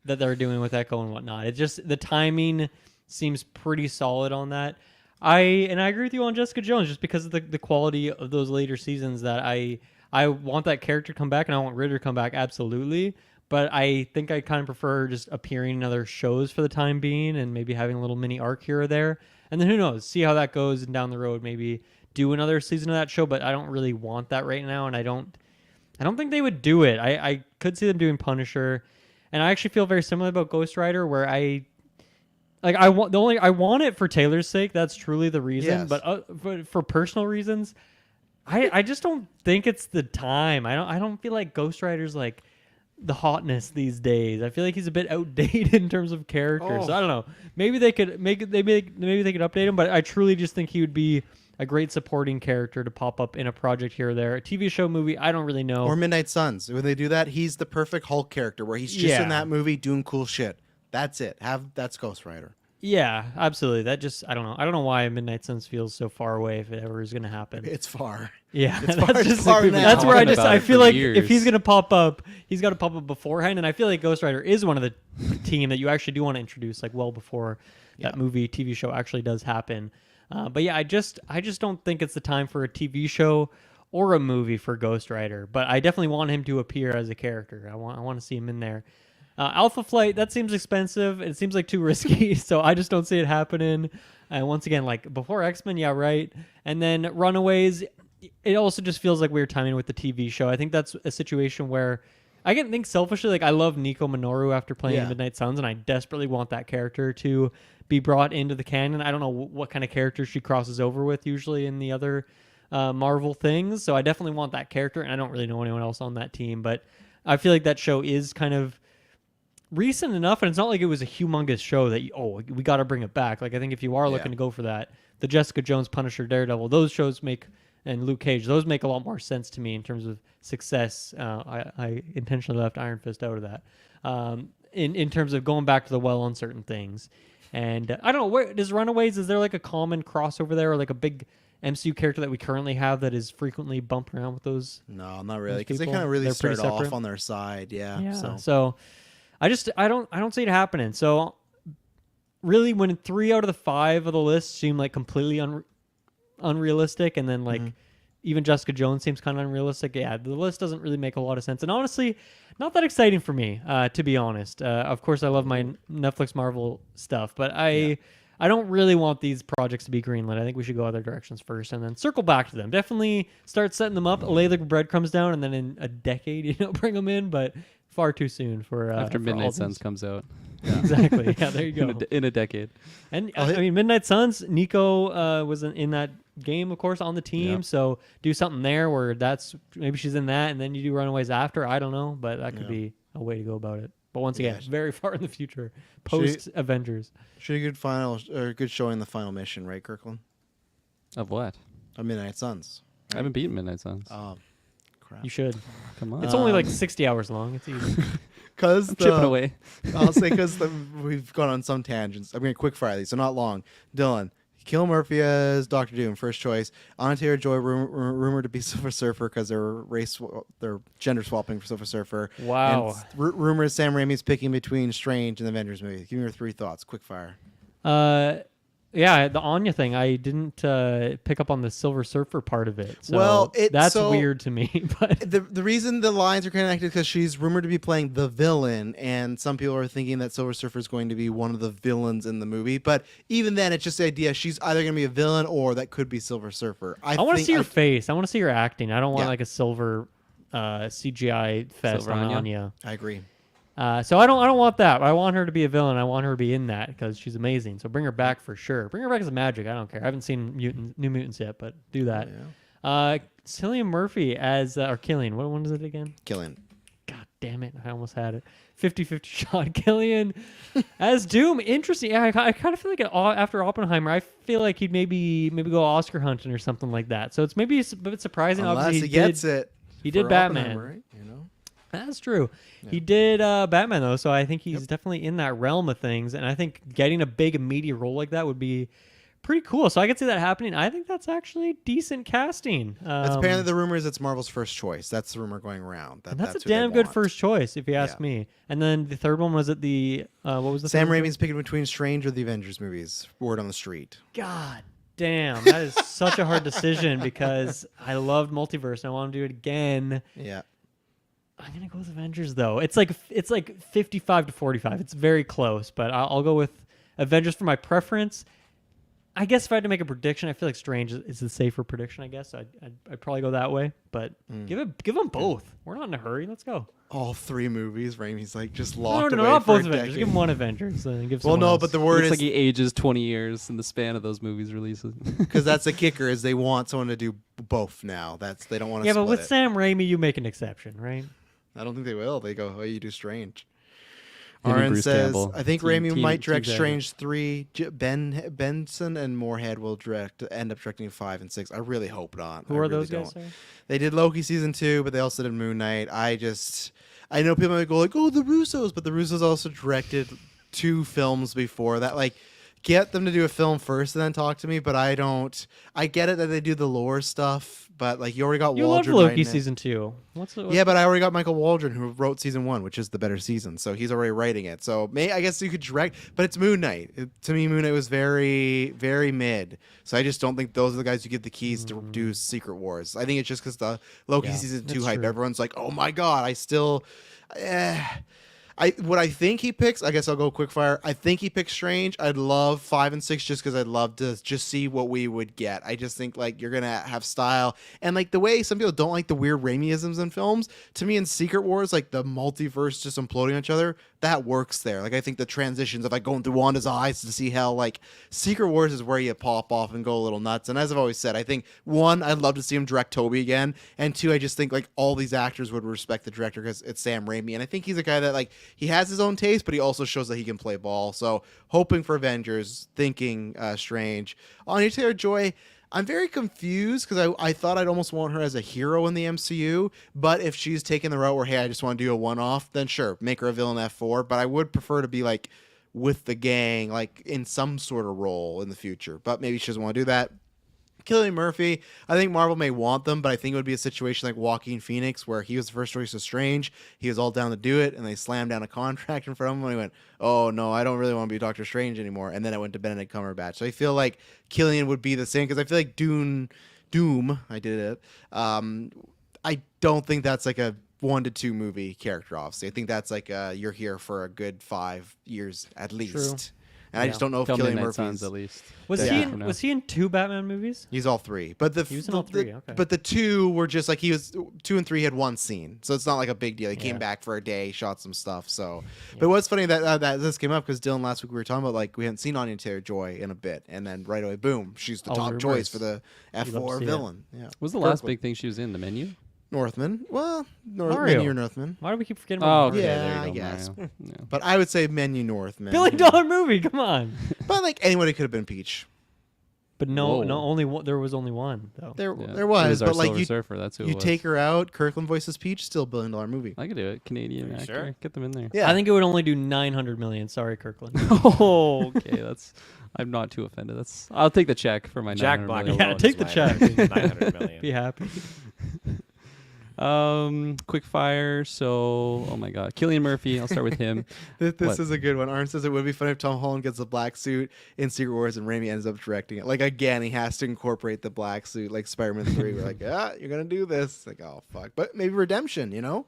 S3: that they're doing with Echo and whatnot. It's just the timing seems pretty solid on that. I agree with you on Jessica Jones just because of the quality of those later seasons. That I want that character to come back, and I want Ritter to come back absolutely. But I think I kind of prefer just appearing in other shows for the time being, and maybe having a little mini arc here or there. And then who knows? See how that goes, and down the road maybe do another season of that show. But I don't really want that right now, and I don't think they would do it. I could see them doing Punisher, and I actually feel very similar about Ghost Rider, where I want it for Taylor's sake. That's truly the reason.
S1: Yes.
S3: But for personal reasons, I just don't think it's the time. I don't feel like Ghost Rider's like the hotness these days. I feel like he's a bit outdated in terms of characters. So I don't know. Maybe they could maybe they could update him, but I truly just think he would be a great supporting character to pop up in a project here or there. A TV show, movie, I don't really know.
S1: Or Midnight Suns. When they do that, he's the perfect Hulk character where he's just in that movie doing cool shit. That's it. That's Ghost Rider.
S3: Yeah, absolutely. That just, I don't know. I don't know why Midnight Suns feels so far away if it ever is going to happen.
S1: It's far.
S3: Yeah,
S1: It's
S3: that's
S1: far,
S3: just
S1: it's far now.
S3: that's where
S2: Talking about
S3: I
S2: it
S3: feel
S2: for
S3: like
S2: years.
S3: if he's going to pop up, he's got to pop up beforehand. And I feel like Ghost Rider is one of the team that you actually do want to introduce, like well before that movie, TV show actually does happen. But yeah, I just don't think it's the time for a TV show or a movie for Ghost Rider. But I definitely want him to appear as a character. I want to see him in there. Alpha Flight, that seems expensive. It seems like too risky, so I just don't see it happening. And once again, like before X-Men, yeah, right. And then Runaways, it also just feels like weird timing with the TV show. I think that's a situation where I can think selfishly, like I love Nico Minoru after playing Midnight Suns, and I desperately want that character to be brought into the canon. I don't know what kind of character she crosses over with usually in the other Marvel things, so I definitely want that character, and I don't really know anyone else on that team, but I feel like that show is kind of recent enough, and it's not like it was a humongous show that we got to bring it back. Like I think if you are looking to go for that, the Jessica Jones, Punisher, Daredevil, those shows and Luke Cage, those make a lot more sense to me in terms of success. I intentionally left Iron Fist out of that. In terms of going back to the well on certain things, and I don't know, where does Runaways? Is there like a common crossover there, or like a big MCU character that we currently have that is frequently bumped around with those?
S1: No, not really, because they
S3: people?
S1: kind of really
S3: They're pretty
S1: start off
S3: separate?
S1: on their side. Yeah.
S3: So I don't see it happening. So really, when 3 out of the 5 of the list seem like completely unrealistic, and then like even Jessica Jones seems kind of unrealistic, yeah, the list doesn't really make a lot of sense. And honestly, not that exciting for me, to be honest. Of course, I love my Netflix Marvel stuff, but I don't really want these projects to be greenlit. I think we should go other directions first and then circle back to them. Definitely start setting them up, lay the breadcrumbs down, and then in a decade, bring them in. But far too soon for
S2: After
S3: for
S2: Midnight
S3: all
S2: Suns
S3: these.
S2: comes out
S3: Exactly. Yeah, there you go.
S2: in a decade.
S3: And I mean, Midnight Suns, Nico was in that game, of course, on the team.
S2: Yep.
S3: So do something there where maybe she's in that, and then you do Runaways after. I don't know, but that could be a way to go about it. But once again,
S1: Yeah.
S3: very far in the future, post Avengers.
S1: Should a good final or good showing the final mission, right, Kirkland?
S2: Of what?
S1: Of Midnight Suns.
S2: I haven't beaten Midnight Suns.
S1: Crap.
S3: You should.
S2: Come on.
S3: It's only like 60 hours long. It's easy.
S1: Because
S2: I'm chipping away.
S1: I'll say because we've gone on some tangents. I'm going to quick fire these, so not long. Dylan, Cillian Murphy as Doctor Doom, first choice. Anya Taylor-Joy rumored to be Silver Surfer because they're gender swapping for Silver Surfer.
S3: Wow.
S1: And rumors Sam Raimi's picking between Strange and the Avengers movie. Give me your 3 thoughts. Quick fire.
S3: Yeah, the Anya thing, I didn't pick up on the Silver Surfer part of it. So
S1: Well,
S3: that's weird to me. But
S1: The reason the lines are connected because she's rumored to be playing the villain, and some people are thinking that Silver Surfer is going to be one of the villains in the movie. But even then, it's just the idea she's either going to be a villain or that could be Silver Surfer.
S3: I want to see her face. I want to see her acting. I don't want
S1: Yeah.
S3: like a silver CGI fest
S2: Silver
S3: on
S2: Anya?
S3: Anya.
S1: I agree.
S3: So I don't want that. I want her to be a villain. I want her to be in that because she's amazing. So bring her back for sure. Bring her back as Magic. I don't care. I haven't seen New Mutants yet, but do that. Cillian Murphy as or Cillian. What one is it again?
S1: Cillian.
S3: God damn it! I almost had it. 50-50 shot. Cillian as Doom. Interesting. Yeah, I kind of feel like after Oppenheimer, I feel like he'd maybe go Oscar hunting or something like that. So it's maybe a bit surprising.
S1: Unless
S3: Obviously,
S1: he gets it.
S3: He did
S1: for
S3: Batman.
S1: Oppenheimer, right? You know?
S3: That's true. He did Batman though, so I think he's definitely in that realm of things, and I think getting a big immediate role like that would be pretty cool. So I could see that happening. I think that's actually decent casting.
S1: That's apparently the rumor is it's Marvel's first choice. That's the rumor going around.
S3: That's a
S1: who they
S3: damn good
S1: want.
S3: first choice, if you ask
S1: Yeah.
S3: me. And then the third one was at the what was the
S1: Sam
S3: third one?
S1: Raimi's picking between Strange or the Avengers movies. Word on the street.
S3: God damn, that is such a hard decision because I loved Multiverse and I want to do it again.
S1: Yeah.
S3: I'm gonna go with Avengers though. It's like 55 to 45. It's very close, but I'll go with Avengers for my preference. I guess if I had to make a prediction, I feel like Strange is the safer prediction. I guess I'd probably go that way. But give them both. We're not in a hurry. Let's go.
S1: All 3 movies. Raimi's like just
S3: No,
S1: locked
S3: no,
S1: away
S3: not
S1: for
S3: both
S1: a
S3: Avengers.
S1: decade.
S3: Give them one Avengers. And give
S1: Well,
S3: someone
S1: no,
S3: else.
S1: but the word
S2: Looks
S1: is
S2: like he ages 20 years in the span of those movies releases.
S1: because that's the kicker is they want someone to do both now. They don't want to.
S3: yeah,
S1: split
S3: but with
S1: it.
S3: Sam Raimi, you make an exception, right?
S1: I don't think they will. They go, oh, you do Strange.
S2: Him and
S1: Aaron
S2: Bruce
S1: says,
S2: Campbell.
S1: I think
S2: Team-
S1: Raimi
S2: team-
S1: might
S2: team
S1: direct
S2: Xavier.
S1: Strange 3. Benson and Moorhead will end up directing 5 and 6. I really hope not.
S3: Who
S1: I
S3: are
S1: really
S3: those
S1: don't.
S3: guys? Sorry?
S1: They did Loki season 2, but they also did Moon Knight. I know people might go like, oh, the Russos, but the Russos also directed 2 films before that. Like, get them to do a film first and then talk to me, but I don't. I get it that they do the lore stuff, but like you already got
S3: You loved
S1: Waldron.
S3: Loki
S1: writing it.
S3: season 2.
S1: Yeah, but I already got Michael Waldron, who wrote season 1, which is the better season. So he's already writing it. So I guess you could direct, but it's Moon Knight. To me, Moon Knight was very, very mid. So I just don't think those are the guys who give the keys to do Secret Wars. I think it's just because the Loki
S3: Yeah,
S1: season 2
S3: that's
S1: hype,
S3: true.
S1: everyone's like, oh my God, what I think he picks, I guess I'll go quick fire. I think he picks Strange. I'd love 5 and 6 just because I'd love to just see what we would get. I just think like you're gonna have style and like the way some people don't like the weird Raimiisms in films. To me, in Secret Wars, like the multiverse just imploding on each other, that works there. Like I think the transitions of like going through Wanda's eyes to see how like Secret Wars is where you pop off and go a little nuts. And as I've always said, I think 1, I'd love to see him direct Toby again, and 2, I just think like all these actors would respect the director because it's Sam Raimi, and I think he's a guy that like he has his own taste, but he also shows that he can play ball. So hoping for Avengers, thinking Strange. Anya Taylor-Joy, I'm very confused because I thought I'd almost want her as a hero in the MCU, but if she's taking the route where, hey, I just want to do a one-off, then sure, make her a villain F4, but I would prefer to be like with the gang, like in some sort of role in the future, but maybe she doesn't want to do that. Cillian Murphy, I think Marvel may want them, but I think it would be a situation like Joaquin Phoenix where he was the first choice of Strange. He was all down to do it, and they slammed down a contract in front of him, and he went, oh, no, I don't really want to be Doctor Strange anymore. And then I went to Benedict Cumberbatch. So I feel like Cillian would be the same, because I feel like Doom, I did it. I don't think that's like a 1 to 2 movie character, obviously. I think that's like you're here for a good 5 years at least.
S3: True.
S1: And I just don't know if
S2: Till
S1: Cillian
S2: Midnight Suns,
S1: Murphy's...
S2: at least.
S3: Was
S1: Yeah.
S3: he in 2 Batman movies?
S1: He's all 3, but
S3: He was in all 3, okay.
S1: But the 2 were just like 2 and 3 had 1 scene, so it's not like a big deal. He came
S3: Yeah.
S1: back for a day, shot some stuff. So, but what's funny that this came up because Dylan last week we were talking about like we hadn't seen Anya Taylor-Joy in a bit, and then right away, boom, she's the
S3: Oh,
S1: top
S3: reverse.
S1: choice for the
S3: love to
S1: F4
S3: see it.
S1: villain. Yeah,
S2: What was the last
S1: Kirkland.
S2: big thing she was in? The Menu?
S1: Northman. Well,
S3: Mario.
S1: menu Northman.
S3: Why do we keep forgetting
S2: Oh,
S3: about
S2: okay.
S1: Yeah,
S2: there you
S1: I
S2: go,
S1: guess.
S2: Mario. Yeah.
S1: But I would say menu Northman.
S3: $1 billion movie? Come on.
S1: But like anybody could have been Peach.
S3: But no,
S2: Whoa.
S3: only one, there was only one though.
S1: There
S2: Yeah.
S1: there
S2: It
S1: was,
S2: our
S1: but like
S2: Silver
S1: you
S2: Surfer. That's who
S1: you
S2: it was.
S1: take her out, Kirkland voices Peach, still $1 billion movie.
S2: I could do it. Canadian
S4: You
S2: actor.
S4: sure?
S2: Get them in there.
S1: Yeah.
S3: I think it would only do 900 million. Sorry, Kirkland.
S2: Oh, okay. I'm not too offended. I'll take the check for my
S4: Jack
S2: 900
S4: Black
S2: million.
S3: Yeah,
S4: alone
S3: take
S4: is
S3: the
S4: why
S3: check.
S4: it's 900 million.
S3: Be happy.
S2: Quick fire. So, oh my God, Cillian Murphy. I'll start with him.
S1: This
S2: What?
S1: is a good one. Arn says it would be funny if Tom Holland gets a black suit in Secret Wars and Raimi ends up directing it. Like again, he has to incorporate the black suit, like Spider-Man 3. We're like, you're gonna do this. Like, oh fuck. But maybe redemption, you know?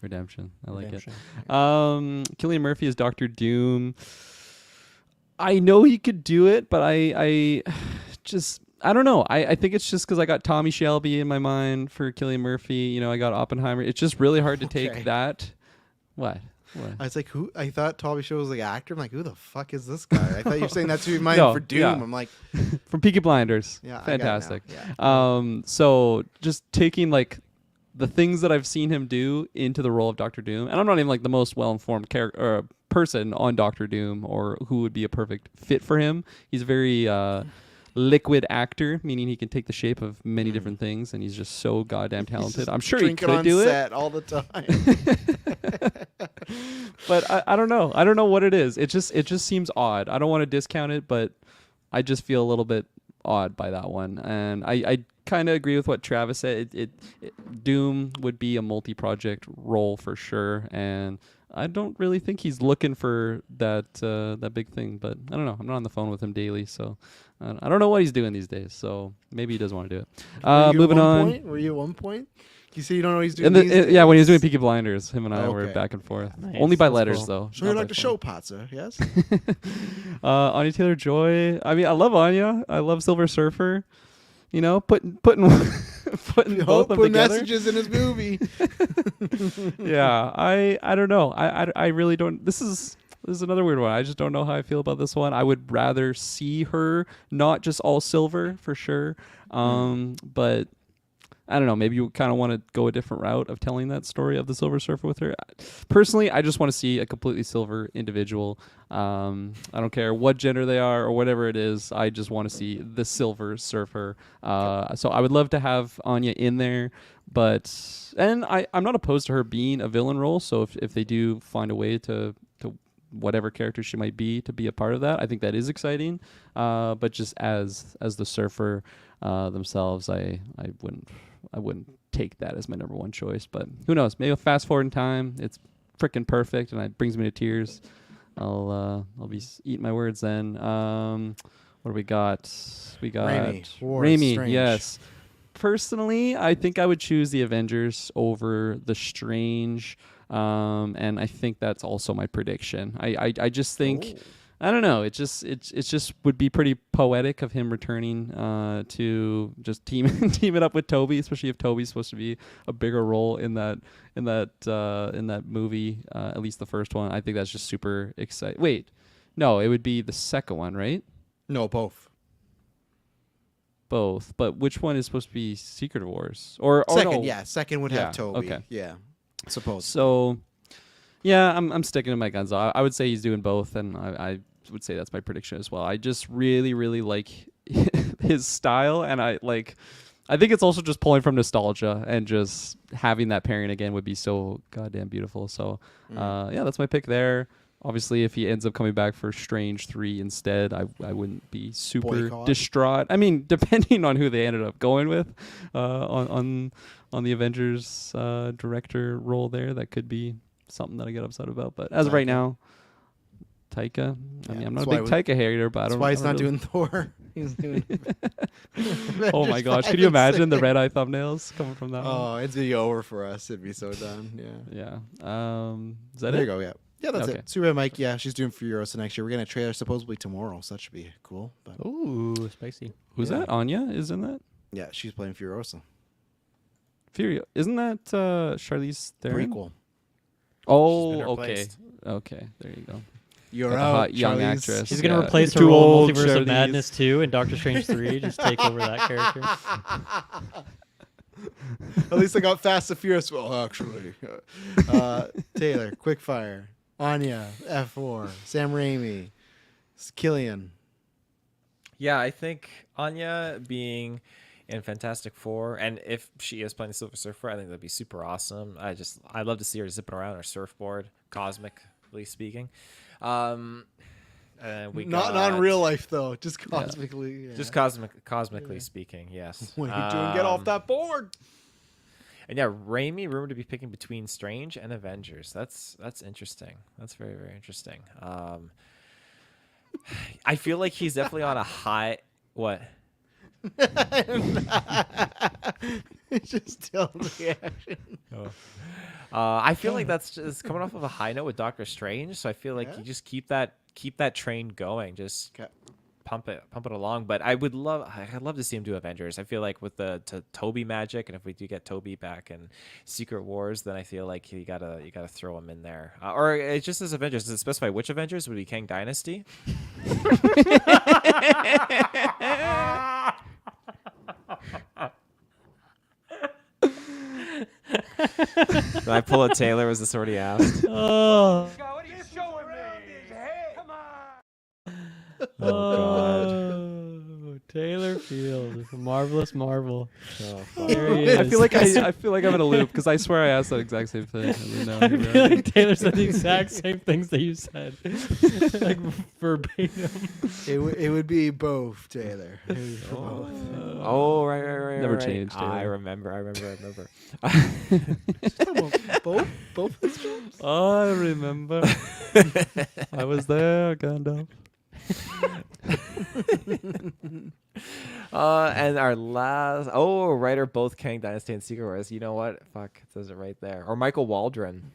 S2: Redemption. I like
S3: Redemption.
S2: it. Cillian Murphy is Doctor Doom. I know he could do it, but I just I don't know. I think it's just because I got Tommy Shelby in my mind for Cillian Murphy. You know, I got Oppenheimer. It's just really hard to
S1: Okay.
S2: take that. What?
S1: I was like, who? I thought Tommy Shaw was like an actor. I'm like, who the fuck is this guy? I thought you were saying that's who you mind
S2: No,
S1: for Doom.
S2: yeah.
S1: I'm like,
S2: From Peaky Blinders.
S1: yeah, I got it now.
S2: Fantastic.
S1: Yeah.
S2: So just taking like the things that I've seen him do into the role of Doctor Doom, and I'm not even like the most well-informed character or person on Doctor Doom or who would be a perfect fit for him. He's a very liquid actor, meaning he can take the shape of many different things, and he's just so goddamn talented. I'm sure he
S1: Drinking
S2: could
S1: on
S2: do it,
S1: set all the time.
S2: but I don't know. I don't know what it is. It just seems odd. I don't want to discount it, but I just feel a little bit odd by that one. And I kind of agree with what Travis said. Doom would be a multi-project role for sure, and I don't really think he's looking for that big thing. But I don't know. I'm not on the phone with him daily, so I don't know what he's doing these days. So maybe he does want to do it.
S1: Were you
S2: Moving
S1: at one
S2: on.
S1: point? Were you at one point? You say you don't know what he's doing.
S2: And
S1: these
S2: yeah, when he was
S1: days?
S2: doing Peaky Blinders, him and I were
S1: Okay.
S2: back and forth.
S3: Nice,
S2: Only by
S3: that's
S2: letters,
S3: cool.
S2: though.
S1: So
S2: not
S1: you
S2: by
S1: like the
S2: phone.
S1: show, Patzer? Yes.
S2: Anya Taylor-Joy. I mean, I love Anya. I love Silver Surfer. You know, putting putting both of them
S1: Put
S2: together.
S1: messages in his movie.
S2: Yeah, I don't know. I really don't. This is another weird one. I just don't know how I feel about this one. I would rather see her not just all silver for sure. But I don't know. Maybe you kind of want to go a different route of telling that story of the Silver Surfer with her. Personally, I just want to see a completely silver individual. I don't care what gender they are or whatever it is. I just want to see the Silver Surfer. So I would love to have Anya in there. And I'm not opposed to her being a villain role. So if they do find a way to whatever character she might be to be a part of that, I think that is exciting. But just as the Surfer themselves, I wouldn't take that as my number one choice. But who knows? Maybe I'll fast forward in time. It's freaking perfect, and it brings me to tears. I'll be eating my words then. What do we got? We got
S1: Raimi. War
S2: Raimi.
S1: Strange.
S2: Yes. Personally, I think I would choose the Avengers over the Strange, and I think that's also my prediction. I just think. I don't know. It just would be pretty poetic of him returning to just team it up with Toby, especially if Toby's supposed to be a bigger role in that movie, at least the first one. I think that's just super exciting. Wait, no, it would be the second one, right?
S1: No, both.
S2: Both, but which one is supposed to be Secret Wars? Or
S1: Second,
S2: no.
S1: yeah. Second would
S2: Yeah,
S1: have Toby.
S2: okay.
S1: Yeah. Suppose.
S2: So, yeah, I'm sticking to my guns. I would say he's doing both, and I would say that's my prediction as well. I just really, really like his style, and I think it's also just pulling from nostalgia, and just having that pairing again would be so goddamn beautiful. So, yeah, that's my pick there. Obviously, if he ends up coming back for Strange 3 instead, I wouldn't be super
S1: Boycott.
S2: distraught. I mean, depending on who they ended up going with on the Avengers director role there, that could be something that I get upset about. But as of right
S1: Taika.
S2: now, Taika. I mean, I'm not
S1: that's
S2: a
S1: why
S2: big Taika hater, but I
S1: That's
S2: don't.
S1: why he's
S2: I don't
S1: not
S2: really-
S1: doing Thor. He's doing.
S2: Oh my
S1: Avengers
S2: gosh!
S1: 5
S2: Could you
S1: and
S2: imagine the
S1: 6.
S2: red eye thumbnails coming from that one?
S1: Oh, it'd be over for us. It'd be so done. Yeah.
S2: Yeah. Is that
S1: There
S2: it?
S1: you go. Yeah. Yeah, that's
S2: Okay.
S1: it. Superman Mike. Yeah, she's doing Furiosa next year. We're getting a trailer supposedly tomorrow, so that should be cool. But
S3: Ooh, spicy.
S2: Who's
S1: Yeah.
S2: that? Anya is in that.
S1: yeah, she's playing Furiosa.
S2: Furio. Isn't that Charlize Theron?
S1: Prequel.
S2: Oh,
S4: She's been
S2: okay.
S4: replaced.
S2: Okay, there you go.
S1: You're
S2: Got the
S1: out,
S2: hot young
S1: Charlize.
S2: actress.
S3: She's gonna
S2: Yeah.
S3: replace her
S2: Too
S3: role in
S2: old,
S3: Multiverse of
S2: Charlize.
S3: Madness 2 and Doctor Strange 3. Just take over that character.
S1: At least I got Fast and Furious. Well, actually. Taylor, quickfire. Anya, F4. Sam Raimi. Cillian.
S4: Yeah, I think Anya being in Fantastic Four, and if she is playing the Silver Surfer, I think that'd be super awesome. I'd love to see her zipping around her surfboard, cosmically speaking. We
S1: Not in real life though, just cosmically. Yeah.
S4: Just cosmically speaking, yes.
S1: What are you doing? Get off that board.
S4: And yeah, Raimi rumored to be picking between Strange and Avengers. That's interesting. That's very, very interesting. I feel like he's definitely on a high. What?
S1: Just tell the reaction.
S4: I feel like that's just coming off of a high note with Doctor Strange. So I feel like you just keep that train going. Just pump it along. But I'd love to see him do Avengers. I feel like with the Toby magic, and if we do get Toby back in Secret Wars, then I feel like you gotta throw him in there. Or it just as Avengers. Does it specify which Avengers? Would it be Kang Dynasty? Did I pull a Taylor? Was this already asked?
S3: Oh.
S5: What are you showing me? Come on.
S3: Oh, Taylor Field, a marvelous marvel.
S4: Oh,
S3: There he is.
S2: I feel like I'm in a loop because I swear I asked that exact same thing. And then now
S3: I
S2: you're
S3: feel
S2: right.
S3: like Taylor said the exact same things that you said, like verbatim.
S1: It would be both, Taylor. It would be both.
S4: Oh, right.
S2: Never
S4: right.
S2: changed, Taylor.
S4: I remember.
S1: Both his films?
S2: I remember. I was there, Gandalf.
S4: And our last, writer both Kang Dynasty and Secret Wars. You know what? Fuck, it says it right there. Or Michael Waldron.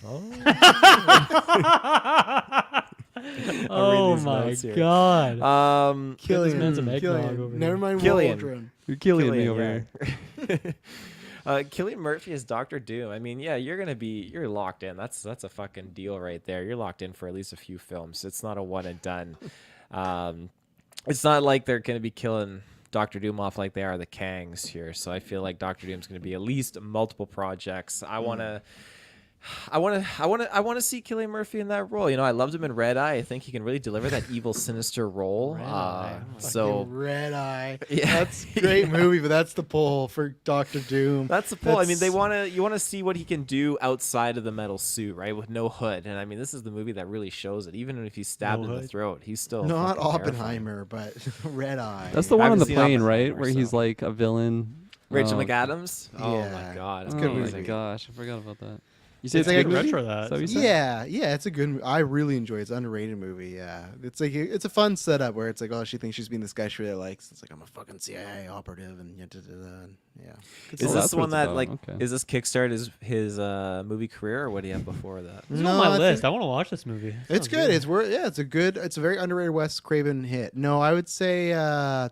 S3: Oh
S4: these
S3: my
S4: notes here.
S3: god.
S1: Killian.
S3: This man's a eggnog over here.
S1: Never mind
S4: Cillian.
S1: Waldron.
S2: You're killing me over here.
S4: here. Cillian Murphy is Dr. Doom. I mean, yeah, you're locked in. That's a fucking deal right there. You're locked in for at least a few films. It's not a one and done. It's not like they're gonna be killing Dr. Doom off like they are the Kangs here. So I feel like Dr. Doom's gonna be at least multiple projects. I wanna see Cillian Murphy in that role. You know, I loved him in Red Eye. I think he can really deliver that evil, sinister role.
S1: Fucking Red Eye.
S4: Yeah.
S1: That's a great movie, but that's the pull for Doctor Doom.
S4: That's the pull. I mean, you want to see what he can do outside of the metal suit, right? With no hood. And I mean, this is the movie that really shows it. Even if he's stabbed in the throat, he's still
S1: not
S4: fucking
S1: Oppenheimer, but Red Eye.
S2: That's the one on
S4: haven't
S2: the
S4: seen
S2: plane,
S4: Oppenheimer,
S2: right? Where he's
S4: so.
S2: like a villain.
S4: Rachel
S2: Oh,
S4: McAdams. Oh
S1: Yeah.
S4: my god,
S1: It's
S2: Oh
S1: good
S2: my
S1: movie.
S2: gosh, I forgot about that. You say
S1: It's
S2: it's,
S1: like
S2: a
S1: a
S2: good movie?
S3: retro that.
S2: Is that what you said?
S1: Yeah, it's a good. I really enjoy it. It's an underrated movie. Yeah, it's like it's a fun setup where it's like, oh, she thinks she's being this guy she really likes. It's like I'm a fucking CIA operative, and yeah.
S4: Is
S2: Oh,
S4: this
S2: that's
S4: the
S2: what
S4: one
S2: it's
S4: that
S2: about.
S4: like
S2: Okay.
S4: is this kickstart his movie career, or what do you have before that?
S3: It's
S1: No,
S3: on my
S1: I
S3: list.
S1: think-
S3: I want to watch this movie. It
S1: It's
S3: sounds
S1: good. It's a very underrated Wes Craven hit. No, I would say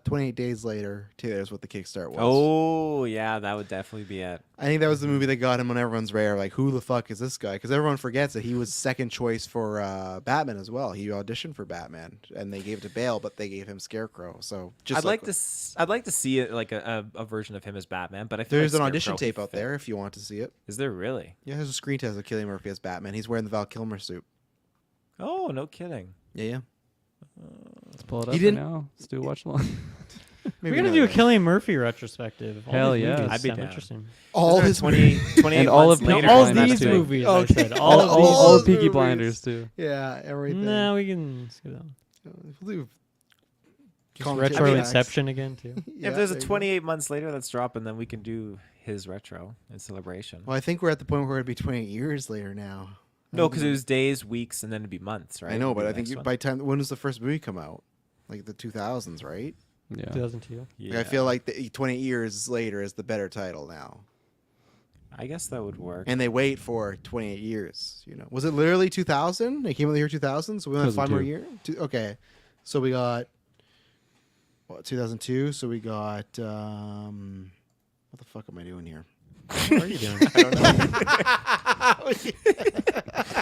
S1: 28 Days Later. Taylor is what the kickstart was.
S4: Oh yeah, that would definitely be it.
S1: I think that was the movie that got him on everyone's radar. Like, who the fuck is this guy? Because everyone forgets that he was second choice for Batman as well. He auditioned for Batman, and they gave it to Bale, but they gave him Scarecrow. So just
S4: I'd like to see it like a version of him as Batman, but I feel
S1: There's
S4: like
S1: an audition
S4: Scarecrow
S1: tape
S4: could
S1: out
S4: fit.
S1: there if you want to see it.
S4: Is there really?
S1: Yeah, there's a screen test of Cillian Murphy as Batman. He's wearing the Val Kilmer suit.
S4: Oh, no kidding.
S1: Yeah.
S2: Let's pull it
S1: He
S2: up right
S1: didn't-
S2: now. Let's do a watch along.
S3: We're gonna do a Cillian Murphy retrospective. All
S2: Hell
S3: these
S2: yeah.
S3: movies
S4: I'd be
S3: sound
S4: down.
S3: interesting.
S1: all his
S4: 28
S2: And all
S4: months
S2: of
S4: later.
S3: all
S2: Blinders
S3: these
S2: too.
S3: movies.
S1: Okay.
S3: I said
S2: all
S3: all,
S1: all
S2: all
S1: those
S2: Peaky
S1: movies.
S2: Blinders too.
S1: Yeah, everything.
S3: No, we can skip that.
S1: We'll do
S3: Retro
S1: I mean,
S3: Inception again too.
S1: Yeah,
S4: If there's a
S1: there you go.
S4: 28 months later that's dropping, then we can do his retro in celebration.
S1: Well, I think we're at the point where it'd be 28 years later now.
S4: No, because it was days, weeks, and then it'd be months, right?
S1: I know,
S4: It'd be
S1: but
S4: the
S1: I think
S4: next one.
S1: by time when does the first movie come out? Like the 2000s, right?
S2: Yeah.
S3: 2002.
S1: Like, I feel like the 28 years later is the better title now.
S4: I guess that would work.
S1: And they wait for 28 years. You know, was it literally 2000? They came out in the year 2000, so we only have 5 more
S2: 2002.
S1: years. Okay, so we got 2002. So we got what the fuck am I doing here?
S3: What are you doing?
S1: I don't know.
S2: Your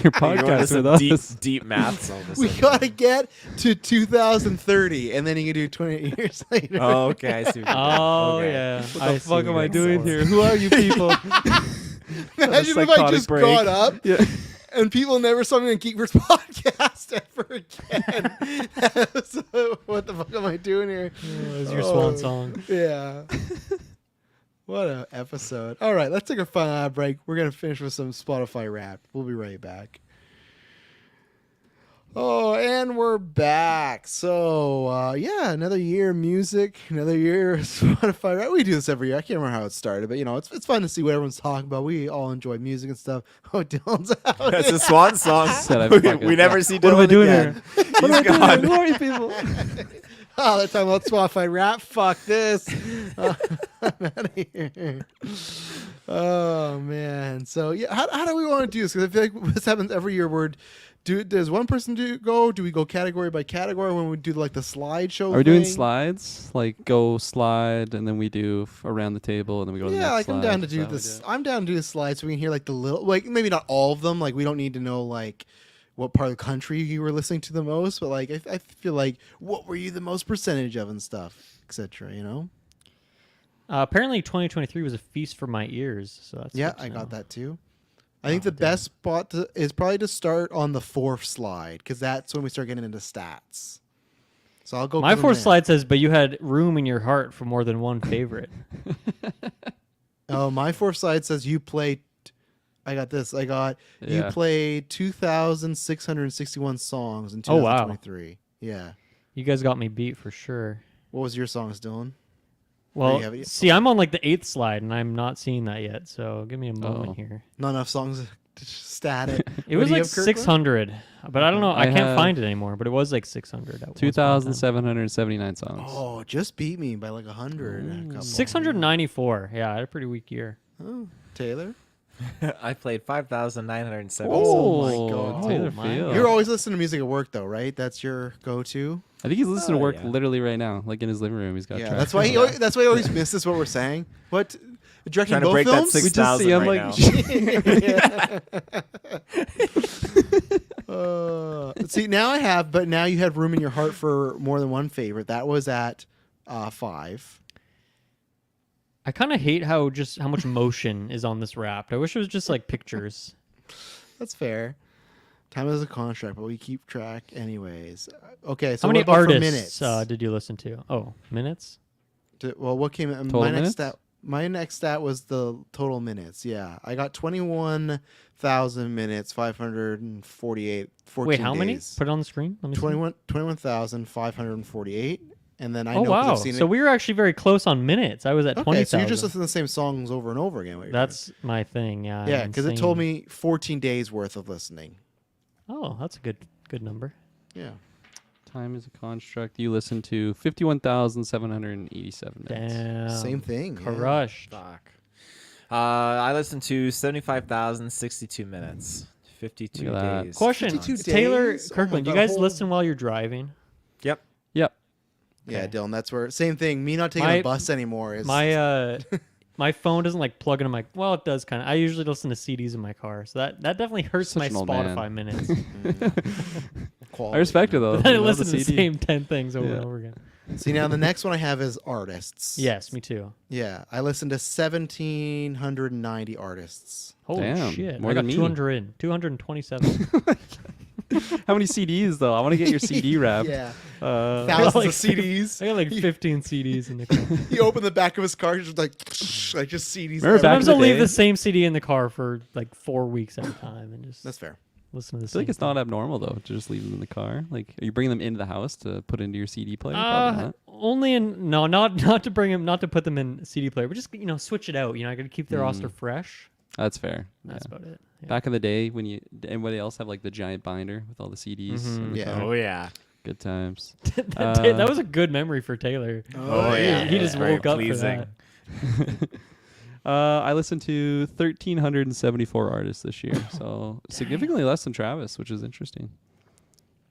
S4: You're going to
S2: podcast
S4: some
S2: with
S4: deep,
S2: us.
S4: deep maths all of a
S1: We
S4: sudden.
S1: gotta get to 2030, and then you can do 28 years later.
S4: Oh, okay. I see what you're doing.
S3: Oh
S4: Okay.
S3: yeah.
S2: What the
S3: see
S2: fuck am I
S3: what
S2: doing
S3: you're
S2: here? Who are you people?
S1: Imagine if I
S2: psychotic
S1: just
S2: break.
S1: got up
S2: Yeah.
S1: and people never saw me on GeekVerse podcast ever again. So, what the fuck am I doing here?
S3: It was your swan song.
S1: Yeah. What an episode. All right, let's take a fun ad break. We're going to finish with some Spotify rap. We'll be right back. Oh, and we're back. So, yeah, another year of music, another year of Spotify rap. We do this every year. I can't remember how it started, but, it's fun to see what everyone's talking about. We all enjoy music and stuff. Oh, Dylan's out.
S4: That's a swan song.
S2: Said I
S4: we
S2: fucking-
S4: never see
S3: What am
S4: Dylan
S3: I doing
S4: again.
S3: here?
S2: What am I
S4: He's
S2: doing?
S4: gone.
S2: Who are you people?
S1: Oh, they're talking about Spotify rap. Fuck this. I'm out of here. Oh, man. So, yeah, how do we want to do this? Because I feel like this happens every year where does one person go? Do we go category by category when we do like the slideshow?
S2: Are we doing
S1: thing?
S2: slides? Like go slide, and then we do around the table, and then we go to the
S1: Yeah,
S2: next
S1: like
S2: slide?
S1: I'm down to
S2: Is
S1: do
S2: that what we
S1: this. I'm down to do the slides so we can hear like the little, like maybe not all of them. Like we don't need to know like what part of the country you were listening to the most, but like I feel like what were you the most percentage of and stuff, etc.
S3: Apparently, 2023 was a feast for my ears. So that's
S1: Yeah,
S3: good to
S1: I got
S3: know.
S1: that too. I think the best spot is probably to start on the fourth slide because that's when we start getting into stats. So I'll go.
S3: My
S1: from
S3: fourth
S1: there.
S3: slide says, "But you had room in your heart for more than one favorite."
S1: Oh, my fourth slide says you played. I got this. I got you
S2: Yeah.
S1: played 2,661 songs in
S3: Oh, wow.
S1: 2023. Yeah.
S3: You guys got me beat for sure.
S1: What was your songs, Dylan?
S3: Well,
S1: you have it?
S3: see, I'm on like the 8th slide, and I'm not seeing that yet. So give me a moment
S2: Oh.
S3: here.
S1: Not enough songs to stat it.
S3: It
S1: What
S3: was
S1: do you
S3: like
S1: have, Kirkland?
S3: 600, but I don't know. I
S2: I
S3: can't
S2: have
S3: find it anymore. But it was like 600. At one point in time.
S2: 2,779 songs.
S1: Oh, just beat me by like 100.
S2: Ooh.
S3: 694. Yeah, I had a pretty weak year.
S1: Oh, Taylor?
S4: I played 5,970.
S1: Oh, my God.
S2: Taylor
S3: Oh, my
S2: Field.
S3: God.
S1: You're always listening to music at work, though, right? That's your go-to?
S2: I think he's listening
S4: Oh,
S2: to work
S4: yeah.
S2: literally right now, like in his living room. He's got
S1: Yeah,
S2: tracks.
S1: that's why he always misses what we're saying. What? Directing
S4: Trying to
S1: both
S4: break that
S1: films?
S4: 6,000
S2: We just see him
S4: right now.
S1: See, now I have, but now you had room in your heart for more than one favorite. That was at 5.
S3: I kind of hate how much motion is on this Wrapped. I wish it was just like pictures.
S1: That's fair. Time is a contract, but we keep track anyways. Okay, so
S3: How many
S1: what about for
S3: artists
S1: minutes?
S3: did you listen to? Oh, minutes?
S1: Well, what came?
S2: Total
S1: My next
S2: minutes?
S1: stat. My next stat was the total minutes. Yeah, I got 21,000 minutes, 548. 14
S3: Wait, how many?
S1: days.
S3: Put it on the screen. Let me see.
S1: 21,548. And then I
S3: Oh
S1: know 'cause
S3: wow!
S1: I've seen
S3: So
S1: it.
S3: we were actually very close on minutes. I was at
S1: Okay,
S3: 20,000.
S1: so you're just listening to the same songs over and over again. What you're
S3: That's my thing. Yeah.
S1: doing. Yeah,
S3: I'm
S1: because it told
S3: insane.
S1: me 14 days worth of listening.
S3: Oh, that's a good number.
S1: Yeah.
S2: Time is a construct. You listen to 51,787 minutes.
S3: Damn.
S1: Same thing. yeah.
S3: Crushed.
S4: Fuck. I listened to 75,062 minutes. 52
S2: Look at that.
S4: days.
S3: Question:
S1: 52
S3: Taylor
S1: days? Oh my
S3: Kirkland, do you
S1: God,
S3: guys
S1: whole-
S3: listen while you're driving?
S4: Yep.
S2: Yep.
S1: Yeah,
S3: Okay.
S1: Dylan, that's where same thing. Me not taking
S3: My-
S1: a bus anymore is
S3: My my phone doesn't like plug into my. Well, it does kind of. I usually listen to CDs in my car, so that definitely hurts
S2: Such
S3: my
S2: an old man.
S3: Spotify minutes.
S1: quality.
S2: I respect it though.
S3: Then I
S2: You love
S3: listen to the
S2: CD.
S3: same 10 things over
S2: Yeah.
S3: and over again.
S1: See, now the next one I have is artists.
S3: Yes, me too.
S1: Yeah, I listened to 1,790 artists.
S3: Holy
S2: Damn,
S3: shit!
S2: more
S3: I got
S2: than me.
S3: 227.
S2: How many CDs though? I want to get your CD wrap.
S1: Yeah,
S2: Uh,
S1: thousands
S3: like
S1: of CDs.
S3: I got like 15 CDs in the car.
S1: He opened the back of his car, just like just CDs.
S2: Remember back
S3: Sometimes
S2: in
S3: I'll
S2: the
S3: leave
S2: day-
S3: the same CD in the car for like 4 weeks at a time and just
S1: That's fair.
S3: listen to the
S2: I feel
S3: same
S2: like it's
S3: thing.
S2: not abnormal though to just leave them in the car. Like, are you bringing them into the house to put into your CD player? Probably not.
S3: Only in not to bring them, not to put them in CD player, but just switch it out. I got to keep their roster fresh.
S2: That's fair.
S3: That's
S2: Yeah.
S3: about it. Yeah.
S2: Back in the day when anybody else have like the giant binder with all the CDs. in the
S1: Yeah.
S2: car?
S4: Oh, yeah.
S2: Good times.
S3: that was a good memory for Taylor.
S4: Oh, yeah.
S3: He just
S4: Very
S3: woke up for
S4: pleasing.
S3: that.
S2: I listened to 1,374 artists this year, so significantly less than Travis, which is interesting.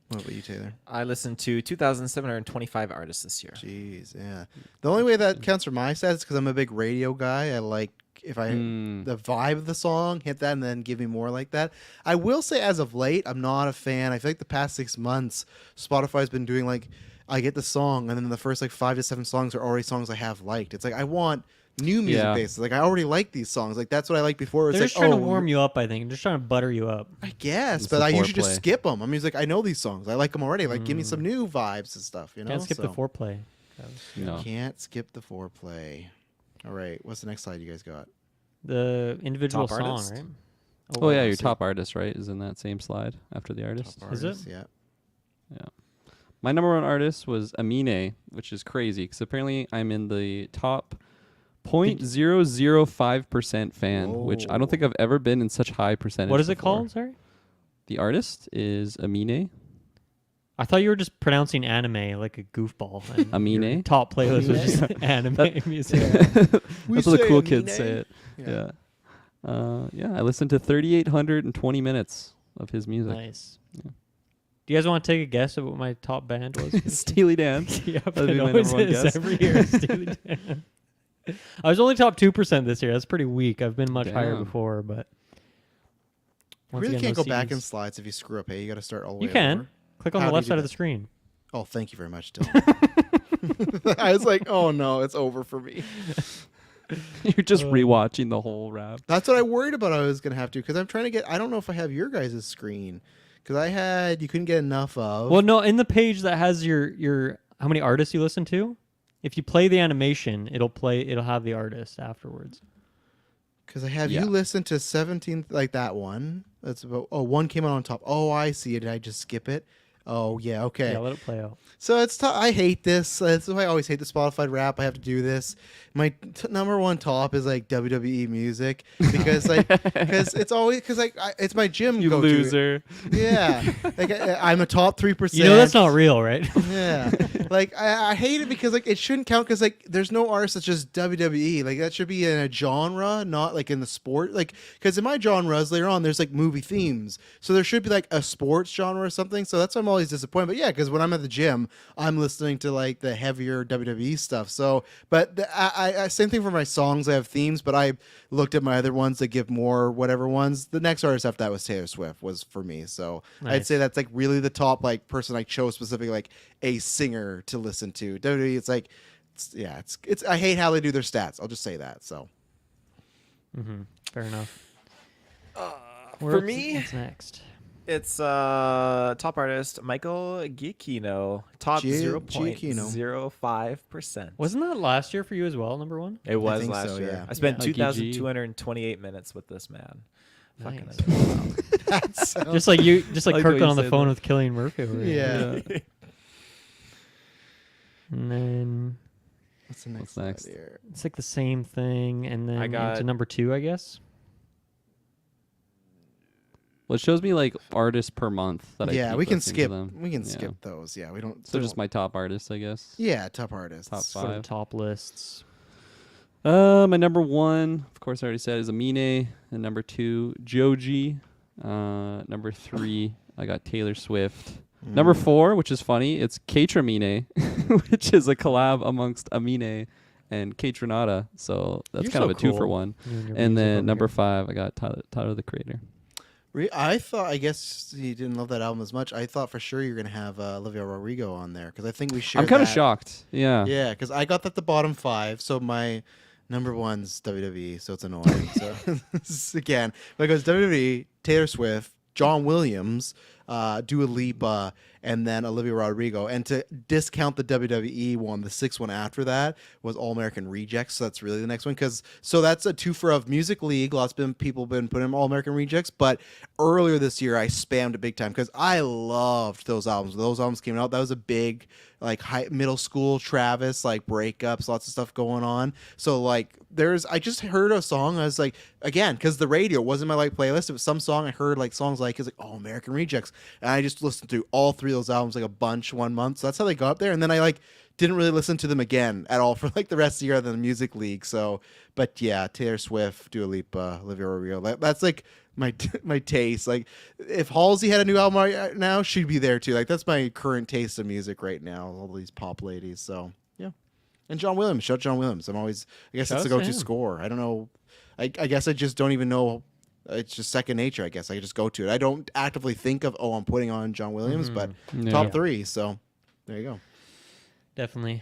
S1: What about you, Taylor?
S4: I listened to 2,725 artists this year.
S1: Jeez, yeah. The only way that counts for my stats is because I'm a big radio guy. I like if I the vibe of the song, hit that, and then give me more like that. I will say, as of late, I'm not a fan. I feel like the past 6 months, Spotify's been doing like I get the song, and then the first like 5 to 7 songs are already songs I have liked. It's like I want new music
S2: Yeah.
S1: bases. Like I already like these songs. Like that's what I liked before. It's
S3: They're
S1: like
S3: just trying to warm you up, I think. Just trying to butter you up.
S1: I guess,
S2: It's
S1: but
S2: the
S1: I usually just
S2: foreplay.
S1: skip them. I mean, it's like I know these songs. I like them already. Like give me some new vibes and stuff. You know,
S3: Can't skip the
S1: So,
S3: foreplay.
S2: No.
S1: Can't skip the foreplay. All right, what's the next slide you guys got?
S3: The individual
S4: Top
S3: song,
S4: artist?
S3: right?
S2: Oh yeah,
S1: wow,
S2: your
S1: so-
S2: top artist, right, is in that same slide after the artist.
S3: Is it?
S1: Artists, Yeah.
S2: Yeah. My number one artist was Amine, which is crazy because apparently I'm in the top 0.005% fan, which I don't think I've ever been in such high percentage.
S3: What is it
S2: before.
S3: called? Sorry.
S2: The artist is Amine.
S3: I thought you were just pronouncing anime like a goofball. And
S2: Amine?
S3: your top playlist was just anime music.
S2: That's what the
S1: say
S2: cool
S1: Amine.
S2: kids say it.
S1: Yeah.
S2: Yeah. I listened to 3,820 minutes of his music.
S3: Nice. Do you guys want to take a guess of what my top band was?
S2: Steely Dan.
S3: Yeah,
S2: That'd
S3: but
S2: be
S3: it
S2: my
S3: always
S2: number one
S3: is
S2: guess.
S3: every year. Steely Dan. I was only top 2% this year. That's pretty weak. I've been much higher
S2: Damn.
S3: before, but
S1: You
S3: once
S1: really
S3: again,
S1: can't
S3: no
S1: go back in
S3: CDs.
S1: slides if you screw up. Hey, you got to start all the way.
S3: You can
S1: over.
S3: click on
S1: How
S3: the
S1: do
S3: left
S1: you do
S3: side of
S1: that?
S3: the screen.
S1: Oh, thank you very much, Dylan. I was like, oh no, it's over for me.
S2: You're just rewatching the whole rap.
S1: That's what I worried about. I was gonna have to because I'm trying to get. I don't know if I have your guys' screen because I had you couldn't get enough of.
S3: Well, no, in the page that has your how many artists you listen to, if you play the animation, it'll have the artist afterwards.
S1: Because I have
S2: Yeah.
S1: you listen to 17th like that one. That's about one came out on top. Oh, I see it. Did I just skip it? Oh yeah, okay.
S3: Yeah, let it play out.
S1: So it's I hate this. That's why I always hate the Spotify rap. I have to do this. My number one top is like WWE music because it's always because it's my gym
S2: You
S1: go-to.
S2: loser.
S1: Yeah, like I'm a top 3%.
S3: You know that's not real, right?
S1: Yeah, like I hate it because like it shouldn't count because like there's no artist that's just WWE. Like that should be in a genre, not like in the sport. Like because in my genres later on there's like movie themes, so there should be like a sports genre or something. So that's why I'm always disappointed. But yeah, because when I'm at the gym, I'm listening to like the heavier WWE stuff. So, but I same thing for my songs. I have themes, but I looked at my other ones that give more whatever ones. The next artist after that was Taylor Swift was for me. So I'd
S3: Nice.
S1: say that's like really the top like person I chose specifically like a singer to listen to. WWE, it's like, it's I hate how they do their stats. I'll just say that. So
S3: Fair enough.
S4: For me,
S3: what's next?
S4: it's top artist Michael Giacchino, top
S1: Giacchino.
S4: 0.05%.
S3: Wasn't that last year for you as well? Number one.
S4: It was
S1: think
S4: last
S1: so,
S4: year.
S1: yeah.
S4: I spent
S2: Yeah.
S4: 2,228 minutes with this man.
S3: Nice.
S4: Fucking amazing.
S1: that's
S3: Just like you, just like
S2: Like
S3: Kirk
S2: what you
S3: on the
S2: said
S3: phone
S2: there.
S3: with Cillian Murphy. Over here.
S1: yeah.
S3: And then
S1: What's the next?
S2: What's next?
S1: slide here?
S3: it's like the same thing, and then
S4: I got-
S3: into number 2, I guess.
S2: Well, it shows me like artists per month that I
S1: Yeah,
S2: keep
S1: we can
S2: listening to
S1: skip.
S2: them.
S1: We can
S2: Yeah.
S1: skip those. Yeah, we don't.
S2: So just my top artists, I guess.
S1: Yeah, top artists.
S2: Top
S3: Sort of
S2: five.
S3: top lists.
S2: My number one, of course, I already said is Amine, and number 2, Joji. Number 3, I got Taylor Swift. Number 4, which is funny, it's Katramine, which is a collab amongst Amine and Kate Renata. So that's
S3: You're
S2: kind
S3: so
S2: of a 2 for
S3: cool.
S2: 1.
S3: You and your
S2: And
S3: music
S2: then
S3: over
S2: number
S3: here.
S2: 5, I got Tyler the Creator.
S1: I thought. I guess you didn't love that album as much. I thought for sure you're gonna have Olivia Rodrigo on there because I think we share.
S2: I'm kind of
S1: that.
S2: shocked. Yeah.
S1: Yeah, because I got that the bottom 5. So my number 1's WWE. So it's annoying. So this is, again, but it goes WWE, Taylor Swift, John Williams, Dua Lipa, and then Olivia Rodrigo. And to discount the WWE one, the 6th one after that was All American Rejects. So that's really the next one. So that's a twofer of Music League. Lots of people been putting in All American Rejects. But earlier this year, I spammed it big time because I loved those albums. Those albums came out. That was a big like middle school Travis, like breakups, lots of stuff going on. So like I just heard a song. I was like, again, because the radio wasn't my like playlist. It was some song I heard like songs like, it's like, oh, American Rejects. And I just listened to all 3 of those albums like a bunch 1 month. So that's how they got up there. And then I like didn't really listen to them again at all for like the rest of the year other than the Music League. So, but yeah, Taylor Swift, Dua Lipa, Olivia Rodrigo. That's like my taste. Like if Halsey had a new album right now, she'd be there too. Like that's my current taste of music right now. All these pop ladies. So yeah. And John Williams. Shout out John Williams. I guess
S3: Shout
S1: that's the
S3: out to
S1: go-to
S3: him.
S1: score. I don't know. I guess I just don't even know. It's just second nature, I guess. I just go to it. I don't actively think of, I'm putting on John Williams, but
S2: Yeah.
S1: top 3. So there you go.
S3: Definitely.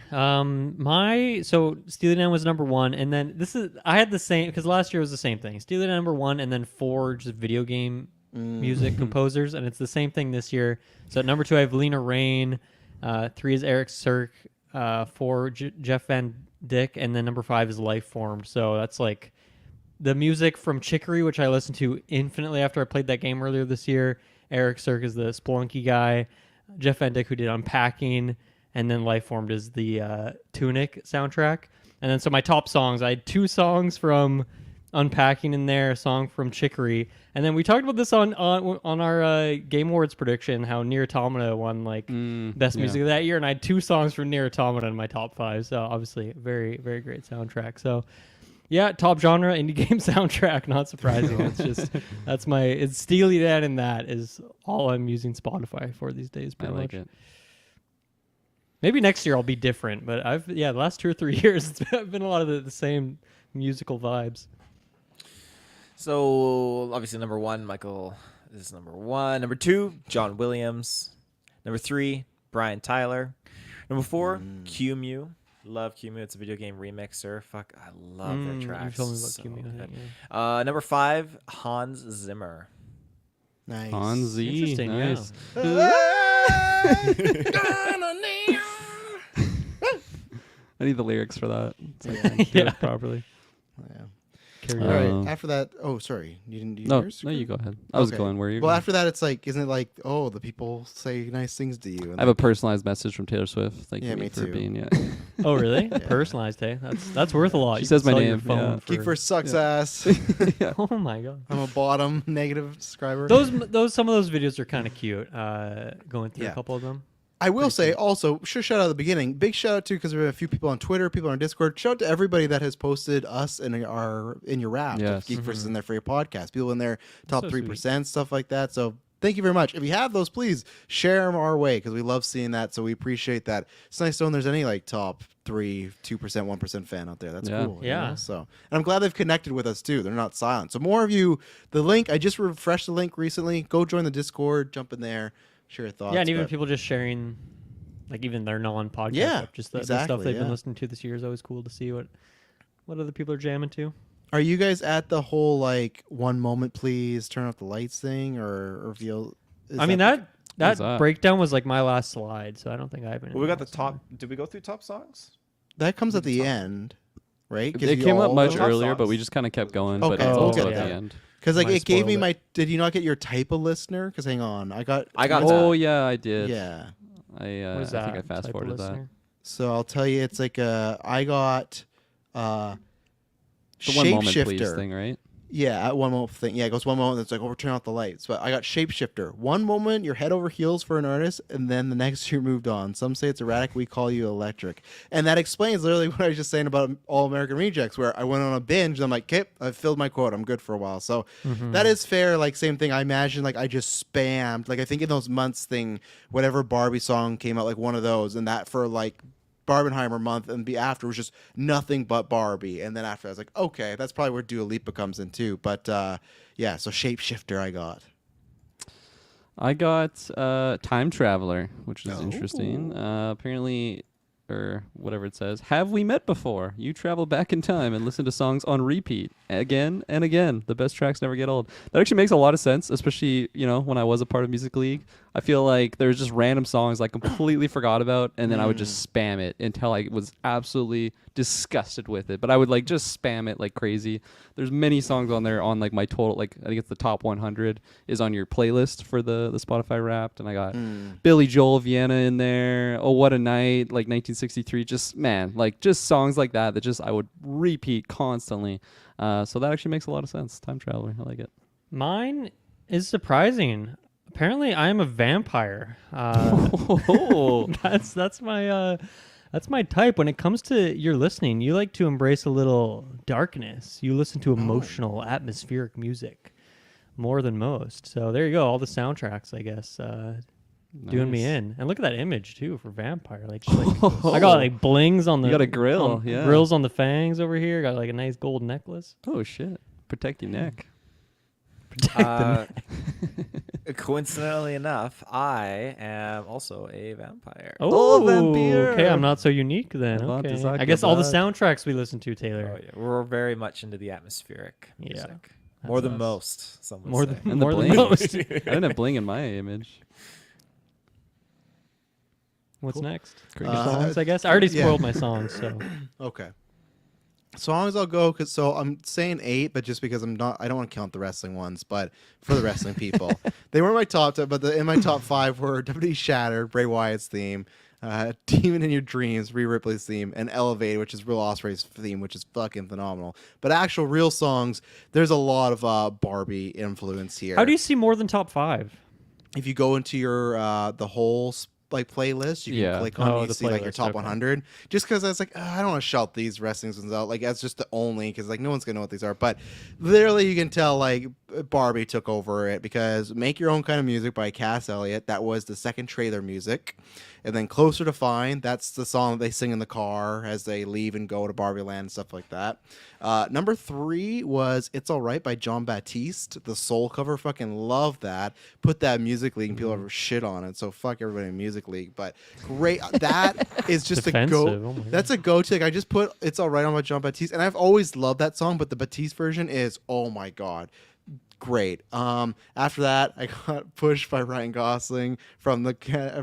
S3: So Steely Dan was number 1, and then I had the same because last year was the same thing. Steely Dan number 1, and then 4 just video game music composers, and it's the same thing this year. So at number 2 I have Lena Raine, 3 is Eric Cirque, 4 Jeff Van Dyke, and then number 5 is Life Formed. So that's like the music from Chicory, which I listened to infinitely after I played that game earlier this year. Eric Cirque is the Spelunky guy. Jeff Van Dyke, who did Unpacking. And then Life Formed is the Tunic soundtrack. And then so my top songs, I had 2 songs from Unpacking in there, a song from Chicory. And then we talked about this on our Game Awards prediction, how Nier Automata won best music of that year. And I had 2 songs from Nier Automata in my top 5. So obviously very, very great soundtrack. So yeah, top genre indie game soundtrack, not surprising. It's just it's Steely Dan, and that is all I'm using Spotify for these days pretty much.
S2: It.
S3: Maybe next year I'll be different, but the last 2 or 3 years it's been a lot of the same musical vibes.
S4: So obviously number 1, Michael is number 1. Number 2, John Williams. Number 3, Brian Tyler. Number 4, QMU. Love QMU. It's a video game remixer. Fuck, I love their tracks.
S3: You told me about
S4: So
S3: QMU, I think,
S4: good. Number 5, Hans Zimmer.
S1: Nice.
S2: On Z.
S3: Interesting,
S2: Nice. I need the lyrics for that. So I can do
S3: Yeah.
S2: it properly.
S1: Yeah.
S3: Carry
S1: All
S3: on.
S1: right. After that, sorry, you didn't do
S2: No,
S1: yours?
S2: no, you go ahead. I was
S1: Okay.
S2: going where you.
S1: Well, after that, it's like, isn't it like, the people say nice things to you? And
S2: I have a personalized message from Taylor Swift. Thank
S1: Yeah,
S2: you
S1: me
S2: for
S1: too.
S2: being
S3: Oh, really? Personalized, hey? That's worth a lot.
S2: She
S3: You
S2: says
S3: can
S2: my
S3: sell your
S2: name,
S3: phone
S2: yeah.
S3: for-
S1: GeekVerse sucks ass.
S3: Oh my god.
S1: I'm a bottom negative subscriber.
S3: Some of those videos are kind of cute. Going through
S1: Yeah.
S3: a couple of them.
S1: I will say also, shout out at the beginning. Big shout out to, because we have a few people on Twitter, people on Discord. Shout out to everybody that has posted us in your wrap.
S2: Yes.
S1: GeekVerse in there for your podcast. People in there, top
S3: so
S1: 3%, stuff like that. So thank you very much. If you have those, please share them our way, because we love seeing that. So we appreciate that. It's nice to know there's any top 3, 2%, 1% fan out there. That's
S2: Yeah.
S1: cool. you
S3: Yeah.
S1: know? So, and I'm glad they've connected with us too. They're not silent. So more of you, the link, I just refreshed the link recently. Go join the Discord, jump in there, share your thoughts.
S3: Yeah, and even
S1: but-
S3: people just sharing, like even their non-podcast
S1: Yeah,
S3: stuff, just the
S1: exactly,
S3: stuff they've been
S1: yeah.
S3: listening to this year is always cool to see what other people are jamming to.
S1: Are you guys at the whole one moment please turn off the lights thing or reveal?
S3: I mean
S2: What's
S3: that
S2: that?
S3: breakdown was like my last slide, so I don't think I have any.
S4: Well, we got the top. Did we go through top songs?
S1: that comes at the end, right?
S2: It came up much
S4: Top
S2: earlier, but
S4: songs.
S2: we just kind of kept going.
S1: Okay,
S2: but it's
S3: we'll
S2: also
S3: get
S2: at the
S3: there.
S2: end.
S1: because
S3: Might
S1: it gave me
S3: spoiled
S1: my. Did you not get your type of listener? Because hang on, I got.
S2: Oh yeah, I did.
S1: Yeah.
S3: What
S2: I
S3: is
S2: think I
S3: that
S2: fast
S3: type of
S2: forwarded that.
S3: listener?
S1: So I'll tell you, it's like I got
S2: The one moment please
S1: shapeshifter.
S2: thing, right?
S1: Yeah, at one moment thing. Yeah, it goes one moment. It's like, turn off the lights. But I got shapeshifter. One moment you're head over heels for an artist, and then the next you're moved on. Some say it's erratic. We call you electric, and that explains literally what I was just saying about All American Rejects, where I went on a binge. And I'm like, okay, I've filled my quota. I'm good for a while. So that is fair. Like same thing. I imagine I just spammed. I think in those months thing, whatever Barbie song came out, one of those, and that for Barbenheimer month and be after was just nothing but Barbie, and then after I was like, okay, that's probably where Dua Lipa comes in too. But yeah, so shapeshifter
S2: I got Time Traveler, which is
S1: Oh.
S2: interesting. Apparently, or whatever it says. Have we met before? You travel back in time and listen to songs on repeat again and again. The best tracks never get old. That actually makes a lot of sense, especially when I was a part of Music League. I feel like there's just random songs I completely forgot about, and then I would just spam it until I was absolutely disgusted with it. But I would just spam it like crazy. There's many songs on there on my total, I think it's the top 100 is on your playlist for the Spotify Wrapped, and I got Billy Joel Vienna in there. Oh What a Night, 1963. Just just songs like that just I would repeat constantly. So that actually makes a lot of sense. Time Traveler, I like it.
S3: Mine is surprising. Apparently, I am a vampire.
S2: Oh.
S3: That's my type. When it comes to your listening, you like to embrace a little darkness. You listen to emotional, atmospheric music more than most. So there you go. All the soundtracks, I guess, doing me
S2: Nice.
S3: in. And look at that image too for vampire. I got blings on the.
S2: You got a grill,
S3: on-
S2: yeah.
S3: Grills on the fangs over here. Got a nice gold necklace.
S2: Oh shit! Protect your neck.
S4: Coincidentally enough, I am also a vampire.
S3: Oh,
S2: vampire.
S3: okay. I'm not so unique then.
S2: Want to
S3: Okay.
S2: suck
S3: I guess
S2: your
S3: all the
S2: blood.
S3: soundtracks we listen to, Taylor.
S4: Oh, yeah. We're very much into the atmospheric
S3: Yeah,
S4: music. More than
S3: us.
S4: most, some would
S3: More
S4: say.
S3: than
S2: And
S3: more
S2: the
S3: than
S2: bling.
S3: most.
S2: I didn't have bling in my image.
S3: What's next?
S2: Cricket
S3: Songs, I guess. I already
S1: yeah.
S3: spoiled my songs, so
S1: Okay. Songs I'll go because so I'm saying 8, but just because I don't want to count the wrestling ones, but for the wrestling people, they were my top 10, but in my top 5 were WWE Shattered, Bray Wyatt's theme, Demon in Your Dreams, Rhea Ripley's theme, and Elevate, which is Real Ospreay's theme, which is fucking phenomenal. But actual real songs, there's a lot of Barbie influence here.
S3: how do you see more than top 5?
S1: If you go into your the whole playlist, you can
S2: Yeah.
S1: click on
S3: Oh,
S1: it, you
S3: the
S1: see like your
S3: playlist,
S1: top
S3: okay.
S1: 100. Just because I was like, I don't want to shout these wrestling ones out. Like that's just the only because like no one's gonna know what these are. But literally, you can tell like Barbie took over it because "Make Your Own Kind of Music" by Cass Elliot. That was the second trailer music. And then "Closer to Fine," that's the song that they sing in the car as they leave and go to Barbie Land and stuff like that. Number 3 was "It's Alright" by John Baptiste. The soul cover, fucking love that. Put that in Music League and people ever shit on it. So fuck everybody in Music League. But great, that is just
S3: Defensive.
S1: a
S3: Oh
S1: go.
S3: my God.
S1: That's a go-to. Like, I just put "It's Alright" on by John Baptiste, and I've always loved that song. But the Baptiste version is, oh my god, great. After that, I got "Push" by Ryan Gosling from the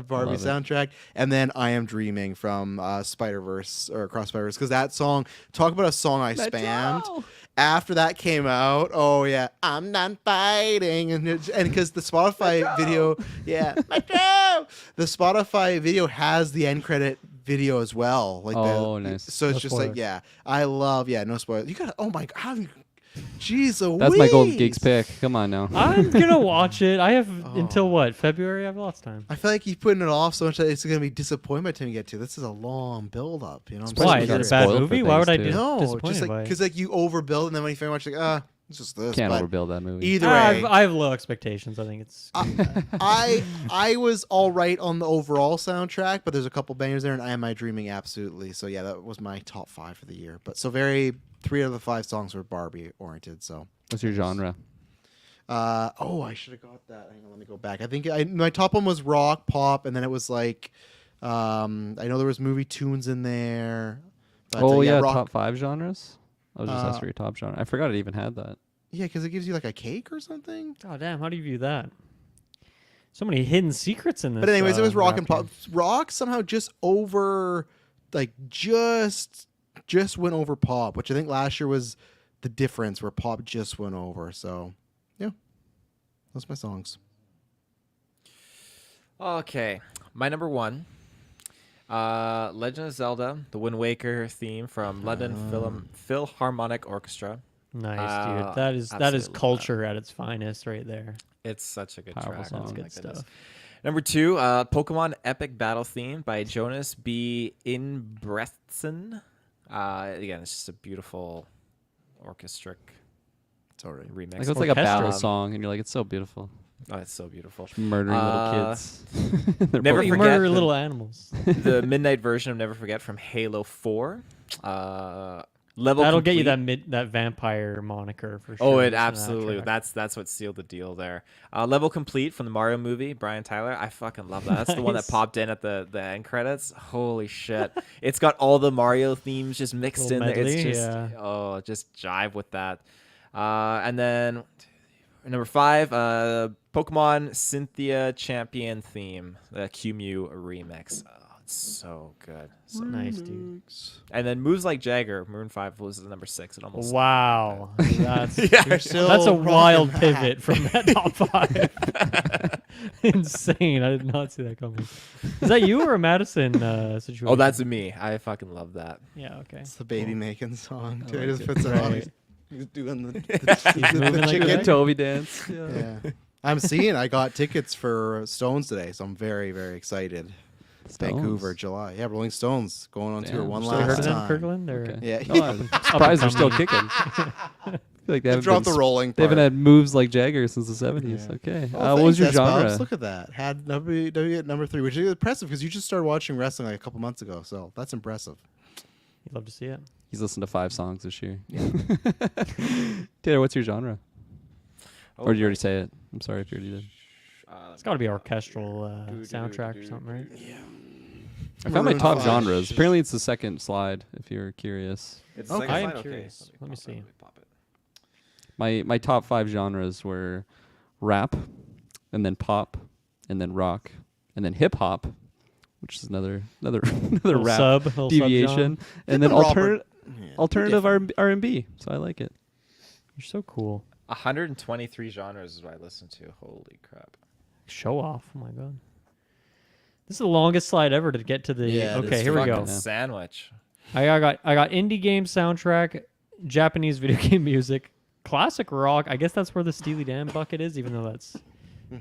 S1: Barbie
S2: Love it.
S1: soundtrack, and then "I Am Dreaming" from Spider-Verse or Across Spider-Verse, because that song, talk about a song I spammed. After that came out, oh yeah, "I'm Not Fighting," and because the Spotify video, yeah, the Spotify video has the end credit video as well. Like,
S2: Oh, nice.
S1: So it's
S3: No
S1: just like,
S3: spoilers.
S1: yeah, I love, yeah, no spoilers. You got, oh my god, how you, jeez,
S2: That's my Golden
S1: Louise.
S2: Geeks pick. Come on now.
S3: I'm gonna watch it. I have
S1: Oh.
S3: until what? February? I have lots of time.
S1: I feel like you're putting it off so much that it's gonna be disappointing by the time you get to. This is a long build up, you know. What I'm
S3: Why?
S1: saying?
S3: Is
S2: got
S3: it a bad
S2: spoiled for
S3: movie? Why would I
S2: things,
S3: do?
S2: too.
S1: No,
S3: disappointed
S1: just
S3: by
S1: like
S3: it?
S1: because like you overbuild and then when you finish watch, like it's just this.
S2: Can't
S1: but
S2: overbuild that movie.
S1: either
S3: I
S1: way,
S3: have low expectations. I think it's.
S1: I was all right on the overall soundtrack, but there's a couple bangers there, and "Am I Dreaming" absolutely. So yeah, that was my top 5 for the year. But so 3 out of the 5 songs were Barbie oriented. So
S2: What's your genre?
S1: I should have got that. Hang on, let me go back. I think my top one was rock, pop, and then it was like I know there was movie tunes in there. But, rock.
S2: top 5 genres. I was just
S1: Uh,
S2: asking for your top genre. I forgot it even had that.
S1: Yeah, because it gives you like a cake or something.
S3: Oh damn! How do you view that? So many hidden secrets in this.
S1: But anyways, it was rock and
S3: rap
S1: pop. Rock somehow just over, like just went over pop, which I think last year was the difference where pop just went over. So yeah, those are my songs.
S4: Okay, my number 1, Legend of Zelda: The Wind Waker theme from London Philharmonic Orchestra.
S3: Nice,
S4: Uh,
S3: dude. That is
S4: absolutely love
S3: culture at its finest, right there.
S4: It's such a good
S2: Powerful
S4: track.
S2: song.
S4: Oh
S3: That's
S4: my
S3: good
S4: goodness.
S3: stuff.
S4: Number 2, Pokemon Epic Battle theme by Jonas B. Inbrechtsen. Again, it's just a beautiful orchestric
S1: It's all right.
S4: remix.
S2: Like it's like a battle
S3: Orchestra.
S2: song, and you're like, it's so beautiful.
S4: Oh, it's so beautiful.
S2: Murdering little kids. They're
S4: Never
S3: You
S2: Pokemon.
S4: forget
S3: murder
S4: the-
S3: little animals.
S4: The midnight version of Never Forget from Halo 4. Level
S3: That'll get you
S4: complete.
S3: that vampire moniker for sure.
S4: Oh, it
S3: listening to that
S4: absolutely.
S3: track.
S4: That's what sealed the deal there. Level complete from the Mario movie. Brian Tyler. I fucking love that. That's the one that
S3: Nice.
S4: popped in at the end credits. Holy shit! It's got all the Mario themes just mixed
S3: Little
S4: in there. It's
S3: medley,
S4: just just jive with that. And then number 5, Pokemon Cynthia Champion theme, the QMU remix. Oh, it's so good. So
S3: Nice, dude.
S4: And then Moves Like Jagger, Maroon 5 was the number 6. It almost
S3: Wow, that's
S1: You're still
S3: that's a
S1: rocking
S3: wild
S1: that.
S3: pivot from that top 5. Insane! I did not see that coming. Is that you or a Madison situation?
S4: Oh, that's me. I fucking love that.
S3: yeah. Okay.
S1: It's the baby making song.
S3: I
S1: Dude,
S3: like
S1: just
S3: it.
S1: puts it on.
S3: Right.
S1: He's doing the
S3: moving like
S1: chicken.
S3: that.
S2: Toby dance.
S1: Yeah. I'm seeing. I got tickets for Stones today, so I'm very, very excited. Vancouver, July. Yeah, Rolling Stones going on tour
S2: Damn.
S1: one
S2: Still
S3: Have you heard
S1: last
S3: of them,
S1: time.
S3: Kirkland? Or
S2: Okay.
S1: Yeah,
S2: Oh, I'm surprised they're still kicking. I feel like they haven't,
S1: dropped
S2: been
S1: the rolling.
S2: they haven't
S1: part.
S2: had moves like Jagger since the 70s.
S1: Yeah.
S2: Okay.
S1: Oh,
S2: what was your
S1: thanks, S-Bubs.
S2: genre?
S1: Look at that. Had WWE at number 3, which is impressive because you just started watching wrestling like a couple months ago. So that's impressive.
S3: You'd love to see it.
S2: He's listened to 5 songs this year.
S1: Yeah.
S2: Taylor, what's your genre? Or did you already say it? I'm sorry if you already did.
S3: It's got to be orchestral soundtrack or something, right?
S2: I found my
S1: Maroon
S2: top
S1: 5.
S2: genres. Apparently, it's the second slide. If you're curious,
S4: It's
S1: Okay.
S3: I am
S4: okay.
S3: curious. Let me
S4: pop it,
S3: see.
S4: pop it.
S2: my top 5 genres were rap, and then pop, and then rock, and then hip hop, which is another
S3: Little
S2: rap
S3: little
S2: deviation,
S3: subgenre.
S2: and then
S1: Robert-
S2: alternative
S1: different.
S2: R&B. So I like it.
S3: You're so cool.
S4: 123 genres is what I listen to. Holy crap.
S3: Show off. Oh my god. This is the longest slide ever to get to the.
S1: Yeah, it
S3: okay,
S1: is
S3: here we
S4: Fucking
S3: go.
S4: sandwich.
S3: I got indie game soundtrack, Japanese video game music, classic rock. I guess that's where the Steely Dan bucket is, even though that's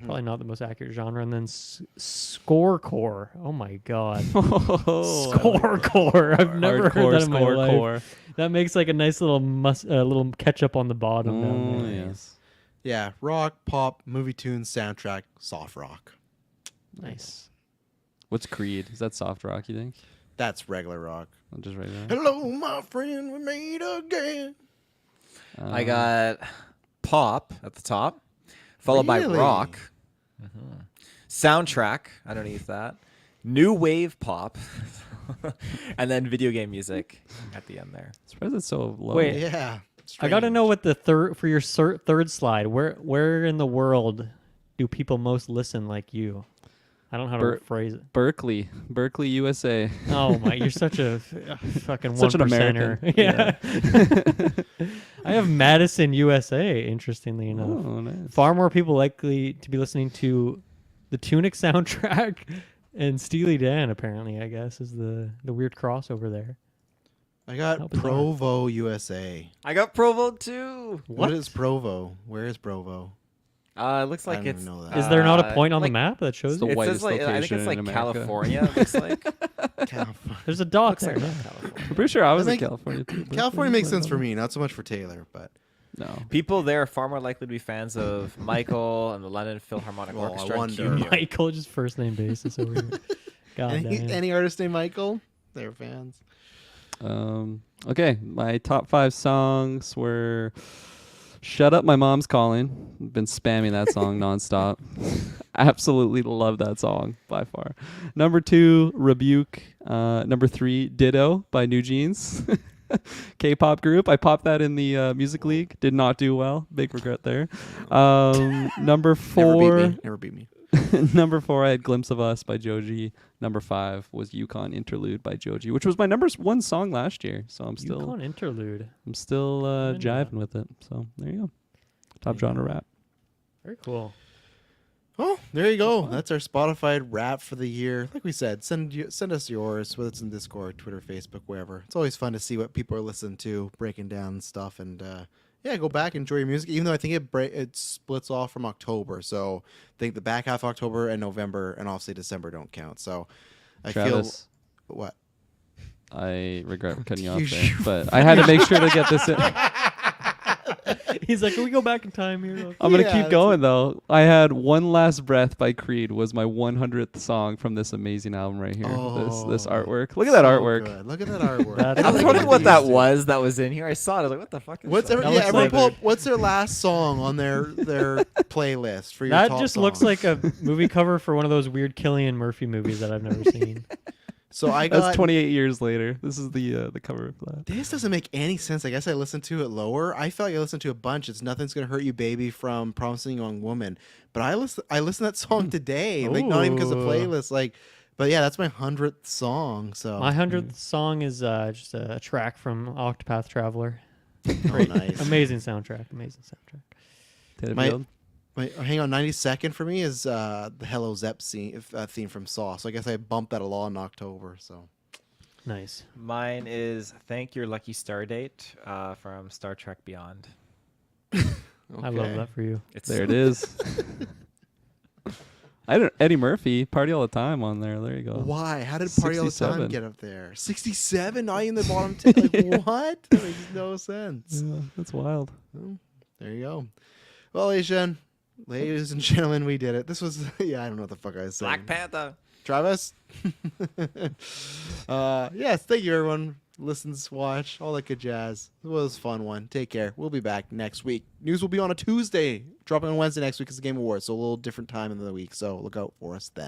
S3: probably not the most accurate genre. And then scorecore. Oh my god, scorecore. I've never heard that in my life. That makes like a nice little little ketchup on the bottom down
S2: Oh,
S3: there.
S2: yes.
S1: Yeah, rock, pop, movie tunes, soundtrack, soft rock.
S3: Nice.
S2: What's Creed? Is that soft rock, you think?
S1: That's regular rock.
S2: I'll just write that.
S1: Hello, my friend, we meet again.
S4: I got pop at the top, followed by
S1: Really?
S4: rock. Soundtrack underneath that. New wave pop. And then video game music at the end there.
S2: Surprised it's so low.
S3: Wait.
S1: Yeah.
S3: I got to
S1: strange.
S3: know what the third for your third slide. Where in the world do people most listen like you? I don't know how to phrase it.
S2: Berkeley, USA.
S3: Oh my, you're such a fucking
S2: Such an
S3: 1%er.
S2: American.
S3: Yeah. I have Madison, USA, interestingly enough.
S2: Oh, nice.
S3: Far more people likely to be listening to the Tunic soundtrack and Steely Dan, apparently, I guess, is the weird crossover there.
S1: I got
S3: How bizarre.
S1: Provo, USA.
S4: I got Provo too.
S1: What is Provo? Where is Provo?
S4: It looks
S1: I
S4: like
S1: don't
S4: it's.
S1: even know that.
S3: Is there not a point on
S4: like,
S3: the map that shows
S2: It's the
S3: it?
S4: It
S2: whitest
S4: says like I think
S2: location
S4: it's like
S2: in America.
S4: California. It looks like.
S1: California.
S3: There's a dot
S4: Looks
S3: there.
S4: like
S3: yeah.
S4: California.
S2: I'm pretty sure I was in
S1: think
S2: California too.
S1: California makes sense for me, not so much for Taylor, but
S2: No.
S4: People there are far more likely to be fans of Michael and the London Philharmonic
S1: Well, I
S4: Orchestra. and
S1: wonder.
S4: Q-Music.
S3: Michael, just first name basis over here. God damn.
S1: any artist named Michael, they're fans.
S2: Okay, my top 5 songs were "Shut Up, My Mom's Calling." I've been spamming that song nonstop. Absolutely love that song by far. Number 2, "Rebuke." Number 3, "Ditto" by New Jeans. K-pop group. I popped that in the Music League. Did not do well. Big regret there. Number 4.
S1: Never beat me.
S2: Number 4, I had "Glimpse of Us" by Joji. Number 5 was "Yukon Interlude" by Joji, which was my number 1 song last year. So I'm still
S3: Yukon interlude.
S2: jiving
S3: that.
S2: with it. So there you go. Top genre rap.
S3: Very cool.
S1: Oh, there you go. That's our Spotify wrap for the year. Like we said, send us yours, whether it's in Discord, Twitter, Facebook, wherever. It's always fun to see what people are listening to, breaking down stuff, and go back, enjoy your music. Even though I think it splits off from October, so I think the back half of October and November, and obviously December don't count. So I
S2: Travis,
S1: feel what.
S2: I regret cutting you
S1: You
S2: off there, but I had to make sure to get this in.
S3: He's like, can we go back in time here?
S2: I'm gonna
S1: Yeah,
S2: keep
S1: that's
S2: going though. I had "One Last Breath" by Creed was my 100th song from this amazing album right here. This
S1: Oh,
S2: artwork. Look at that
S1: So
S2: artwork.
S1: good. Look at that artwork.
S3: That's
S4: I was
S3: Like
S4: wondering
S3: what
S4: what
S3: they
S4: that
S1: used to.
S4: was that was in here. I saw it. I was like, what the fuck is
S1: What's
S4: that?
S1: every,
S3: That looks
S1: everyone
S3: like-
S1: pull up, what's their last song on their playlist for your
S3: That
S1: top
S3: just looks
S1: songs?
S3: like a movie cover for one of those weird Cillian Murphy movies that I've never seen.
S1: So I got
S2: That's 28 years later. This is the cover of that.
S1: This doesn't make any sense. I guess I listened to it lower. I felt like I listened to a bunch. It's "Nothing's Gonna Hurt You, Baby" from Promising Young Woman. But I listened to that song today. Like not even because of
S3: Ooh.
S1: playlist. Like, but yeah, that's my 100th song. So
S3: My 100th song is just a track from Octopath Traveler.
S1: oh, nice.
S3: Amazing soundtrack. Amazing soundtrack.
S2: Taylor
S1: My-
S2: Field.
S1: Hang on, 92nd for me is the Hello Zep theme from Saw. So I guess I bumped that a lot in October. So
S3: Nice.
S4: Mine is "Thank Your Lucky Star Date" from Star Trek Beyond.
S3: I love that for you.
S4: It's
S2: There it is. Eddie Murphy, "Party All the Time" on there. There you go.
S1: Why? How did Party All the Time
S2: 67.
S1: get up there? 67, not in the bottom 10. Like what? That makes no sense.
S2: Yeah, that's wild.
S1: There you go. Well, ladies and gentlemen, we did it. This was I don't know what the fuck I was saying.
S4: Black Panther.
S1: Travis. Yes, thank you everyone listens, watch, all that good jazz. It was a fun one. Take care. We'll be back next week. News will be on a Tuesday. Dropping on Wednesday next week is the Game Awards, so a little different time in the week. So look out for us then.